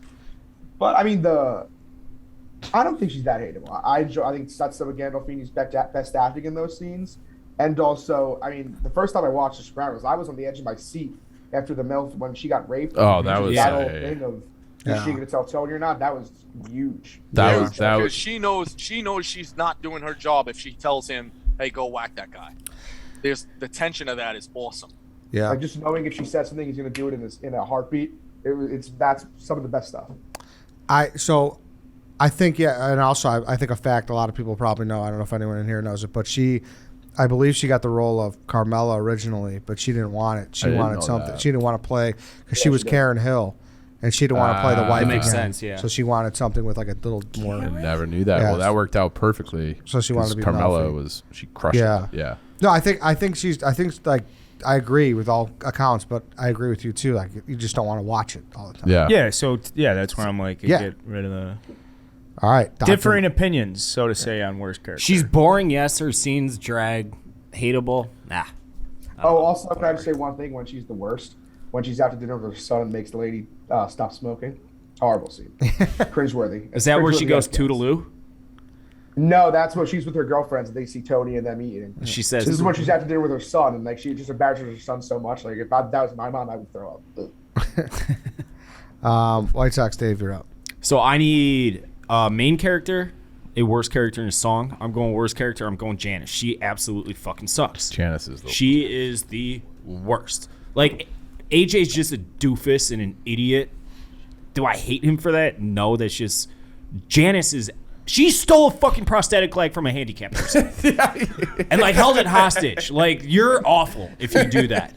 [SPEAKER 4] But I mean, I don't think she's that hateable. I think that's some of Gandolfini's best acting in those scenes. And also, I mean, the first time I watched The Sopranos, I was on the edge of my seat after the MILF when she got raped.
[SPEAKER 3] Oh, that was
[SPEAKER 4] that whole thing of is she gonna tell Tony or not? That was huge.
[SPEAKER 2] Because she knows she's not doing her job if she tells him, "Hey, go whack that guy." There's the tension of that is awesome.
[SPEAKER 1] Yeah.
[SPEAKER 4] Like just knowing if she says something, he's gonna do it in a heartbeat. That's some of the best stuff.
[SPEAKER 1] I think and also I think a fact a lot of people probably know. I don't know if anyone in here knows it, but I believe she got the role of Carmela originally, but she didn't want it. She wanted something.
[SPEAKER 3] That.
[SPEAKER 1] She didn't want to play because she was Karen Hill, and she didn't want to play the wife.
[SPEAKER 5] That makes
[SPEAKER 1] again.
[SPEAKER 5] sense, yeah.
[SPEAKER 1] So she wanted something with like a little more.
[SPEAKER 3] I never knew that.
[SPEAKER 1] Yeah.
[SPEAKER 3] Well, that worked out perfectly.
[SPEAKER 1] So she wanted to be
[SPEAKER 3] Carmela
[SPEAKER 1] Melfi.
[SPEAKER 3] she crushed
[SPEAKER 1] Yeah.
[SPEAKER 3] it. Yeah.
[SPEAKER 1] No, I think like I agree with all accounts, but I agree with you too. Like you just don't want to watch it all the time.
[SPEAKER 3] Yeah.
[SPEAKER 6] Yeah, so that's where I'm like, get rid of the
[SPEAKER 1] All right.
[SPEAKER 6] differing opinions, so to say, on worst character.
[SPEAKER 5] She's boring, yes. Her scenes drag. Hateable? Nah.
[SPEAKER 4] Oh, also, can I just say one thing? When she's the worst, when she's out to dinner with her son and makes the lady stop smoking. Horrible scene. Cringeworthy.
[SPEAKER 5] Is that where she
[SPEAKER 4] Cringeworthy
[SPEAKER 5] goes
[SPEAKER 4] as gets.
[SPEAKER 5] Toodaloo?
[SPEAKER 4] No, that's when she's with her girlfriends and they see Tony and them eating.
[SPEAKER 5] She says
[SPEAKER 4] This is when she's out to dinner with her son and like she just embarrasses her son so much. Like if that was my mom, I would throw up.
[SPEAKER 1] White Sox Dave, you're up.
[SPEAKER 5] So I need a main character, a worst character in a song. I'm going worst character. I'm going Janice. She absolutely fucking sucks.
[SPEAKER 3] Janice is the
[SPEAKER 5] She is the worst. Like, AJ's just a doofus and an idiot. Do I hate him for that? No, that's just... Janice is... She stole a fucking prosthetic leg from a handicapped person. And, like, held it hostage. Like, you're awful if you do that.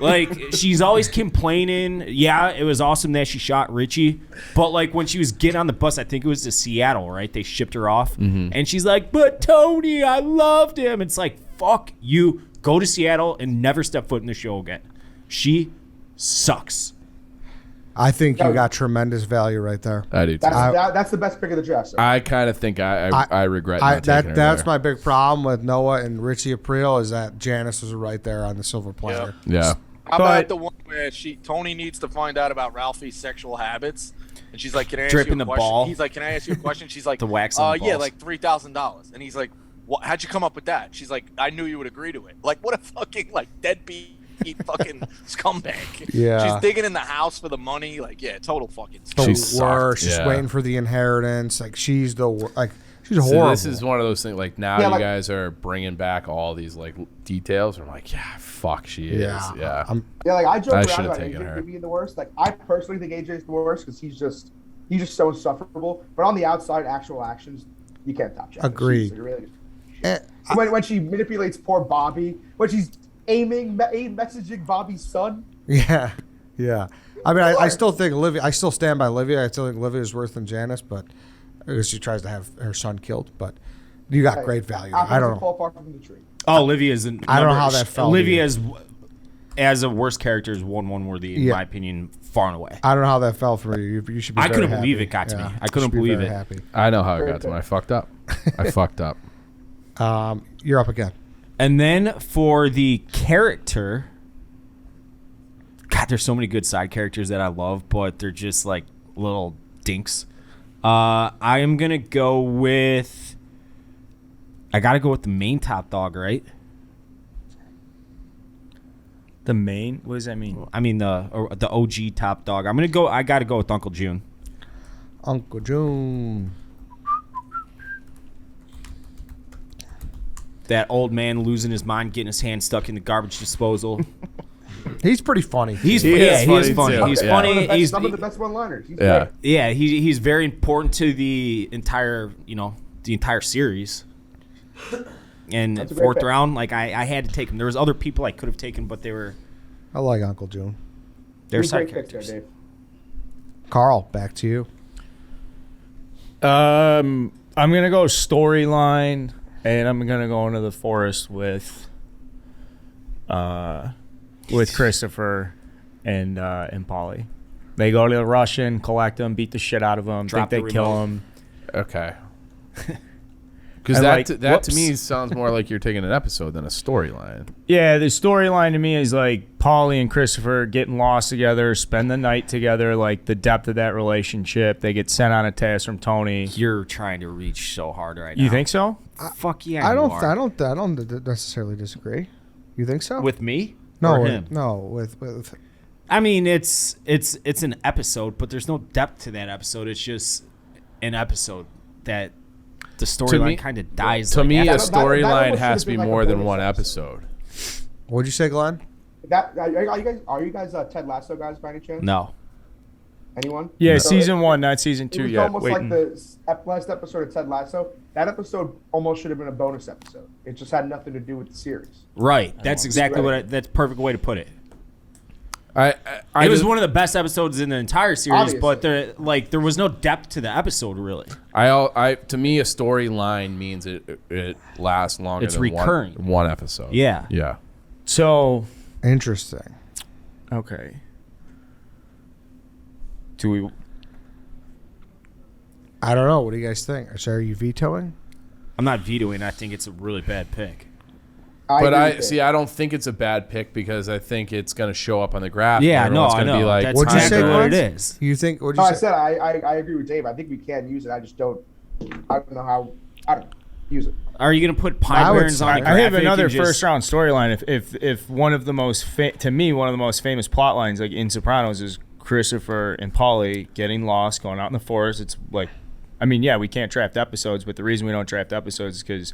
[SPEAKER 5] Like, she's always complaining. Yeah, it was awesome that she shot Richie. But, like, when she was getting on the bus, I think it was to Seattle, right? They shipped her off. Mm-hmm. And she's like, but Tony, I loved him. It's like, fuck you. Go to Seattle and never step foot in the show again. She sucks.
[SPEAKER 1] I think you got tremendous value right there.
[SPEAKER 3] I do too.
[SPEAKER 4] That's the best pick of the draft. Sir.
[SPEAKER 3] I kind of think I regret not taking her
[SPEAKER 1] That's
[SPEAKER 3] there.
[SPEAKER 1] my big problem with Noah and Richie Aprile is that Janice was right there on the silver platter.
[SPEAKER 3] Yeah.
[SPEAKER 2] How about the one where Tony needs to find out about Ralphie's sexual habits, and she's like, "Can I ask
[SPEAKER 5] Dripping
[SPEAKER 2] you a
[SPEAKER 5] the
[SPEAKER 2] question?"
[SPEAKER 5] ball.
[SPEAKER 2] He's like, "Can I ask you a question?" She's like,
[SPEAKER 5] The wax on the
[SPEAKER 2] yeah,
[SPEAKER 5] balls.
[SPEAKER 2] like $3,000." And he's like, "What? How'd you come up with that?" She's like, "I knew you would agree to it." Like, what a fucking like deadbeat fucking scumbag.
[SPEAKER 1] Yeah.
[SPEAKER 2] She's digging in the house for the money. Like, yeah, total fucking.
[SPEAKER 1] The
[SPEAKER 3] She
[SPEAKER 1] worst.
[SPEAKER 3] sucked,
[SPEAKER 1] She's
[SPEAKER 3] yeah.
[SPEAKER 1] waiting for the inheritance. Like she's she's
[SPEAKER 3] So
[SPEAKER 1] horrible.
[SPEAKER 3] this is one of those things. Like now,
[SPEAKER 4] Yeah,
[SPEAKER 3] you
[SPEAKER 4] like-
[SPEAKER 3] guys are bringing back all these like details. I'm like, yeah, fuck, she is. Yeah.
[SPEAKER 4] Yeah, like I joke
[SPEAKER 3] I
[SPEAKER 4] around
[SPEAKER 3] should've
[SPEAKER 4] about
[SPEAKER 3] taken
[SPEAKER 4] AJ
[SPEAKER 3] her.
[SPEAKER 4] being the worst. Like I personally think AJ's the worst because he's just so insufferable. But on the outside, actual actions, you can't top Janice.
[SPEAKER 1] Agreed.
[SPEAKER 4] She's really,
[SPEAKER 1] Eh,
[SPEAKER 4] when she manipulates poor Bobby, when she's messaging Bobby's son.
[SPEAKER 1] yeah. I mean, I still think Olivia. I still stand by Olivia. I still think Olivia is worse than Janice, but because she tries to have her son killed. But you got great value. I don't know.
[SPEAKER 4] Fall far from the tree.
[SPEAKER 5] Oh, Olivia's an
[SPEAKER 1] I don't know how that felt to
[SPEAKER 5] Olivia's as a worst character is one worthy in my opinion, far and away.
[SPEAKER 1] I don't know how that fell for you. You should be.
[SPEAKER 5] I
[SPEAKER 1] very
[SPEAKER 5] couldn't believe
[SPEAKER 1] happy.
[SPEAKER 5] it got to me.
[SPEAKER 1] Yeah,
[SPEAKER 5] I
[SPEAKER 1] you
[SPEAKER 5] couldn't
[SPEAKER 1] should be
[SPEAKER 5] believe
[SPEAKER 1] very
[SPEAKER 5] it.
[SPEAKER 1] Happy.
[SPEAKER 3] I know how it got to me. I fucked up. I fucked up.
[SPEAKER 1] You're up again.
[SPEAKER 5] And then for the character, God, there's so many good side characters that I love, but they're just like little dinks. I am gonna go with. I gotta go with the main top dog, right?
[SPEAKER 6] The main? What does that mean?
[SPEAKER 5] I mean the OG top dog. I'm gonna go. I gotta go with Uncle June.
[SPEAKER 1] Uncle June.
[SPEAKER 5] that old man losing his mind, getting his hand stuck in the garbage disposal.
[SPEAKER 1] He's pretty funny.
[SPEAKER 5] He is
[SPEAKER 3] funny
[SPEAKER 5] funny.
[SPEAKER 3] too.
[SPEAKER 5] He's
[SPEAKER 3] Yeah.
[SPEAKER 5] funny. He's
[SPEAKER 4] some of the best one-liners. He's
[SPEAKER 3] Yeah.
[SPEAKER 4] great.
[SPEAKER 5] yeah. He's very important to the entire series. And
[SPEAKER 4] That's a great
[SPEAKER 5] fourth
[SPEAKER 4] pick.
[SPEAKER 5] round, like I had to take him. There was other people I could have taken, but they were
[SPEAKER 1] I like Uncle June.
[SPEAKER 5] side
[SPEAKER 4] Great pick there,
[SPEAKER 5] characters.
[SPEAKER 4] Dave.
[SPEAKER 1] Carl, back to you.
[SPEAKER 6] I'm gonna go storyline, and I'm gonna go into the forest with Christopher and Polly. They go to the Russian, collect him, beat the shit out of him,
[SPEAKER 5] Drop
[SPEAKER 6] think
[SPEAKER 5] the
[SPEAKER 6] they kill
[SPEAKER 5] remote.
[SPEAKER 6] him.
[SPEAKER 3] Okay. Because
[SPEAKER 6] And,
[SPEAKER 3] that
[SPEAKER 6] like,
[SPEAKER 3] to me sounds more like you're taking an episode than a storyline.
[SPEAKER 6] Yeah, the storyline to me is like Polly and Christopher getting lost together, spend the night together, like the depth of that relationship. They get sent on a task from Tony.
[SPEAKER 5] You're trying to reach so hard right now.
[SPEAKER 6] You think so?
[SPEAKER 5] Fuck yeah,
[SPEAKER 1] I
[SPEAKER 5] you
[SPEAKER 1] don't.
[SPEAKER 5] are.
[SPEAKER 1] I don't necessarily disagree. You think so?
[SPEAKER 5] With me?
[SPEAKER 1] no,
[SPEAKER 5] Or
[SPEAKER 1] with,
[SPEAKER 5] him?
[SPEAKER 1] no, with
[SPEAKER 5] I mean, it's an episode, but there's no depth to that episode. It's just an episode that the
[SPEAKER 3] me-
[SPEAKER 5] storyline kind of dies.
[SPEAKER 3] To
[SPEAKER 5] like,
[SPEAKER 3] me,
[SPEAKER 5] after-
[SPEAKER 3] a
[SPEAKER 4] that
[SPEAKER 3] storyline
[SPEAKER 4] almost
[SPEAKER 3] has
[SPEAKER 4] should've
[SPEAKER 3] to be
[SPEAKER 4] been like a
[SPEAKER 3] more than
[SPEAKER 4] bonus
[SPEAKER 3] one
[SPEAKER 4] episode.
[SPEAKER 3] episode.
[SPEAKER 1] What'd you say, Glenn?
[SPEAKER 4] Are you guys Ted Lasso guys by any chance?
[SPEAKER 5] no.
[SPEAKER 4] Anyone?
[SPEAKER 6] Yeah,
[SPEAKER 4] So
[SPEAKER 6] season 1, not season
[SPEAKER 4] It
[SPEAKER 6] 2
[SPEAKER 4] was
[SPEAKER 6] yet.
[SPEAKER 4] almost
[SPEAKER 6] Waiting.
[SPEAKER 4] like the last episode of Ted Lasso. That episode almost should have been a bonus episode. It just had nothing to do with the series.
[SPEAKER 5] Right. That's exactly
[SPEAKER 4] Right.
[SPEAKER 5] that's a perfect way to put it.
[SPEAKER 3] I
[SPEAKER 5] It was
[SPEAKER 3] just-
[SPEAKER 5] one of the best episodes in the entire series,
[SPEAKER 4] Obviously.
[SPEAKER 5] but there was no depth to the episode really.
[SPEAKER 3] to me, a storyline means it lasts longer
[SPEAKER 5] It's
[SPEAKER 3] than
[SPEAKER 5] recurring.
[SPEAKER 3] one episode.
[SPEAKER 5] Yeah.
[SPEAKER 3] Yeah.
[SPEAKER 6] So,
[SPEAKER 1] Interesting.
[SPEAKER 6] okay. Do we?
[SPEAKER 1] I don't know. What do you guys think? So are you vetoing?
[SPEAKER 5] I'm not vetoing. I think it's a really bad pick.
[SPEAKER 3] But
[SPEAKER 4] agree
[SPEAKER 3] I
[SPEAKER 4] with
[SPEAKER 3] see.
[SPEAKER 4] it.
[SPEAKER 3] I don't think it's a bad pick because I think it's going to show up on the graph.
[SPEAKER 5] Yeah,
[SPEAKER 3] and
[SPEAKER 5] no,
[SPEAKER 3] everyone's
[SPEAKER 5] I
[SPEAKER 3] gonna
[SPEAKER 5] know.
[SPEAKER 3] Be like,
[SPEAKER 5] That's
[SPEAKER 1] What'd you
[SPEAKER 5] exactly
[SPEAKER 1] say,
[SPEAKER 5] what it
[SPEAKER 1] Glenn?
[SPEAKER 5] is.
[SPEAKER 1] You think? What'd
[SPEAKER 4] No,
[SPEAKER 1] you
[SPEAKER 4] I
[SPEAKER 1] say?
[SPEAKER 4] said I agree with Dave. I think we can use it. I just don't. I don't know how. I don't use it.
[SPEAKER 5] Are you gonna put
[SPEAKER 1] I
[SPEAKER 5] Pine
[SPEAKER 1] would
[SPEAKER 5] Barrens
[SPEAKER 1] say-
[SPEAKER 5] on the
[SPEAKER 6] I
[SPEAKER 5] graphic?
[SPEAKER 6] have another
[SPEAKER 5] and just-
[SPEAKER 6] first round storyline. If one of the most to me one of the most famous plot lines like in Sopranos is Christopher and Polly getting lost, going out in the forest. It's like, I mean, yeah, we can't draft episodes, but the reason we don't draft episodes is because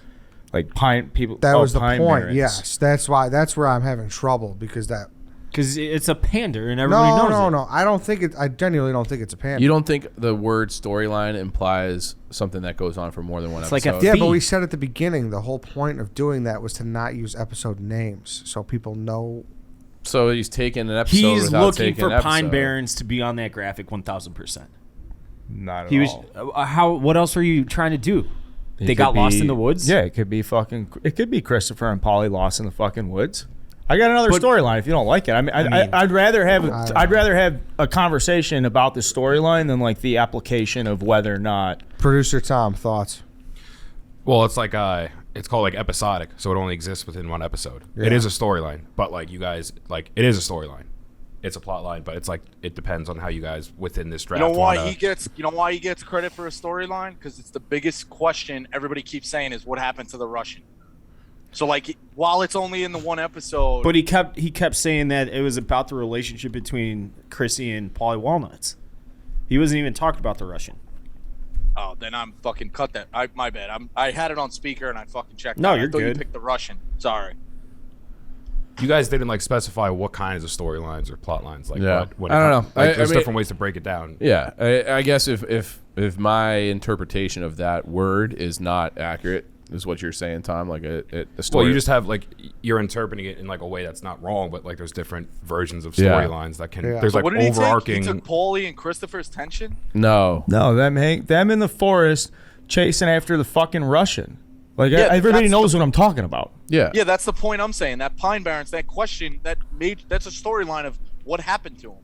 [SPEAKER 6] like Pine
[SPEAKER 1] That was the
[SPEAKER 6] Pine
[SPEAKER 1] point.
[SPEAKER 6] Barrens.
[SPEAKER 1] Yes, that's why. That's where I'm having trouble because that.
[SPEAKER 5] Because it's a pander and everybody
[SPEAKER 1] No,
[SPEAKER 5] knows
[SPEAKER 1] no,
[SPEAKER 5] it.
[SPEAKER 1] no. I don't think it. I genuinely don't think it's a panda.
[SPEAKER 3] you don't think the word storyline implies something that goes on for more than one
[SPEAKER 5] It's like
[SPEAKER 3] episode?
[SPEAKER 5] a
[SPEAKER 1] Yeah, but
[SPEAKER 5] feed.
[SPEAKER 1] we said at the beginning the whole point of doing that was to not use episode names so people know.
[SPEAKER 3] So he's taking an episode
[SPEAKER 5] He's
[SPEAKER 3] without
[SPEAKER 5] looking
[SPEAKER 3] taking
[SPEAKER 5] for
[SPEAKER 3] an
[SPEAKER 5] Pine
[SPEAKER 3] episode.
[SPEAKER 5] Barrens to be on that graphic 1,000%.
[SPEAKER 6] Not at
[SPEAKER 5] He was
[SPEAKER 6] all.
[SPEAKER 5] how? What else are you trying to do?
[SPEAKER 6] It
[SPEAKER 5] They
[SPEAKER 6] could
[SPEAKER 5] got lost
[SPEAKER 6] be-
[SPEAKER 5] in the woods.
[SPEAKER 6] Yeah, it could be Christopher and Polly lost in the fucking woods. I got another
[SPEAKER 5] But-
[SPEAKER 6] storyline if you don't like it. I mean, I'd rather have
[SPEAKER 1] I don't
[SPEAKER 6] I'd
[SPEAKER 1] know.
[SPEAKER 6] rather have a conversation about the storyline than like the application of whether or not.
[SPEAKER 1] Producer Tom, thoughts?
[SPEAKER 8] Well, it's like it's called like episodic, so it only exists within one episode.
[SPEAKER 1] Yeah.
[SPEAKER 8] It is a storyline, but like you guys, like it is a storyline. It's a plot line, but it's like it depends on how you guys within this
[SPEAKER 2] You
[SPEAKER 8] draft.
[SPEAKER 2] know why
[SPEAKER 8] wanna-
[SPEAKER 2] he gets? You know why he gets credit for a storyline? Because it's the biggest question everybody keeps saying is what happened to the Russian. So like, while it's only in the one episode,
[SPEAKER 5] But he kept saying that it was about the relationship between Chrissy and Polly Walnuts. He wasn't even talking about the Russian.
[SPEAKER 2] oh, then I'm fucking cut that. My bad. I had it on speaker and I fucking checked.
[SPEAKER 5] No,
[SPEAKER 2] out.
[SPEAKER 5] you're
[SPEAKER 2] I thought
[SPEAKER 5] good.
[SPEAKER 2] You picked the Russian. Sorry.
[SPEAKER 8] You guys didn't like specify what kinds of storylines or plot lines. Like,
[SPEAKER 3] Yeah.
[SPEAKER 8] what
[SPEAKER 3] I don't know.
[SPEAKER 8] Like,
[SPEAKER 3] I
[SPEAKER 8] there's
[SPEAKER 3] mean-
[SPEAKER 8] different ways to break it down.
[SPEAKER 3] Yeah, I guess if my interpretation of that word is not accurate, is what you're saying, Tom. Like a story.
[SPEAKER 8] Well, you just have like you're interpreting it in like a way that's not wrong, but like there's different versions of
[SPEAKER 3] Yeah.
[SPEAKER 8] storylines that can.
[SPEAKER 1] Yeah.
[SPEAKER 8] There's
[SPEAKER 2] So
[SPEAKER 8] like
[SPEAKER 2] what did he take?
[SPEAKER 8] overarching.
[SPEAKER 2] He took Paulie and Christopher's tension.
[SPEAKER 3] no.
[SPEAKER 6] No, them in the forest chasing after the fucking Russian. Like
[SPEAKER 2] Yeah,
[SPEAKER 6] everybody
[SPEAKER 2] that's
[SPEAKER 6] knows what I'm talking about.
[SPEAKER 3] Yeah.
[SPEAKER 2] Yeah, that's the point I'm saying. That Pine Barrens, that question, that's a storyline of what happened to him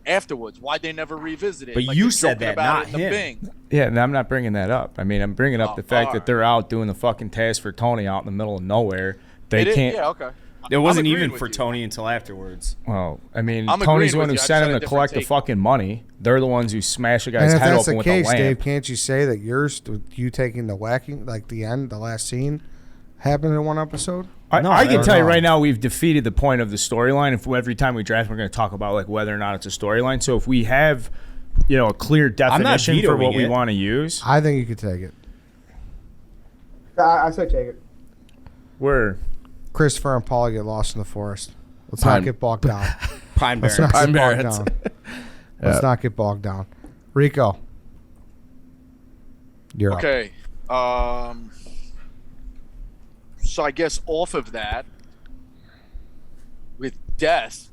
[SPEAKER 2] afterwards. Why they never revisited.
[SPEAKER 5] But
[SPEAKER 2] Like,
[SPEAKER 5] you
[SPEAKER 2] they're
[SPEAKER 5] said
[SPEAKER 2] joking
[SPEAKER 5] that,
[SPEAKER 2] about
[SPEAKER 5] not
[SPEAKER 2] it in the
[SPEAKER 5] him.
[SPEAKER 2] Bing.
[SPEAKER 6] Yeah, and I'm not bringing that up. I mean, I'm bringing up
[SPEAKER 2] Oh,
[SPEAKER 6] the fact
[SPEAKER 2] alright.
[SPEAKER 6] that they're out doing the fucking task for Tony out in the middle of nowhere. They
[SPEAKER 2] It is-
[SPEAKER 6] can't.
[SPEAKER 2] Yeah, okay.
[SPEAKER 5] It wasn't
[SPEAKER 2] I'm
[SPEAKER 5] even
[SPEAKER 2] agreeing
[SPEAKER 5] for
[SPEAKER 2] with you.
[SPEAKER 5] Tony until afterwards.
[SPEAKER 6] Well, I mean,
[SPEAKER 2] I'm
[SPEAKER 6] Tony's the
[SPEAKER 2] agreeing
[SPEAKER 6] one
[SPEAKER 2] with
[SPEAKER 6] who
[SPEAKER 2] you. I just
[SPEAKER 6] sent
[SPEAKER 2] had
[SPEAKER 6] him
[SPEAKER 2] a
[SPEAKER 6] to
[SPEAKER 2] different
[SPEAKER 6] collect the
[SPEAKER 2] take.
[SPEAKER 6] fucking money. They're the ones who smash a
[SPEAKER 1] And
[SPEAKER 6] guy's
[SPEAKER 1] if
[SPEAKER 6] head
[SPEAKER 1] that's
[SPEAKER 6] open
[SPEAKER 1] the
[SPEAKER 6] with
[SPEAKER 1] case,
[SPEAKER 6] a lamp.
[SPEAKER 1] Dave, can't you say that yours, you taking the whacking, like the end, the last scene, happened in one episode?
[SPEAKER 6] I can
[SPEAKER 1] I
[SPEAKER 6] tell you
[SPEAKER 1] don't
[SPEAKER 6] right
[SPEAKER 1] know.
[SPEAKER 6] now, we've defeated the point of the storyline. If every time we draft, we're going to talk about like whether or not it's a storyline. So if we have, a clear
[SPEAKER 5] not
[SPEAKER 6] definition for
[SPEAKER 5] vetoing
[SPEAKER 6] what we
[SPEAKER 5] it.
[SPEAKER 6] want to use,
[SPEAKER 1] I think you could take it.
[SPEAKER 4] I say take it.
[SPEAKER 6] Where?
[SPEAKER 1] Christopher and Paul get lost in the forest. Let's not get bogged down.
[SPEAKER 7] Pine
[SPEAKER 1] Let's
[SPEAKER 7] Barrens.
[SPEAKER 1] not get bogged
[SPEAKER 3] Barrens.
[SPEAKER 1] down. Let's not get bogged down. Rico. You're up.
[SPEAKER 2] Okay. So I guess off of that, with death,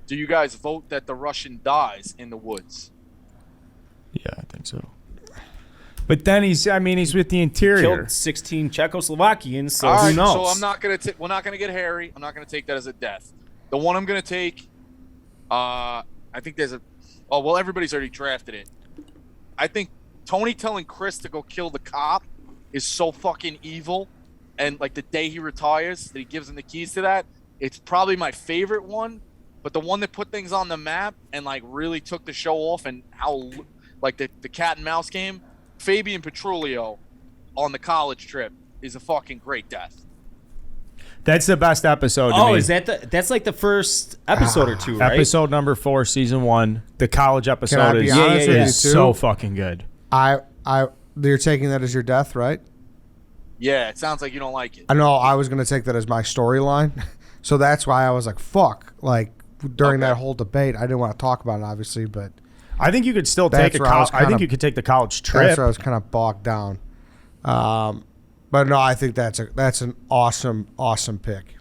[SPEAKER 2] do you guys vote that the Russian dies in the woods?
[SPEAKER 6] Yeah, I think so. But then he's with the interior.
[SPEAKER 5] Killed 16 Czechoslovakians, so
[SPEAKER 2] All
[SPEAKER 5] who
[SPEAKER 2] right,
[SPEAKER 5] knows?
[SPEAKER 2] so I'm not gonna. We're not gonna get hairy. I'm not gonna take that as a death. The one I'm gonna take, I think there's a. Oh well, everybody's already drafted it. I think Tony telling Chris to go kill the cop is so fucking evil, and like the day he retires, that he gives him the keys to that. It's probably my favorite one, but the one that put things on the map and like really took the show off and how like the cat and mouse game. Fabian Petrulio on the college trip is a fucking great death.
[SPEAKER 6] That's the best episode to me.
[SPEAKER 5] Oh, is that that's like the first episode or two, right?
[SPEAKER 6] Episode number 4, season 1. The college
[SPEAKER 1] Can I
[SPEAKER 6] episode
[SPEAKER 1] be
[SPEAKER 6] is
[SPEAKER 1] honest with you, too?
[SPEAKER 6] so fucking good.
[SPEAKER 1] You're taking that as your death, right?
[SPEAKER 2] Yeah, it sounds like you don't like it.
[SPEAKER 1] I know I was going to take that as my storyline. So that's why I was like, fuck. Like, during that whole debate, I didn't want to talk about it, obviously, but
[SPEAKER 6] I think you could still
[SPEAKER 1] That's
[SPEAKER 6] take a
[SPEAKER 1] where I was
[SPEAKER 6] college. I think
[SPEAKER 1] kinda-
[SPEAKER 6] you could take the college trip.
[SPEAKER 1] that's where I was kind of bogged down. But no, I think that's an awesome pick.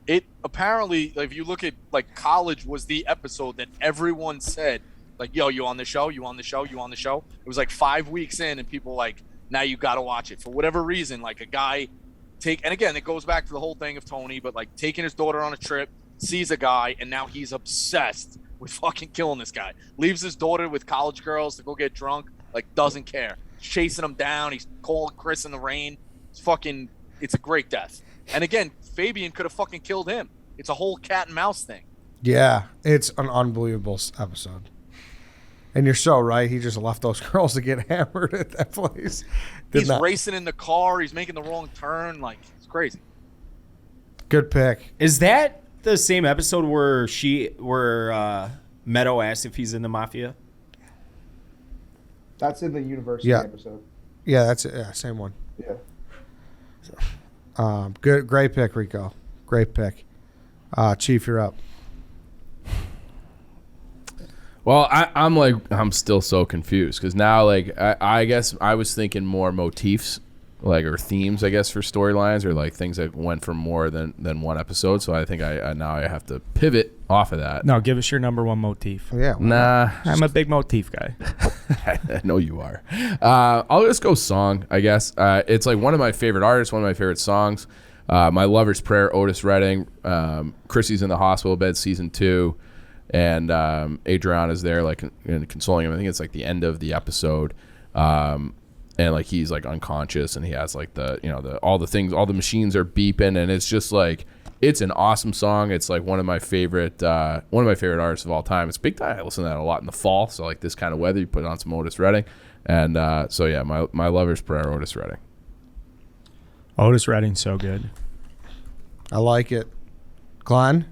[SPEAKER 2] It apparently, like, if you look at like college, was the episode that everyone said, like, "Yo, you on the show? You on the show? You on the show?" It was like 5 weeks in, and people like, "Now you got to watch it." For whatever reason, like a guy and again, it goes back to the whole thing of Tony, but like taking his daughter on a trip, sees a guy, and now he's obsessed with fucking killing this guy. Leaves his daughter with college girls to go get drunk, like doesn't care. Chasing him down. He's calling Chris in the rain. It's a great death. And again, Fabian could have fucking killed him. It's a whole cat and mouse thing.
[SPEAKER 1] Yeah, it's an unbelievable episode. And you're so right. He just left those girls to get hammered at that place.
[SPEAKER 2] He's racing in the car. He's making the wrong turn. Like, it's crazy.
[SPEAKER 1] Good pick.
[SPEAKER 5] Is that the same episode where Meadow asked if he's in the mafia?
[SPEAKER 4] That's in the university
[SPEAKER 1] Yeah.
[SPEAKER 4] episode.
[SPEAKER 1] Yeah, that's it. Yeah, same one.
[SPEAKER 4] Yeah.
[SPEAKER 1] Good, great pick, Rico. Great pick. Chief, you're up.
[SPEAKER 3] Well, I'm still so confused because now, like, I guess I was thinking more motifs, like, or themes, I guess, for storylines or like things that went for more than one episode. So I think now I have to pivot off of that.
[SPEAKER 6] No, give us your number one motif.
[SPEAKER 1] Yeah.
[SPEAKER 3] Nah,
[SPEAKER 6] I'm a big motif guy.
[SPEAKER 3] I know you are. I'll just go song, I guess. It's like one of my favorite artists, one of my favorite songs. My Lover's Prayer, Otis Redding. Chrissy's in the hospital bed, season 2. And Adriana's there, like, consoling him. I think it's like the end of the episode. And like he's like unconscious and he has like all the machines are beeping and it's just like, it's an awesome song. It's like one of my favorite artists of all time. It's big time. I listen to that a lot in the fall. So like this kind of weather, you put on some Otis Redding. And so yeah, my Lover's Prayer, Otis Redding.
[SPEAKER 6] Otis Redding's so good.
[SPEAKER 1] I like it. Glenn?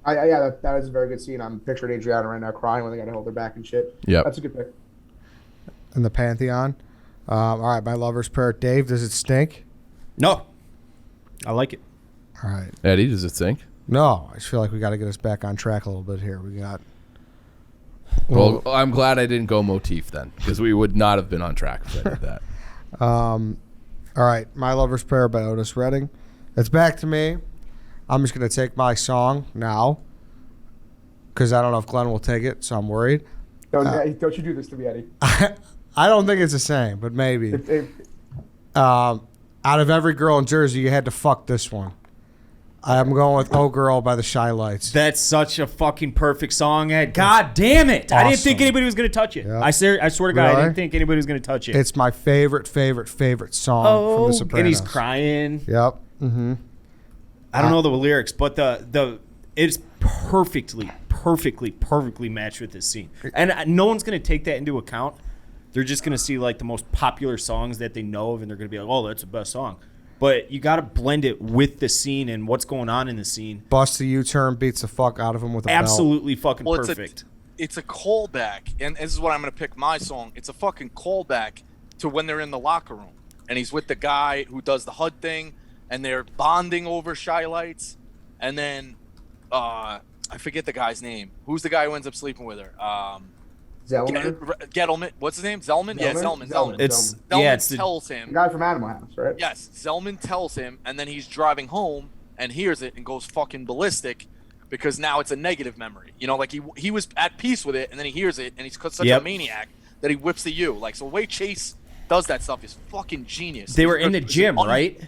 [SPEAKER 4] Yeah, that is a very good scene. I'm picturing Adriana right now crying when they got to hold her back and shit.
[SPEAKER 3] Yep.
[SPEAKER 4] That's a good pick.
[SPEAKER 1] In the Pantheon. All right, my Lover's Prayer. Dave, does it stink?
[SPEAKER 5] No. I like it.
[SPEAKER 1] All right.
[SPEAKER 3] Eddie, does it stink?
[SPEAKER 1] No, I just feel like we got to get us back on track a little bit here. We got.
[SPEAKER 3] Well, I'm glad I didn't go motif then because we would not have been on track if I did that.
[SPEAKER 1] All right, My Lover's Prayer by Otis Redding. It's back to me. I'm just going to take my song now because I don't know if Glenn will take it, so I'm worried.
[SPEAKER 4] Don't you do this to me, Eddie.
[SPEAKER 1] I don't think it's the same, but maybe. Out of every girl in Jersey, you had to fuck this one. I'm going with Oh Girl by the Shy Lights.
[SPEAKER 5] That's such a fucking perfect song, Ed. God damn it. I didn't think
[SPEAKER 1] Awesome.
[SPEAKER 5] anybody was going to touch it.
[SPEAKER 1] Yeah.
[SPEAKER 5] I swear to God, I
[SPEAKER 1] Really?
[SPEAKER 5] didn't think anybody was going to touch it.
[SPEAKER 1] It's my favorite song from The Sopranos.
[SPEAKER 5] And he's crying.
[SPEAKER 1] Yep. Mm-hmm.
[SPEAKER 5] I don't know the lyrics, but it's perfectly matched with this scene. And no one's going to take that into account. They're just going to see like the most popular songs that they know of, and they're going to be like, "Oh, that's the best song." But you got to blend it with the scene and what's going on in the scene.
[SPEAKER 1] Busts the U-turn, beats the fuck out of him with a belt.
[SPEAKER 5] Absolutely fucking perfect.
[SPEAKER 2] It's a callback, and this is what I'm going to pick my song. It's a fucking callback to when they're in the locker room. and he's with the guy who does the HUD thing, and they're bonding over shy lights, and then I forget the guy's name. Who's the guy who ends up sleeping with her?
[SPEAKER 4] Zellner?
[SPEAKER 2] Gettleman. What's his name? Zellman? Yeah, Zellman.
[SPEAKER 5] It's
[SPEAKER 2] Zellman tells him.
[SPEAKER 4] The guy from Animal House, right?
[SPEAKER 2] Yes, Zellman tells him, and then he's driving home and hears it and goes fucking ballistic because now it's a negative memory. You know, like he was at peace with it, and then he hears it, and he's such a maniac that he whips the U. Like, so the way Chase does that stuff is fucking genius.
[SPEAKER 5] They were in the gym, right?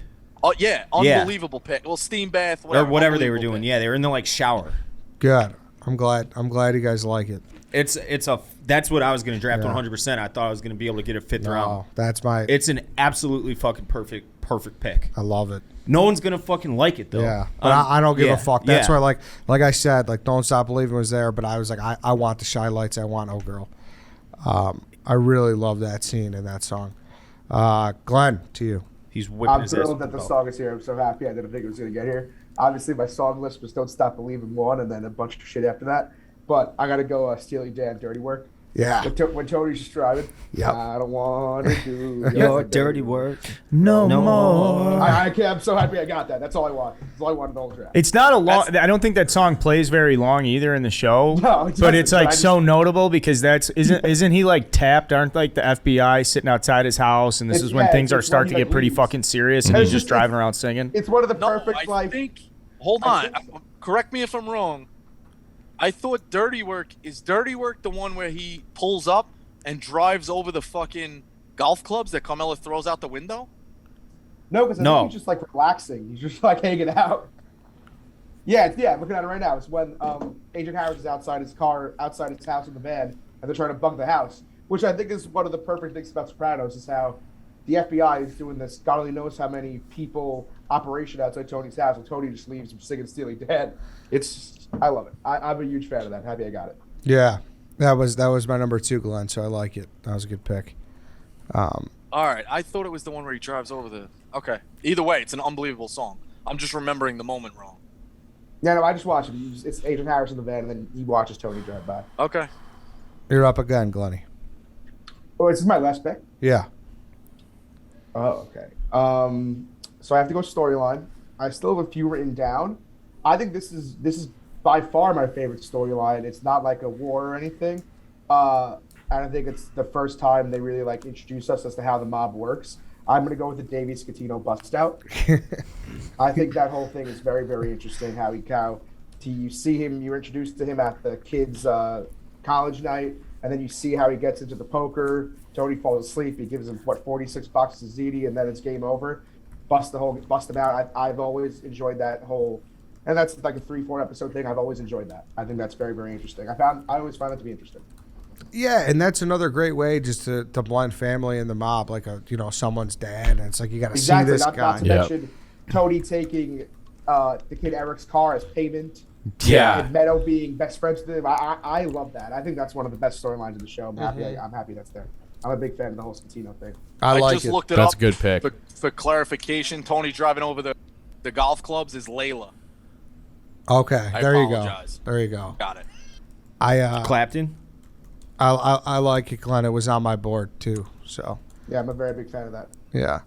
[SPEAKER 2] Oh yeah, unbelievable pick. Well, steam bath, whatever,
[SPEAKER 5] Or whatever they were
[SPEAKER 2] unbelievable
[SPEAKER 5] doing.
[SPEAKER 2] pick.
[SPEAKER 5] Yeah, they were in the like shower.
[SPEAKER 1] Good. I'm glad you guys like it.
[SPEAKER 5] That's what I was going to draft
[SPEAKER 1] Yeah.
[SPEAKER 5] 100%. I thought I was going to be able to get a fifth round.
[SPEAKER 1] Oh, that's my.
[SPEAKER 5] It's an absolutely fucking perfect pick.
[SPEAKER 1] I love it.
[SPEAKER 5] No one's going to fucking like it though.
[SPEAKER 1] Yeah, but I don't give a fuck. That's
[SPEAKER 5] yeah.
[SPEAKER 1] why, like I said, like Don't Stop Believing was there, but I was like, I want the shy lights. I want Oh Girl. I really love that scene in that song. Glenn, to you.
[SPEAKER 5] He's whipping
[SPEAKER 4] I'm
[SPEAKER 5] his ass.
[SPEAKER 4] thrilled that the song is here. I'm so happy. I didn't think it was going to get here. Obviously, my song list was Don't Stop Believing 1 and then a bunch of shit after that. But I got to go Steely Dan, Dirty Work.
[SPEAKER 1] Yeah.
[SPEAKER 4] When Tony's just driving.
[SPEAKER 1] Yep.
[SPEAKER 4] I don't want to do
[SPEAKER 5] Your dirty work.
[SPEAKER 6] No more.
[SPEAKER 4] I can't. I'm so happy I got that. That's all I want. That's all I wanted the whole draft.
[SPEAKER 6] It's not a long. I don't think that song plays very long either in the show.
[SPEAKER 4] No, it
[SPEAKER 6] but it's
[SPEAKER 4] doesn't,
[SPEAKER 6] like
[SPEAKER 4] but I
[SPEAKER 6] so notable because isn't he like tapped? Aren't like the FBI sitting outside his house and this
[SPEAKER 4] It's-
[SPEAKER 6] is when
[SPEAKER 4] yeah,
[SPEAKER 6] things
[SPEAKER 4] it's
[SPEAKER 6] are starting to
[SPEAKER 4] when he,
[SPEAKER 6] get
[SPEAKER 4] like,
[SPEAKER 6] pretty
[SPEAKER 4] leaves.
[SPEAKER 6] fucking serious and
[SPEAKER 4] And
[SPEAKER 6] he's
[SPEAKER 4] it's
[SPEAKER 6] just
[SPEAKER 4] just-
[SPEAKER 6] driving around singing.
[SPEAKER 4] It's one of the
[SPEAKER 2] No,
[SPEAKER 4] perfect
[SPEAKER 2] I think. Hold on. Correct me if I'm wrong. I thought Dirty Work the one where he pulls up and drives over the fucking golf clubs that Carmella throws out the window?
[SPEAKER 4] No, because I
[SPEAKER 5] No.
[SPEAKER 4] think he's just like relaxing. He's just like hanging out. Yeah, I'm looking at it right now. It's when Agent Harris is outside his car, outside his house in the van, and they're trying to bug the house. Which I think is one of the perfect things about Sopranos is how the FBI is doing this. God only knows how many people operation outside Tony's house, and Tony just leaves him singing Steely Dan. I love it. I'm a huge fan of that. Happy I got it.
[SPEAKER 1] Yeah. That was my number 2, Glenn. So I like it. That was a good pick.
[SPEAKER 2] All right. I thought it was the one where he drives over the. Okay. Either way, it's an unbelievable song. I'm just remembering the moment wrong.
[SPEAKER 4] Yeah, no, I just watch it. It's Agent Harris in the van, and then he watches Tony drive by.
[SPEAKER 2] Okay.
[SPEAKER 1] You're up again, Glenny.
[SPEAKER 4] Oh, this is my last pick?
[SPEAKER 1] Yeah.
[SPEAKER 4] Oh, okay. So I have to go storyline. I still have a few written down. I think this is by far my favorite storyline. It's not like a war or anything. And I think it's the first time they really like introduce us as to how the mob works. I'm going to go with the Davey Scatino bust out. I think that whole thing is very, very interesting. You see him, you're introduced to him at the kids' college night, and then you see how he gets into the poker. Tony falls asleep. He gives him 46 boxes of ziti, and then it's game over. Bust him out. I've always enjoyed that whole, and that's like a 3-4 episode thing. I've always enjoyed that. I think that's very, very interesting. I always found it to be interesting.
[SPEAKER 1] Yeah, and that's another great way just to blend family and the mob, like someone's dad, and it's like you got to see this
[SPEAKER 4] not
[SPEAKER 1] guy.
[SPEAKER 4] to mention Tony taking the kid Eric's car as payment.
[SPEAKER 5] Yeah.
[SPEAKER 4] And Meadow being best friends with him. I love that. I think that's one of the best storylines of the show. I'm happy that's there. I'm a big fan of the whole Scatino thing.
[SPEAKER 1] I like
[SPEAKER 2] just
[SPEAKER 1] it.
[SPEAKER 2] looked it
[SPEAKER 3] That's
[SPEAKER 2] up.
[SPEAKER 3] a good pick.
[SPEAKER 2] For clarification, Tony driving over the golf clubs is Layla.
[SPEAKER 1] Okay,
[SPEAKER 2] I
[SPEAKER 1] there you
[SPEAKER 2] apologize.
[SPEAKER 1] go. There you go.
[SPEAKER 2] Got it.
[SPEAKER 5] Clapton.
[SPEAKER 1] I like it, Glenn. It was on my board too. So
[SPEAKER 4] Yeah, I'm a very big fan of that.
[SPEAKER 1] yeah.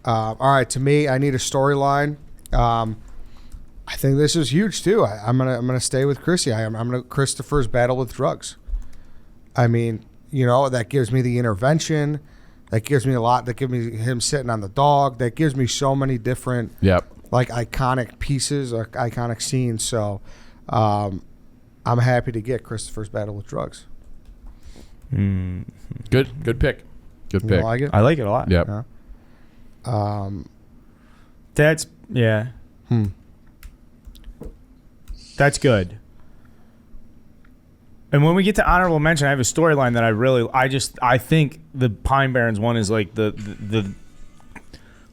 [SPEAKER 1] All right, to me, I need a storyline. I think this is huge too. I'm gonna stay with Chrissy. I'm gonna Christopher's battle with drugs. I mean, that gives me the intervention. That gives me a lot. That gives me him sitting on the dog. That gives me so many different like iconic pieces, or iconic scenes. So I'm happy to get Christopher's battle with drugs.
[SPEAKER 3] Good pick. Good
[SPEAKER 1] You
[SPEAKER 3] pick.
[SPEAKER 1] like it?
[SPEAKER 6] I like it a lot.
[SPEAKER 3] Yep.
[SPEAKER 1] Yeah.
[SPEAKER 6] That's yeah. That's good. And when we get to honorable mention, I have a storyline that I think the Pine Barrens one is like the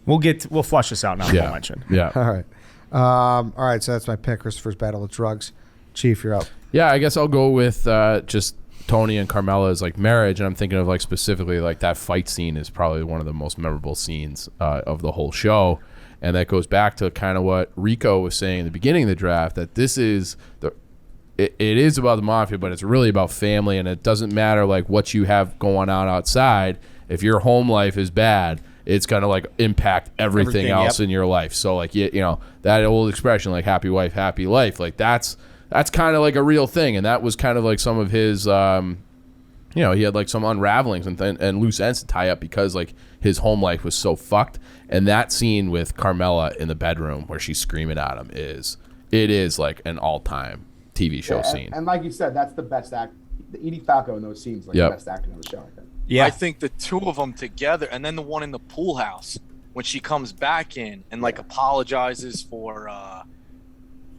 [SPEAKER 6] we'll flush this out in honorable mention.
[SPEAKER 3] Yeah.
[SPEAKER 1] All right. All right. So that's my pick. Christopher's battle with drugs. Chief, you're up.
[SPEAKER 3] Yeah, I guess I'll go with just Tony and Carmella's like marriage, and I'm thinking of like specifically like that fight scene is probably one of the most memorable scenes of the whole show, and that goes back to kind of what Rico was saying in the beginning of the draft, that this is it is about the mafia, but it's really about family, and it doesn't matter like what you have going on outside. If your home life is bad, it's gonna like impact everything else in your life. So like you know that old expression like happy wife, happy life, like that's kind of like a real thing, and that was kind of like some of his you know, he had like some unravelings and loose ends to tie up because like his home life was so fucked. And that scene with Carmela in the bedroom where she's screaming at him is like an all-time TV show scene.
[SPEAKER 4] And like you saed, that's the best act. Edie Falco in those scenes, like the best acting on the show, I think.
[SPEAKER 5] Yeah.
[SPEAKER 2] I think the two of them together, and then the one in the pool house when she comes back in and like apologizes for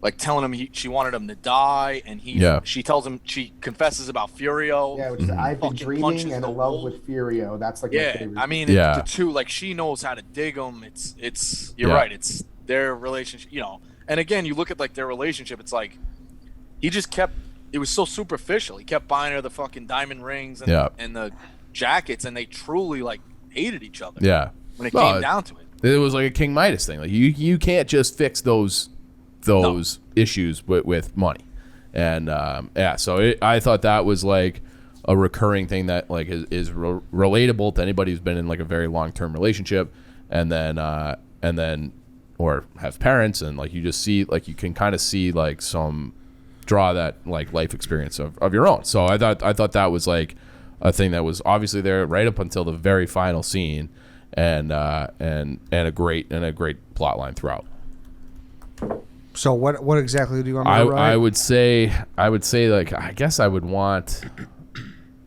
[SPEAKER 2] like telling him she wanted him to die, and she tells him, she confesses about Furio.
[SPEAKER 4] Yeah, which is I've been dreaming and in love with Furio. That's like my favorite.
[SPEAKER 2] I mean, the two, like she knows how to dig them. You're right. It's their relationship, you know. And again, you look at like their relationship. It's like he just kept. It was so superficial. He kept buying her the fucking diamond rings and the jackets, and they truly like hated each other.
[SPEAKER 3] Yeah,
[SPEAKER 2] when it came down to it,
[SPEAKER 3] it was like a King Midas thing. Like you can't just fix those issues with money. And so I thought that was like a recurring thing that like is relatable to anybody who's been in like a very long-term relationship and then or have parents, and like you just see, like you can kind of see like some draw that like life experience of your own. So I thought that was like a thing that was obviously there right up until the very final scene, and a great plot line throughout.
[SPEAKER 1] So what exactly do you want me to write?
[SPEAKER 3] I would say like I guess I would want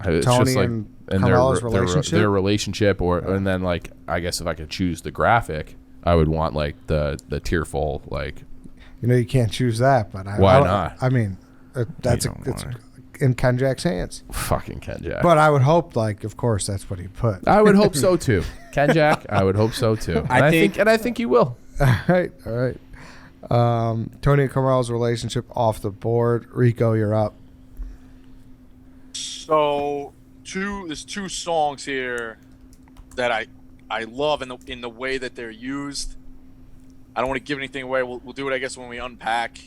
[SPEAKER 3] it's
[SPEAKER 1] Tony
[SPEAKER 3] just like
[SPEAKER 1] and Carmela's relationship?
[SPEAKER 3] their relationship, and then like I guess if I could choose the graphic, I would want like the tearful, like,
[SPEAKER 1] you know, you can't choose that, but
[SPEAKER 3] why not?
[SPEAKER 1] I mean, it's in Ken Jack's hands.
[SPEAKER 3] Fucking Ken Jack.
[SPEAKER 1] But I would hope, like, of course, that's what he put.
[SPEAKER 3] I would hope so too. Ken Jack, I would hope so too. I think you will.
[SPEAKER 1] All right. Tony and Carmela's relationship off the board. Rico, you're up.
[SPEAKER 2] So there's two songs here that I love in the way that they're used. I don't want to give anything away. We'll do it, I guess, when we unpack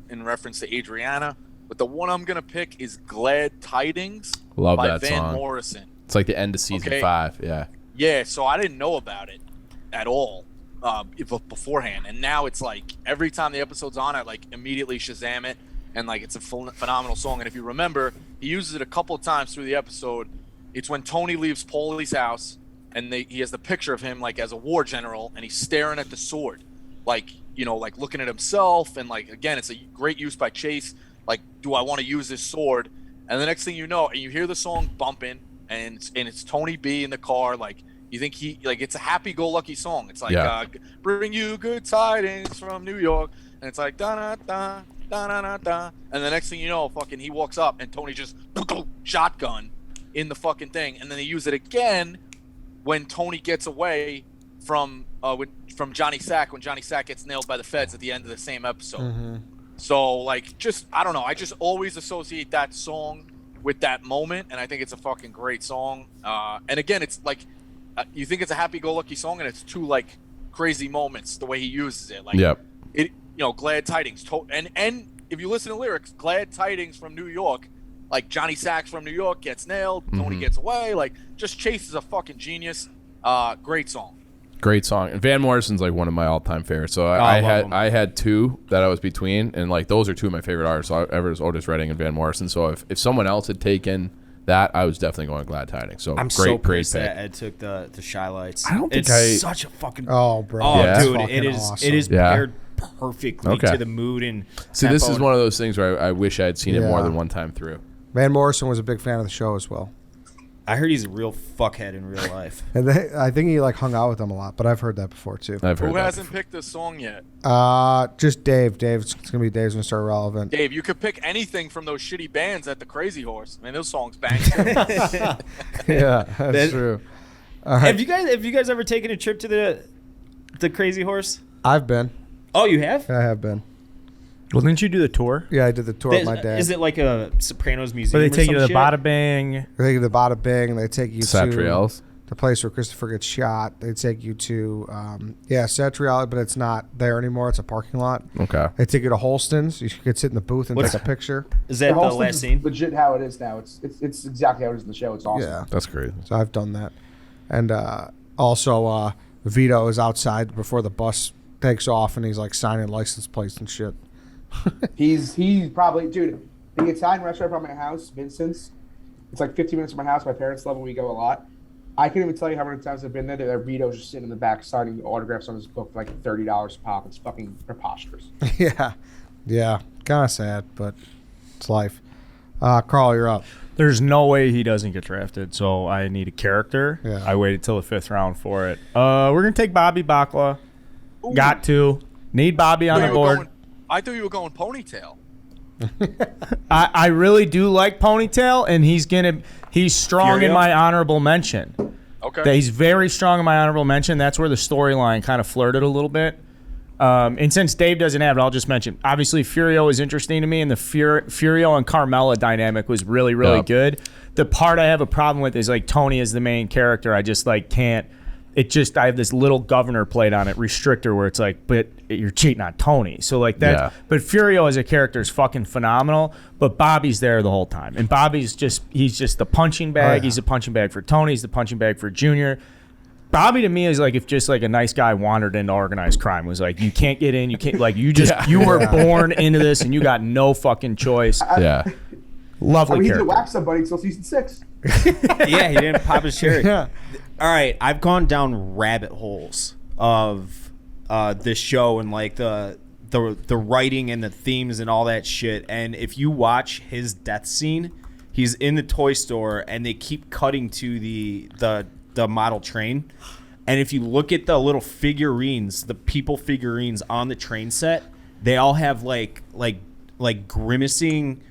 [SPEAKER 2] in reference to Adriana. But the one I'm gonna pick is "Glad Tidings"
[SPEAKER 3] Love
[SPEAKER 2] by
[SPEAKER 3] that
[SPEAKER 2] Van
[SPEAKER 3] song.
[SPEAKER 2] Morrison.
[SPEAKER 3] It's like the end of season 5. Yeah.
[SPEAKER 2] Yeah. So I didn't know about it at all beforehand, and now it's like every time the episode's on, I like immediately Shazam it, and like it's a phenomenal song. And if you remember, he uses it a couple of times through the episode. It's when Tony leaves Paulie's house, and he has the picture of him like as a war general, and he's staring at the sword, like, you know, like looking at himself, and like again, it's a great use by Chase. Like, do I want to use this sword? And the next thing you know, and you hear the song bumping, and it's Tony B in the car, like. You think it's a happy-go-lucky song. It's like, bring you good tidings from New York. And it's like, da-da-da, da-da-da-da. And the next thing you know, fucking he walks up and Tony just shotgun in the fucking thing. And then they use it again when Tony gets away from Johnny Sack, when Johnny Sack gets nailed by the feds at the end of the same episode. Mm-hmm. So, like, just, I don't know. I just always associate that song with that moment. And I think it's a fucking great song. And again, it's like, you think it's a happy-go-lucky song, and it's two like crazy moments the way he uses it. Like, it, you know, glad tidings. And if you listen to lyrics, glad tidings from New York. Like Johnny Sack from New York gets nailed, Tony gets away. Like, just Chase is a fucking genius. Great song.
[SPEAKER 3] Great song. And Van Morrison's like one of my all-time favorites. So I had two that I was between, and like those are two of my favorite artists ever, is Otis Redding and Van Morrison. So if someone else had taken that, I was definitely going Glad Tidings. So
[SPEAKER 5] I'm
[SPEAKER 3] great,
[SPEAKER 5] so
[SPEAKER 3] great
[SPEAKER 5] pissed
[SPEAKER 3] pick.
[SPEAKER 5] that Ed took the Shy Lights.
[SPEAKER 3] I don't think
[SPEAKER 5] it's such a fucking
[SPEAKER 1] bro.
[SPEAKER 5] Dude,
[SPEAKER 1] fucking
[SPEAKER 5] it is
[SPEAKER 1] awesome.
[SPEAKER 5] it is paired perfectly to the mood and
[SPEAKER 3] See,
[SPEAKER 5] tempo.
[SPEAKER 3] this is one of those things where I wish I had seen it more than one time through.
[SPEAKER 1] Van Morrison was a big fan of the show as well.
[SPEAKER 5] I heard he's a real fuckhead in real life.
[SPEAKER 1] And I think he like hung out with them a lot, but I've heard that before too.
[SPEAKER 2] Who hasn't picked this song yet?
[SPEAKER 1] Just Dave. It's gonna be Dave's Mr. Irrelevant.
[SPEAKER 2] Dave, you could pick anything from those shitty bands at the Crazy Horse. I mean, those songs bang.
[SPEAKER 1] Yeah, that's true. All right.
[SPEAKER 5] Have you guys ever taken a trip to the Crazy Horse?
[SPEAKER 1] I've been.
[SPEAKER 5] Oh, you have?
[SPEAKER 1] I have been.
[SPEAKER 6] Well, didn't you do the tour?
[SPEAKER 1] Yeah, I did the tour with my dad.
[SPEAKER 5] Is it like a Sopranos museum?
[SPEAKER 6] Where they take
[SPEAKER 5] or
[SPEAKER 6] you
[SPEAKER 5] some
[SPEAKER 6] to the
[SPEAKER 5] shit?
[SPEAKER 6] Bada Bang.
[SPEAKER 1] They take you to the Bada Bang. They take you
[SPEAKER 3] Satrials.
[SPEAKER 1] to the place where Christopher gets shot. They take you to, Satrial, but it's not there anymore. It's a parking lot.
[SPEAKER 3] Okay.
[SPEAKER 1] They take you to Holston's. You could sit in the booth and take a picture.
[SPEAKER 5] Is that the
[SPEAKER 4] Halston's
[SPEAKER 5] last scene?
[SPEAKER 4] Legit how it is now. It's exactly how it is in the show. It's awesome.
[SPEAKER 1] Yeah.
[SPEAKER 3] That's great.
[SPEAKER 1] So I've done that. And Also, Vito is outside before the bus takes off, and he's like signing license plates and shit.
[SPEAKER 4] He's probably, dude, the Italian restaurant by my house, Vincent's, it's like 15 minutes from my house. My parents love it. We go a lot. I can't even tell you how many times I've been there. That Vito's just sitting in the back signing autographs on his book for like $30 a pop. It's fucking preposterous.
[SPEAKER 1] Yeah, kind of sad, but it's life. Carl, you're up.
[SPEAKER 6] There's no way he doesn't get drafted, so I need a character.
[SPEAKER 1] Yeah.
[SPEAKER 6] I waited till the 5th round for it. We're going to take Bobby Bacala. Got to. Need Bobby on the board.
[SPEAKER 2] I thought you were going Ponytail.
[SPEAKER 6] I really do like Ponytail, and he's strong
[SPEAKER 2] Furio?
[SPEAKER 6] in my honorable mention.
[SPEAKER 2] Okay.
[SPEAKER 6] He's very strong in my honorable mention. That's where the storyline kind of flirted a little bit. And since Dave doesn't have it, I'll just mention, obviously, Furio is interesting to me, and the Furio and Carmella dynamic was really, really good. The part I have a problem with is, like, Tony is the main character. I just, like, can't. I have this little governor plate on it, restrictor, where it's like, but you're cheating on Tony. So, like, that.
[SPEAKER 3] Yeah.
[SPEAKER 6] But Furio as a character is fucking phenomenal, but Bobby's there the whole time. And Bobby's he's just the punching bag.
[SPEAKER 1] Oh, yeah.
[SPEAKER 6] He's the punching bag for Tony. He's the punching bag for Junior. Bobby to me is like if just like a nice guy wandered into organized crime, was like, you can't get in, you can't, like, you were born into this and you got no fucking choice.
[SPEAKER 3] Yeah.
[SPEAKER 6] Lovely
[SPEAKER 4] He
[SPEAKER 6] character.
[SPEAKER 4] did wax somebody until season 6.
[SPEAKER 5] Yeah, he didn't pop his cherry.
[SPEAKER 1] Yeah.
[SPEAKER 5] All right, I've gone down rabbit holes of this show and like the writing and the themes and all that shit. And if you watch his death scene, he's in the toy store and they keep cutting to the model train. And if you look at the little figurines, the people figurines on the train set, they all have like grimacing,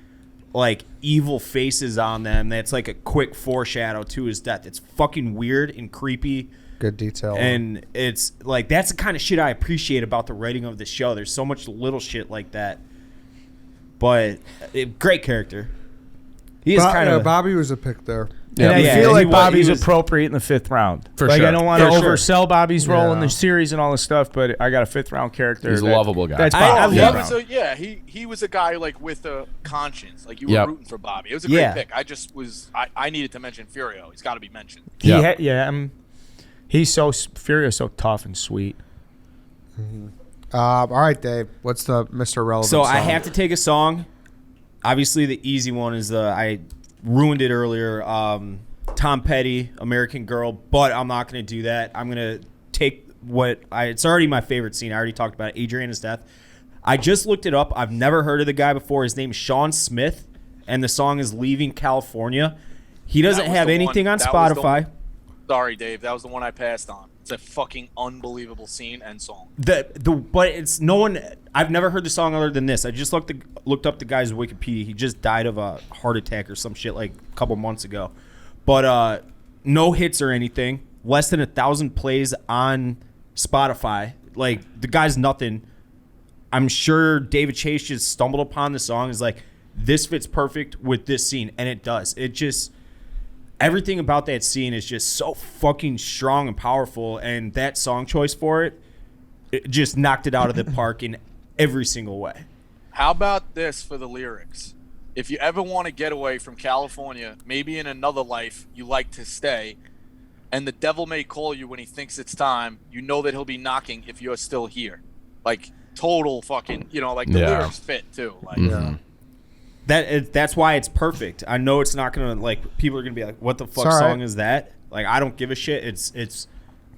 [SPEAKER 5] like evil faces on them. That's like a quick foreshadow to his death. It's fucking weird and creepy.
[SPEAKER 1] Good detail.
[SPEAKER 5] And it's like, that's the kind of shit I appreciate about the writing of the show. There's so much little shit like that. But great character. He is kind of
[SPEAKER 1] Bobby was a pick there.
[SPEAKER 6] And I
[SPEAKER 5] Yeah,
[SPEAKER 6] feel like
[SPEAKER 5] he
[SPEAKER 6] Bobby's
[SPEAKER 5] was-
[SPEAKER 6] appropriate in the 5th round.
[SPEAKER 3] For
[SPEAKER 6] like,
[SPEAKER 3] sure.
[SPEAKER 6] I don't want to
[SPEAKER 5] For sure.
[SPEAKER 6] oversell Bobby's role in
[SPEAKER 1] Yeah.
[SPEAKER 6] the series and all this stuff, but I got a 5th round character.
[SPEAKER 3] He's a lovable guy.
[SPEAKER 6] That's
[SPEAKER 5] I
[SPEAKER 6] Bobby.
[SPEAKER 5] love
[SPEAKER 6] round.
[SPEAKER 2] So yeah, he was a guy like with a conscience. Like you were
[SPEAKER 3] Yep.
[SPEAKER 2] rooting for Bobby. It was a great
[SPEAKER 5] Yeah.
[SPEAKER 2] pick. I needed to mention Furio. He's got to be mentioned.
[SPEAKER 6] He's so Furio's so tough and sweet.
[SPEAKER 1] All right, Dave. What's the Mr. Relevant
[SPEAKER 5] So
[SPEAKER 1] song?
[SPEAKER 5] I have to take a song. Obviously, the easy one is I ruined it earlier. Tom Petty, American Girl, but I'm not going to do that. I'm going to take it's already my favorite scene. I already talked about it, Adriana's death. I just looked it up. I've never heard of the guy before. His name is Sean Smith, and the song is Leaving California. He doesn't
[SPEAKER 2] That was
[SPEAKER 5] have
[SPEAKER 2] the
[SPEAKER 5] anything
[SPEAKER 2] one-
[SPEAKER 5] on
[SPEAKER 2] that was the
[SPEAKER 5] Spotify.
[SPEAKER 2] Sorry, Dave. That was the one I passed on. It's a fucking unbelievable scene and song.
[SPEAKER 5] But it's no one. I've never heard the song other than this. I just looked up the guy's Wikipedia. He just died of a heart attack or some shit like a couple months ago. But no hits or anything. Less than 1,000 plays on Spotify. Like, the guy's nothing. I'm sure David Chase just stumbled upon the song. Is like, this fits perfect with this scene, and it does. It just, everything about that scene is just so fucking strong and powerful, and that song choice for it just knocked it out of the park in every single way.
[SPEAKER 2] How about this for the lyrics? If you ever want to get away from California, maybe in another life you like to stay, and the devil may call you when he thinks it's time, you know that he'll be knocking if you're still here. Like, total fucking, like the lyrics fit too. Like,
[SPEAKER 5] That's why it's perfect. I know it's not gonna, like, people are gonna be like, what the fuck
[SPEAKER 1] all
[SPEAKER 5] song
[SPEAKER 1] right.
[SPEAKER 5] is that? Like, I don't give a shit. It's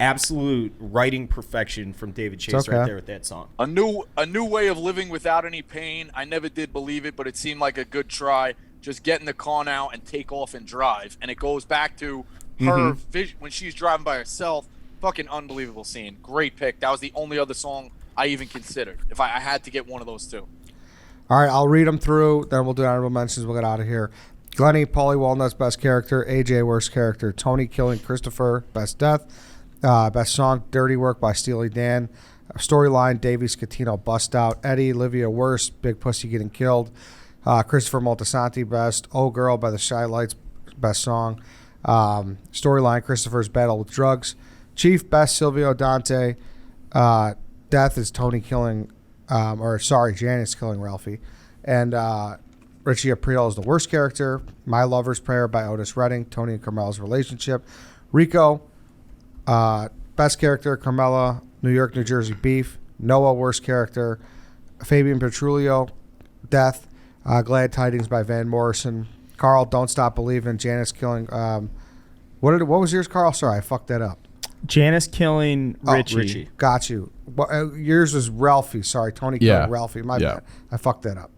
[SPEAKER 5] absolute writing perfection from David Chase
[SPEAKER 1] okay.
[SPEAKER 5] right there with that song.
[SPEAKER 2] A new way of living without any pain. I never did believe it, but it seemed like a good try. Just get in the car now and take off and drive. And it goes back to her vision when she's driving by herself. Fucking unbelievable scene. Great pick. That was the only other song I even considered. If I had to get one of those two.
[SPEAKER 1] All right, I'll read them through. Then we'll do honorable mentions. We'll get out of here. Glenny, Paulie Walnut's best character. AJ, worst character. Tony killing Christopher, best death. Best song, Dirty Work by Steely Dan. Storyline, Davey Scatino, bust out. Eddie, Livia, worst. Big Pussy getting killed. Christopher Moltisanti, best. Oh Girl by the Shy Lights, best song. Storyline, Christopher's battle with drugs. Chief, best. Silvio Dante. Death is Tony killing, Janice killing Ralphie. And Richie Aprile is the worst character. My Lover's Prayer by Otis Redding. Tony and Carmel's relationship. Rico, Best character, Carmela, New York, New Jersey Beef. Noah, worst character, Fabian Petrulio, Death. Glad Tidings by Van Morrison. Carl, Don't Stop Believing. Janice Killing. What was yours, Carl? Sorry, I fucked that up.
[SPEAKER 6] Janice killing Richie.
[SPEAKER 5] Richie.
[SPEAKER 1] Got you. Yours was Ralphie. Sorry, Tony killing Ralphie. My bad. I fucked that up.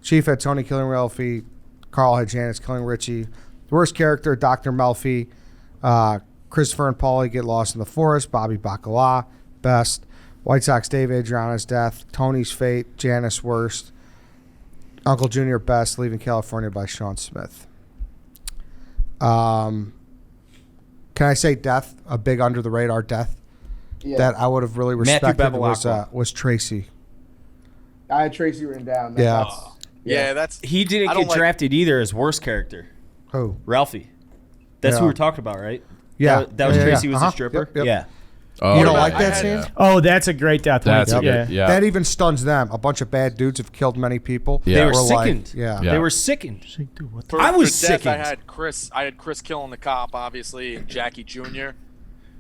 [SPEAKER 1] Chief had Tony killing Ralphie. Carl had Janice killing Richie. Worst character, Dr. Melfi. Christopher and Paulie get lost in the forest. Bobby Bacala. Best. White Sox Dave Adriana's death. Tony's fate. Janice worst. Uncle Junior best. Leaving California by Sean Smith. Can I say death? A big under the radar death that I would have really respected was Tracy.
[SPEAKER 4] I had Tracy written down.
[SPEAKER 2] That's
[SPEAKER 5] He didn't get drafted either as worst character.
[SPEAKER 1] Who?
[SPEAKER 5] Ralphie. That's
[SPEAKER 1] Yeah.
[SPEAKER 5] who we're talking about, right?
[SPEAKER 1] Yeah.
[SPEAKER 5] That was Tracy was the
[SPEAKER 1] Uh-huh.
[SPEAKER 5] stripper?
[SPEAKER 1] Yep.
[SPEAKER 5] Yeah.
[SPEAKER 3] Oh,
[SPEAKER 1] You don't
[SPEAKER 3] yeah,
[SPEAKER 1] like that
[SPEAKER 3] yeah.
[SPEAKER 1] scene?
[SPEAKER 6] Oh, that's a great death.
[SPEAKER 3] That's a
[SPEAKER 6] yeah.
[SPEAKER 3] good. Yeah.
[SPEAKER 1] That even stuns them. A bunch of bad dudes have killed many people.
[SPEAKER 3] Yeah.
[SPEAKER 5] They were
[SPEAKER 1] We're like,
[SPEAKER 5] sickened.
[SPEAKER 1] yeah.
[SPEAKER 3] Yeah.
[SPEAKER 5] They were sickened.
[SPEAKER 2] For,
[SPEAKER 5] I was
[SPEAKER 2] for death,
[SPEAKER 5] sickened.
[SPEAKER 2] I had Chris killing the cop, obviously, and Jackie Jr.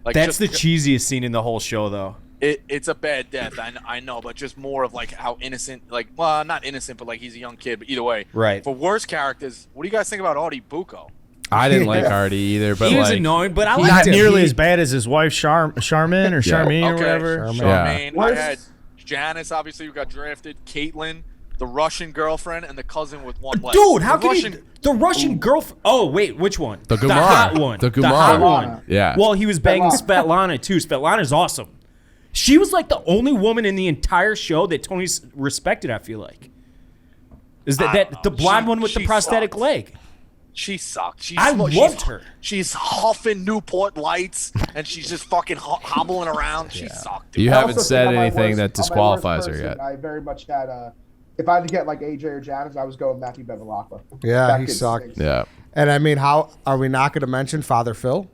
[SPEAKER 2] Like
[SPEAKER 5] That's
[SPEAKER 2] just-
[SPEAKER 5] the cheesiest scene in the whole show, though.
[SPEAKER 2] It's a bad death. I know, but just more of like how innocent, like, well, not innocent, but like he's a young kid. But either way,
[SPEAKER 5] Right.
[SPEAKER 2] For worst characters, what do you guys think about Artie Bucco?
[SPEAKER 3] I didn't like Artie either, but
[SPEAKER 5] He was
[SPEAKER 3] like,
[SPEAKER 5] annoying, but I
[SPEAKER 6] Not
[SPEAKER 5] liked him.
[SPEAKER 6] nearly as bad as his wife Charmaine or Charmaine or whatever.
[SPEAKER 2] Charmaine. I
[SPEAKER 4] Worst-
[SPEAKER 2] had Janice, obviously, who got drafted. Caitlin, the Russian girlfriend, and the cousin with one leg.
[SPEAKER 5] Dude, how
[SPEAKER 2] the
[SPEAKER 5] can
[SPEAKER 2] Russian,
[SPEAKER 5] the Russian girlfriend? Oh wait, which one?
[SPEAKER 3] The Gumar.
[SPEAKER 5] hot one.
[SPEAKER 3] The
[SPEAKER 5] The
[SPEAKER 3] Gumar.
[SPEAKER 5] hot one.
[SPEAKER 3] Yeah.
[SPEAKER 5] Well, he was banging Svetlana too. Svetlana's awesome. She was like the only woman in the entire show that Tony respected. I feel like is
[SPEAKER 2] I don't
[SPEAKER 5] that the
[SPEAKER 2] know.
[SPEAKER 5] blonde one with the
[SPEAKER 2] She
[SPEAKER 5] prosthetic
[SPEAKER 2] sucked.
[SPEAKER 5] leg?
[SPEAKER 2] She sucked.
[SPEAKER 5] I loved her.
[SPEAKER 2] She's huffing Newport Lights, and she's just fucking hobbling around. She sucked. Dude.
[SPEAKER 3] You
[SPEAKER 4] I
[SPEAKER 3] haven't
[SPEAKER 4] also
[SPEAKER 3] said
[SPEAKER 4] think on my
[SPEAKER 3] anything
[SPEAKER 4] worst-
[SPEAKER 3] that
[SPEAKER 4] on my worst
[SPEAKER 3] disqualifies her
[SPEAKER 4] person,
[SPEAKER 3] yet.
[SPEAKER 4] I very much had if I had to get like AJ or Janice, I was going Matthew Bevilacqua.
[SPEAKER 1] Yeah,
[SPEAKER 4] That
[SPEAKER 1] he
[SPEAKER 4] kid
[SPEAKER 1] sucked.
[SPEAKER 4] stinks.
[SPEAKER 3] Yeah.
[SPEAKER 1] And I mean, how are we not going to mention Father Phil?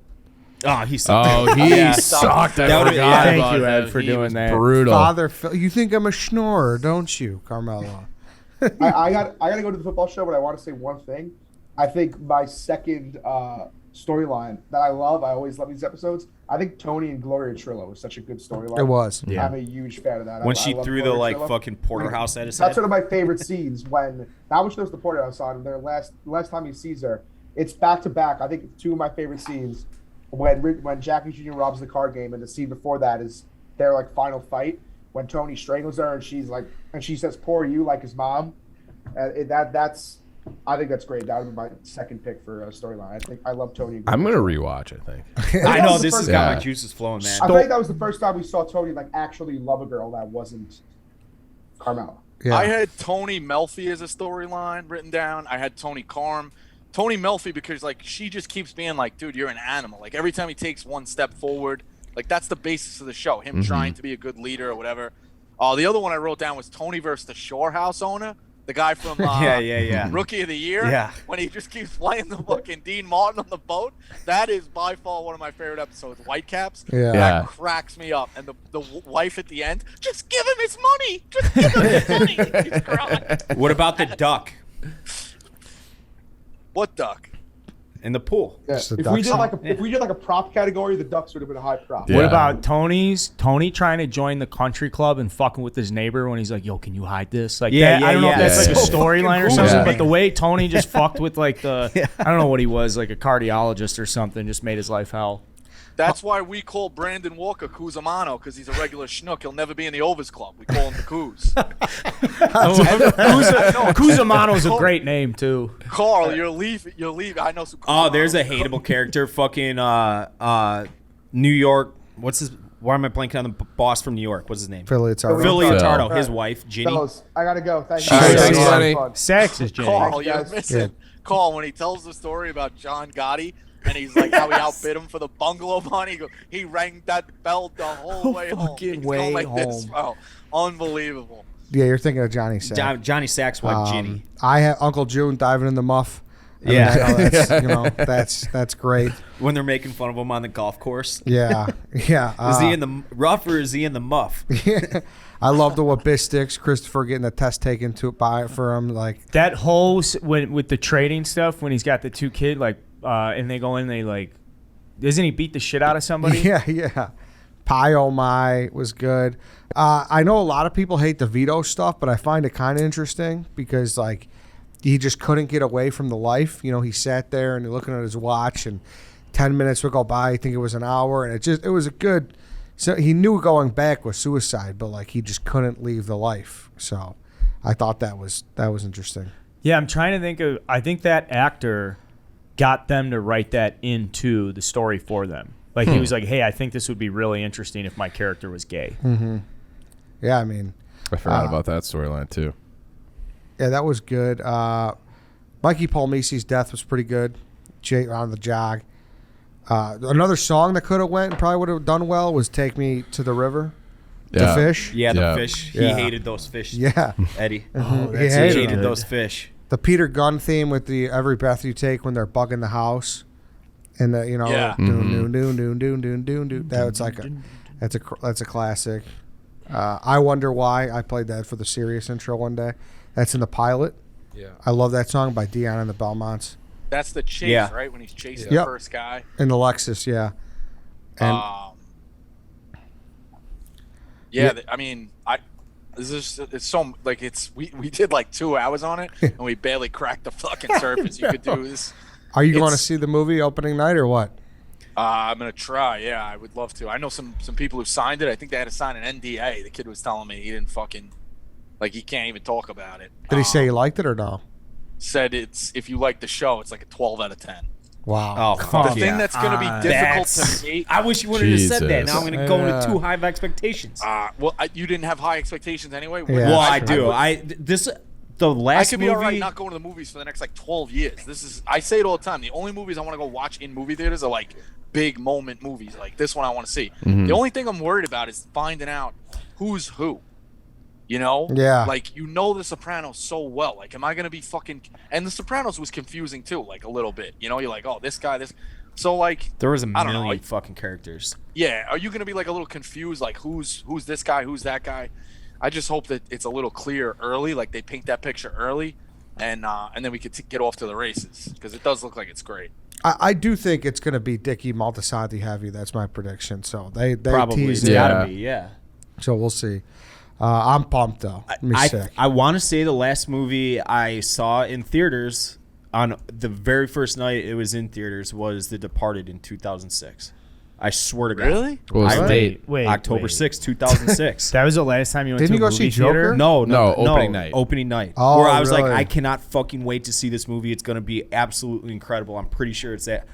[SPEAKER 5] Oh, he sucked.
[SPEAKER 3] Oh, he
[SPEAKER 5] Yeah.
[SPEAKER 3] sucked. I
[SPEAKER 5] That would've-
[SPEAKER 3] forgot
[SPEAKER 5] yeah.
[SPEAKER 6] Thank
[SPEAKER 3] about
[SPEAKER 6] you, Ed,
[SPEAKER 3] him.
[SPEAKER 6] for
[SPEAKER 3] He
[SPEAKER 6] doing
[SPEAKER 3] was
[SPEAKER 6] that.
[SPEAKER 3] Brutal.
[SPEAKER 1] Father Phil. You think I'm a schnorrer, don't you, Carmelo?
[SPEAKER 4] I got to go to the football show, but I want to say one thing. I think my second storyline that I love, I always love these episodes. I think Tony and Gloria Trillo was such a good storyline.
[SPEAKER 1] It was.
[SPEAKER 6] Yeah.
[SPEAKER 4] I'm a huge fan of that.
[SPEAKER 5] When
[SPEAKER 4] I
[SPEAKER 5] she
[SPEAKER 4] love
[SPEAKER 5] threw the
[SPEAKER 4] Gloria
[SPEAKER 5] like
[SPEAKER 4] Trillo.
[SPEAKER 5] fucking porterhouse at his
[SPEAKER 4] That's
[SPEAKER 5] head.
[SPEAKER 4] one of my favorite scenes when not which knows the porterhouse on their last time he sees her. It's back to back. I think two of my favorite scenes when Jackie Jr. robs the card game, and the scene before that is their like final fight when Tony strangles her and she says "poor you" like his mom. I think that's great. That would be my second pick for a storyline. I love Tony. and
[SPEAKER 3] I'm
[SPEAKER 4] Gloria.
[SPEAKER 3] gonna rewatch. I think.
[SPEAKER 5] I
[SPEAKER 4] that
[SPEAKER 5] know
[SPEAKER 4] was the
[SPEAKER 5] this has
[SPEAKER 4] first
[SPEAKER 5] got
[SPEAKER 3] time.
[SPEAKER 5] my juices flowing, man.
[SPEAKER 4] I think that was the first time we saw Tony like actually love a girl that wasn't Carmela.
[SPEAKER 1] Yeah.
[SPEAKER 2] I had Tony Melfi as a storyline written down. I had Tony Carm. Tony Melfi because like she just keeps being like, dude, you're an animal. Like every time he takes one step forward, like that's the basis of the show. Him trying to be a good leader or whatever. The other one I wrote down was Tony versus the Shore House owner, the guy from
[SPEAKER 5] yeah.
[SPEAKER 2] Rookie of the Year.
[SPEAKER 5] Yeah.
[SPEAKER 2] When he just keeps playing the fucking Dean Martin on the boat. That is by far one of my favorite episodes. Whitecaps.
[SPEAKER 1] Yeah.
[SPEAKER 2] That cracks me up. And the wife at the end, just give him his money. Just give him his money. He's crying.
[SPEAKER 5] What about the duck
[SPEAKER 2] What duck?
[SPEAKER 5] in the pool?
[SPEAKER 4] Yeah.
[SPEAKER 1] Just the
[SPEAKER 4] If we
[SPEAKER 1] Ducks.
[SPEAKER 4] did like a prop category, the Ducks would have been a high prop.
[SPEAKER 3] Yeah.
[SPEAKER 6] What about Tony trying to join the country club and fucking with his neighbor when he's like, "Yo, can you hide this?" Like,
[SPEAKER 5] Yeah,
[SPEAKER 6] that,
[SPEAKER 5] yeah,
[SPEAKER 6] I don't know
[SPEAKER 5] yeah.
[SPEAKER 6] if that's like a
[SPEAKER 4] So
[SPEAKER 6] storyline or
[SPEAKER 4] fucking
[SPEAKER 6] something,
[SPEAKER 3] cool.
[SPEAKER 6] but the way Tony just fucked with like the, I don't know what he was, like a cardiologist or something, just made his life hell.
[SPEAKER 2] That's why we call Brandon Walker Kuzamano, because he's a regular schnook. He'll never be in the Overs Club. We call him the Kuz.
[SPEAKER 6] Kuzamano's a great name too.
[SPEAKER 2] Carl, you're leaving. I know some.
[SPEAKER 5] Oh, there's a
[SPEAKER 2] Kuzamanos.
[SPEAKER 5] hateable character. Fucking New York. What's his? Why am I blanking on the boss from New York? What's his name?
[SPEAKER 1] Philly, it's all right.
[SPEAKER 5] Philly
[SPEAKER 3] Phil.
[SPEAKER 5] Otardo. His wife, Ginny.
[SPEAKER 4] Fellas, I gotta go. Thank you.
[SPEAKER 3] All right,
[SPEAKER 6] thanks,
[SPEAKER 4] That was
[SPEAKER 3] buddy.
[SPEAKER 4] fun.
[SPEAKER 6] Sex is Jenny.
[SPEAKER 2] Carl,
[SPEAKER 4] Thanks,
[SPEAKER 2] you're
[SPEAKER 4] guys.
[SPEAKER 2] missing. Carl, when he tells the story about John Gotti and he's like how he outbid him for the bungalow money, he rang that bell the whole way home.
[SPEAKER 6] Fucking
[SPEAKER 2] He's
[SPEAKER 6] way
[SPEAKER 2] going like this,
[SPEAKER 6] home.
[SPEAKER 2] bro. Unbelievable.
[SPEAKER 1] Yeah, you're thinking of Johnny Sack.
[SPEAKER 5] Johnny Sack's wife, Ginny.
[SPEAKER 1] I had Uncle June diving in the muff. I mean,
[SPEAKER 5] Yeah.
[SPEAKER 1] I know that's great.
[SPEAKER 5] When they're making fun of him on the golf course.
[SPEAKER 1] Yeah, yeah.
[SPEAKER 5] Is he in the rough or is he in the muff?
[SPEAKER 1] I love the what sticks. Christopher getting the test taken for him. Like
[SPEAKER 6] That whole with the trading stuff when he's got the two kid and they go in, they like Isn't he beat the shit out of somebody?
[SPEAKER 1] Yeah. Pie Oh My was good. I know a lot of people hate the Vito stuff, but I find it kind of interesting because like he just couldn't get away from the life. You know, he sat there and looking at his watch, and 10 minutes would go by. I think it was an hour, and it was a good. So he knew going back was suicide, but like he just couldn't leave the life. So I thought that was interesting.
[SPEAKER 6] Yeah, I'm trying to think of. I think that actor got them to write that into the story for them. Like he was like, "Hey, I think this would be really interesting if my character was gay."
[SPEAKER 1] Mm-hmm. Yeah, I mean,
[SPEAKER 3] I forgot about that storyline too.
[SPEAKER 1] Yeah, that was good. Mikey Palmisi's death was pretty good. Jay on the jog. Another song that could have went and probably would have done well was "Take Me to the River."
[SPEAKER 3] Yeah.
[SPEAKER 1] The fish.
[SPEAKER 5] Yeah, the
[SPEAKER 3] Yeah.
[SPEAKER 5] fish.
[SPEAKER 1] Yeah.
[SPEAKER 5] He hated those fish.
[SPEAKER 1] Yeah.
[SPEAKER 5] Eddie.
[SPEAKER 1] He
[SPEAKER 5] He
[SPEAKER 1] hated
[SPEAKER 5] hated
[SPEAKER 1] them.
[SPEAKER 5] those fish.
[SPEAKER 1] The Peter Gunn theme with the "Every Breath You Take" when they're bugging the house, and the
[SPEAKER 2] Yeah.
[SPEAKER 1] doon. That's like that's a classic. I Wonder Why. I played that for the Sirius intro one day. That's in the pilot.
[SPEAKER 8] Yeah.
[SPEAKER 1] I love that song by Dion and the Belmonts.
[SPEAKER 2] That's the chase,
[SPEAKER 5] Yeah.
[SPEAKER 2] right? When he's chasing
[SPEAKER 1] Yep.
[SPEAKER 2] the first guy.
[SPEAKER 1] In the Lexus, yeah. And
[SPEAKER 2] Yeah, I mean, it's so like we did like 2 hours on it and we barely cracked the fucking surface. You could do this.
[SPEAKER 1] are you going to
[SPEAKER 2] it's-
[SPEAKER 1] see the movie opening night or what?
[SPEAKER 2] I'm gonna try. Yeah, I would love to. I know some people who signed it. I think they had to sign an NDA. The kid was telling me he didn't fucking like he can't even talk about it.
[SPEAKER 1] Did he say he liked it or no?
[SPEAKER 2] Said it's if you like the show, it's like a 12 out of 10.
[SPEAKER 1] Wow.
[SPEAKER 5] Oh, fuck
[SPEAKER 2] The
[SPEAKER 5] yeah.
[SPEAKER 2] thing that's gonna be difficult to make.
[SPEAKER 5] I wish you would have just said that.
[SPEAKER 3] Jesus.
[SPEAKER 5] Now I'm going to go
[SPEAKER 1] Yeah.
[SPEAKER 5] into too high of expectations.
[SPEAKER 2] Well, you didn't have high expectations anyway.
[SPEAKER 1] Yeah.
[SPEAKER 5] well, I
[SPEAKER 1] sure.
[SPEAKER 5] do. The
[SPEAKER 2] I
[SPEAKER 5] last
[SPEAKER 2] could be
[SPEAKER 5] movie.
[SPEAKER 2] all right not going to the movies for the next like 12 years. I say it all the time. The only movies I want to go watch in movie theaters are like big moment movies. Like this one I want to see.
[SPEAKER 3] Mm-hmm.
[SPEAKER 2] The only thing I'm worried about is finding out who's who. You know?
[SPEAKER 1] Yeah.
[SPEAKER 2] Like, you know The Sopranos so well. Like, am I going to be fucking... And The Sopranos was confusing, too, like, a little bit. You know? You're like, oh, this guy, this... So, like...
[SPEAKER 5] There was a
[SPEAKER 2] I don't know,
[SPEAKER 5] million
[SPEAKER 2] like-
[SPEAKER 5] fucking characters.
[SPEAKER 2] Yeah, are you going to be, like, a little confused? Like, who's this guy? Who's that guy? I just hope that it's a little clear early. Like, they paint that picture early. And then we could get off to the races. Because it does look like it's great.
[SPEAKER 1] I do think it's going to be Dicky Maltasanti heavy. That's my prediction. So they
[SPEAKER 5] Probably.
[SPEAKER 1] teased
[SPEAKER 5] It's
[SPEAKER 1] it.
[SPEAKER 3] Yeah.
[SPEAKER 5] gotta be, yeah.
[SPEAKER 1] So we'll see. I'm pumped, though. Me sick.
[SPEAKER 5] I want to say the last movie I saw in theaters on the very first night it was in theaters was The Departed in 2006. I swear to God.
[SPEAKER 2] Really?
[SPEAKER 3] What was the date?
[SPEAKER 6] Wait,
[SPEAKER 5] October 6, 2006.
[SPEAKER 6] That was the last time you went
[SPEAKER 1] Didn't
[SPEAKER 6] to
[SPEAKER 1] you
[SPEAKER 6] a
[SPEAKER 1] go
[SPEAKER 6] movie
[SPEAKER 1] see Joker?
[SPEAKER 6] theater?
[SPEAKER 5] No,
[SPEAKER 3] opening night.
[SPEAKER 5] Opening night.
[SPEAKER 1] Oh,
[SPEAKER 5] where I was like,
[SPEAKER 1] really?
[SPEAKER 5] I cannot fucking wait to see this movie. It's going to be absolutely incredible. I'm pretty sure it's that.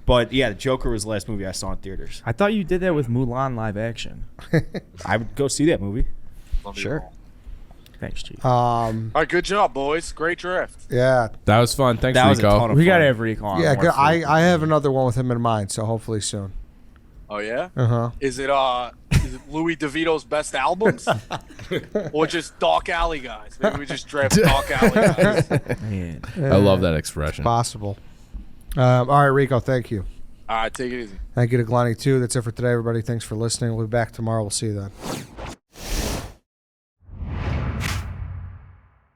[SPEAKER 5] But yeah, Joker was the last movie I saw in theaters.
[SPEAKER 6] I thought you did that with Mulan live action.
[SPEAKER 5] I would go see that movie.
[SPEAKER 2] Love you
[SPEAKER 5] Sure.
[SPEAKER 2] all.
[SPEAKER 6] Thanks, Chief.
[SPEAKER 2] All right, good job, boys. Great draft.
[SPEAKER 1] Yeah.
[SPEAKER 3] That was fun. Thanks,
[SPEAKER 5] That was a
[SPEAKER 3] Rico.
[SPEAKER 5] ton of
[SPEAKER 6] We
[SPEAKER 5] fun.
[SPEAKER 6] got to have Rico on.
[SPEAKER 1] Yeah,
[SPEAKER 6] more
[SPEAKER 1] good.
[SPEAKER 6] frequently.
[SPEAKER 1] I have another one with him in mind, so hopefully soon.
[SPEAKER 2] Oh, yeah?
[SPEAKER 1] Uh-huh.
[SPEAKER 2] Is it Louis DeVito's best albums? Or just Dark Alley guys? Maybe we just draft Dark Alley guys.
[SPEAKER 6] Man.
[SPEAKER 3] I love that expression.
[SPEAKER 1] Possible. All right, Rico, thank you.
[SPEAKER 2] All right, take it easy.
[SPEAKER 1] Thank you to Glenny, too. That's it for today, everybody. Thanks for listening. We'll be back tomorrow. We'll see you then.